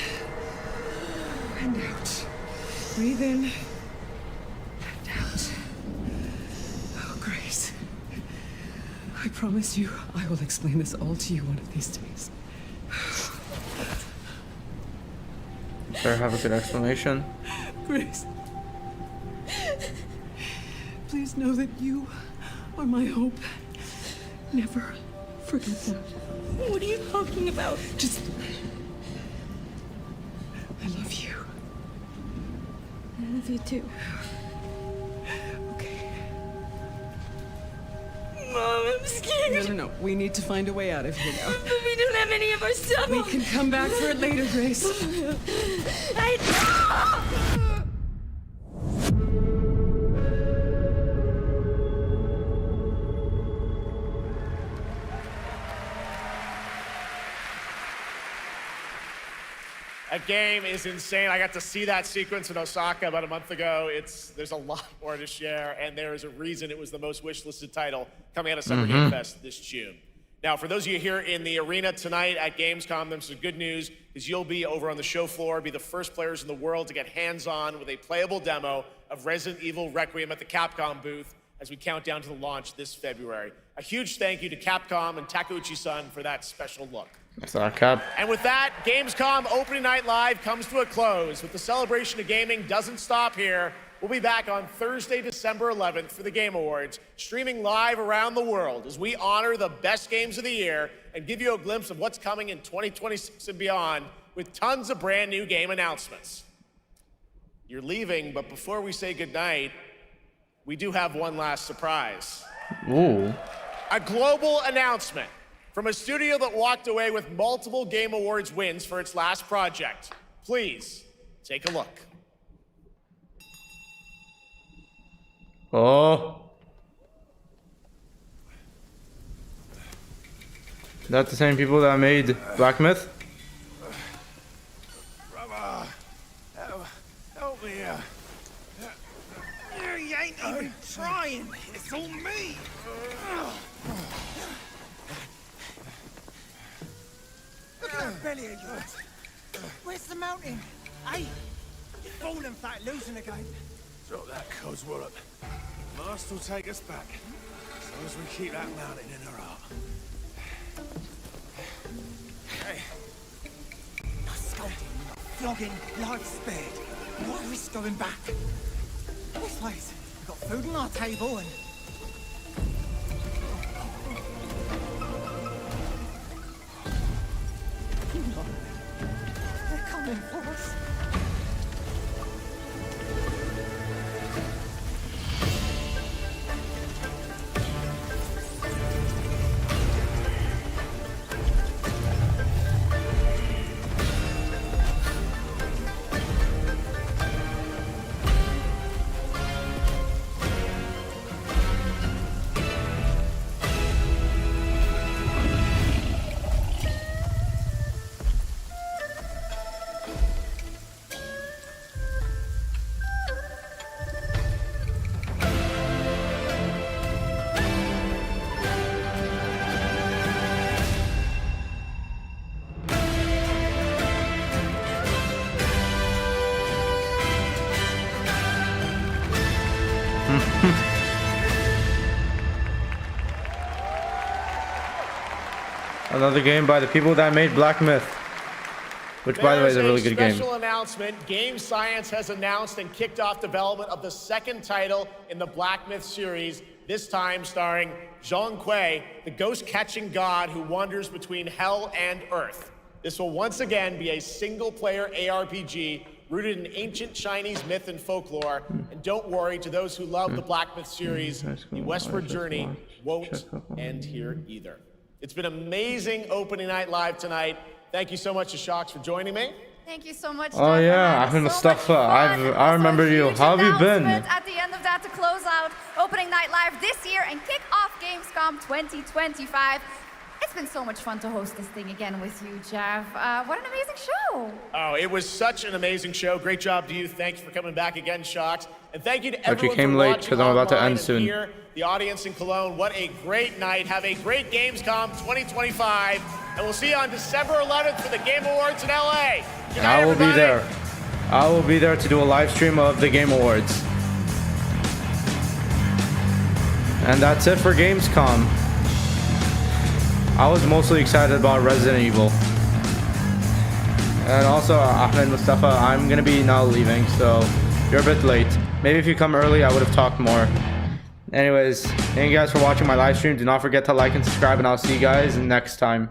and out. Breathe in and out. Oh, Grace. I promise you, I will explain this all to you one of these days. Better have a good explanation. Grace. Please know that you are my hope. Never forget that. What are you talking about? Just... I love you. I love you too. Okay. Mom, I'm scared. No. We need to find a way out of here now. But we don't have any of our stuff. We can come back for it later, Grace. That game is insane. I got to see that sequence in Osaka about a month ago. There's a lot more to share, and there is a reason it was the most wishlisted title coming out of Summer Game Fest this June. Now, for those of you here in the arena tonight at Gamescom, there's some good news, is you'll be over on the show floor, be the first players in the world to get hands-on with a playable demo of Resident Evil Requiem at the Capcom booth as we count down to the launch this February. A huge thank you to Capcom and Takeuchi-san for that special look. That's our Cap. And with that, Gamescom Opening Night Live comes to a close. But the celebration of gaming doesn't stop here. We'll be back on Thursday, December 11th for the Game Awards, streaming live around the world as we honor the best games of the year and give you a glimpse of what's coming in 2026 and beyond with tons of brand new game announcements. You're leaving, but before we say goodnight, we do have one last surprise. Ooh. A global announcement from a studio that walked away with multiple Game Awards wins for its last project. Please, take a look. Oh. Is that the same people that made Black Myth? Brother, help me. You ain't even trying. It's all me. Look at that belly of yours. Where's the mountain? Hey, you're falling flat, losing again. Drop that Cosworth. Master will take us back, as long as we keep that mountain in our heart. Hey. No scolding, no flogging, life spared. Why risk going back? This place, we've got food on our table and... They're coming for us. Another game by the people that made Black Myth, which by the way is a really good game. Special announcement. Game Science has announced and kicked off development of the second title in the Black Myth series, this time starring Zhong Kui, the ghost-catching god who wanders between hell and earth. This will once again be a single-player ARPG rooted in ancient Chinese myth and folklore. And don't worry, to those who love the Black Myth series, the westward journey won't end here either. It's been amazing opening night live tonight. Thank you so much to Shox for joining me. Thank you so much. Oh yeah, Ahmed Mustafa. I remember you. How have you been? At the end of that, to close out opening night live this year and kick off Gamescom 2025. It's been so much fun to host this thing again with you, Jeff. What an amazing show. Oh, it was such an amazing show. Great job to you. Thanks for coming back again, Shox. And thank you to everyone you came for late watching because I'm about to online end and soon. here, the audience in Cologne. What a great night. Have a great Gamescom 2025. And we'll see you on December 11th for the Game Awards in LA. Good night, I will everybody. be there. I will be there to do a live stream of the Game Awards. And that's it for Gamescom. I was mostly excited about Resident Evil. And also, Ahmed Mustafa, I'm gonna be now leaving, so you're a bit late. Maybe if you come early, I would have talked more. Anyways, thank you guys for watching my live stream. Do not forget to like and subscribe, and I'll see you guys next time.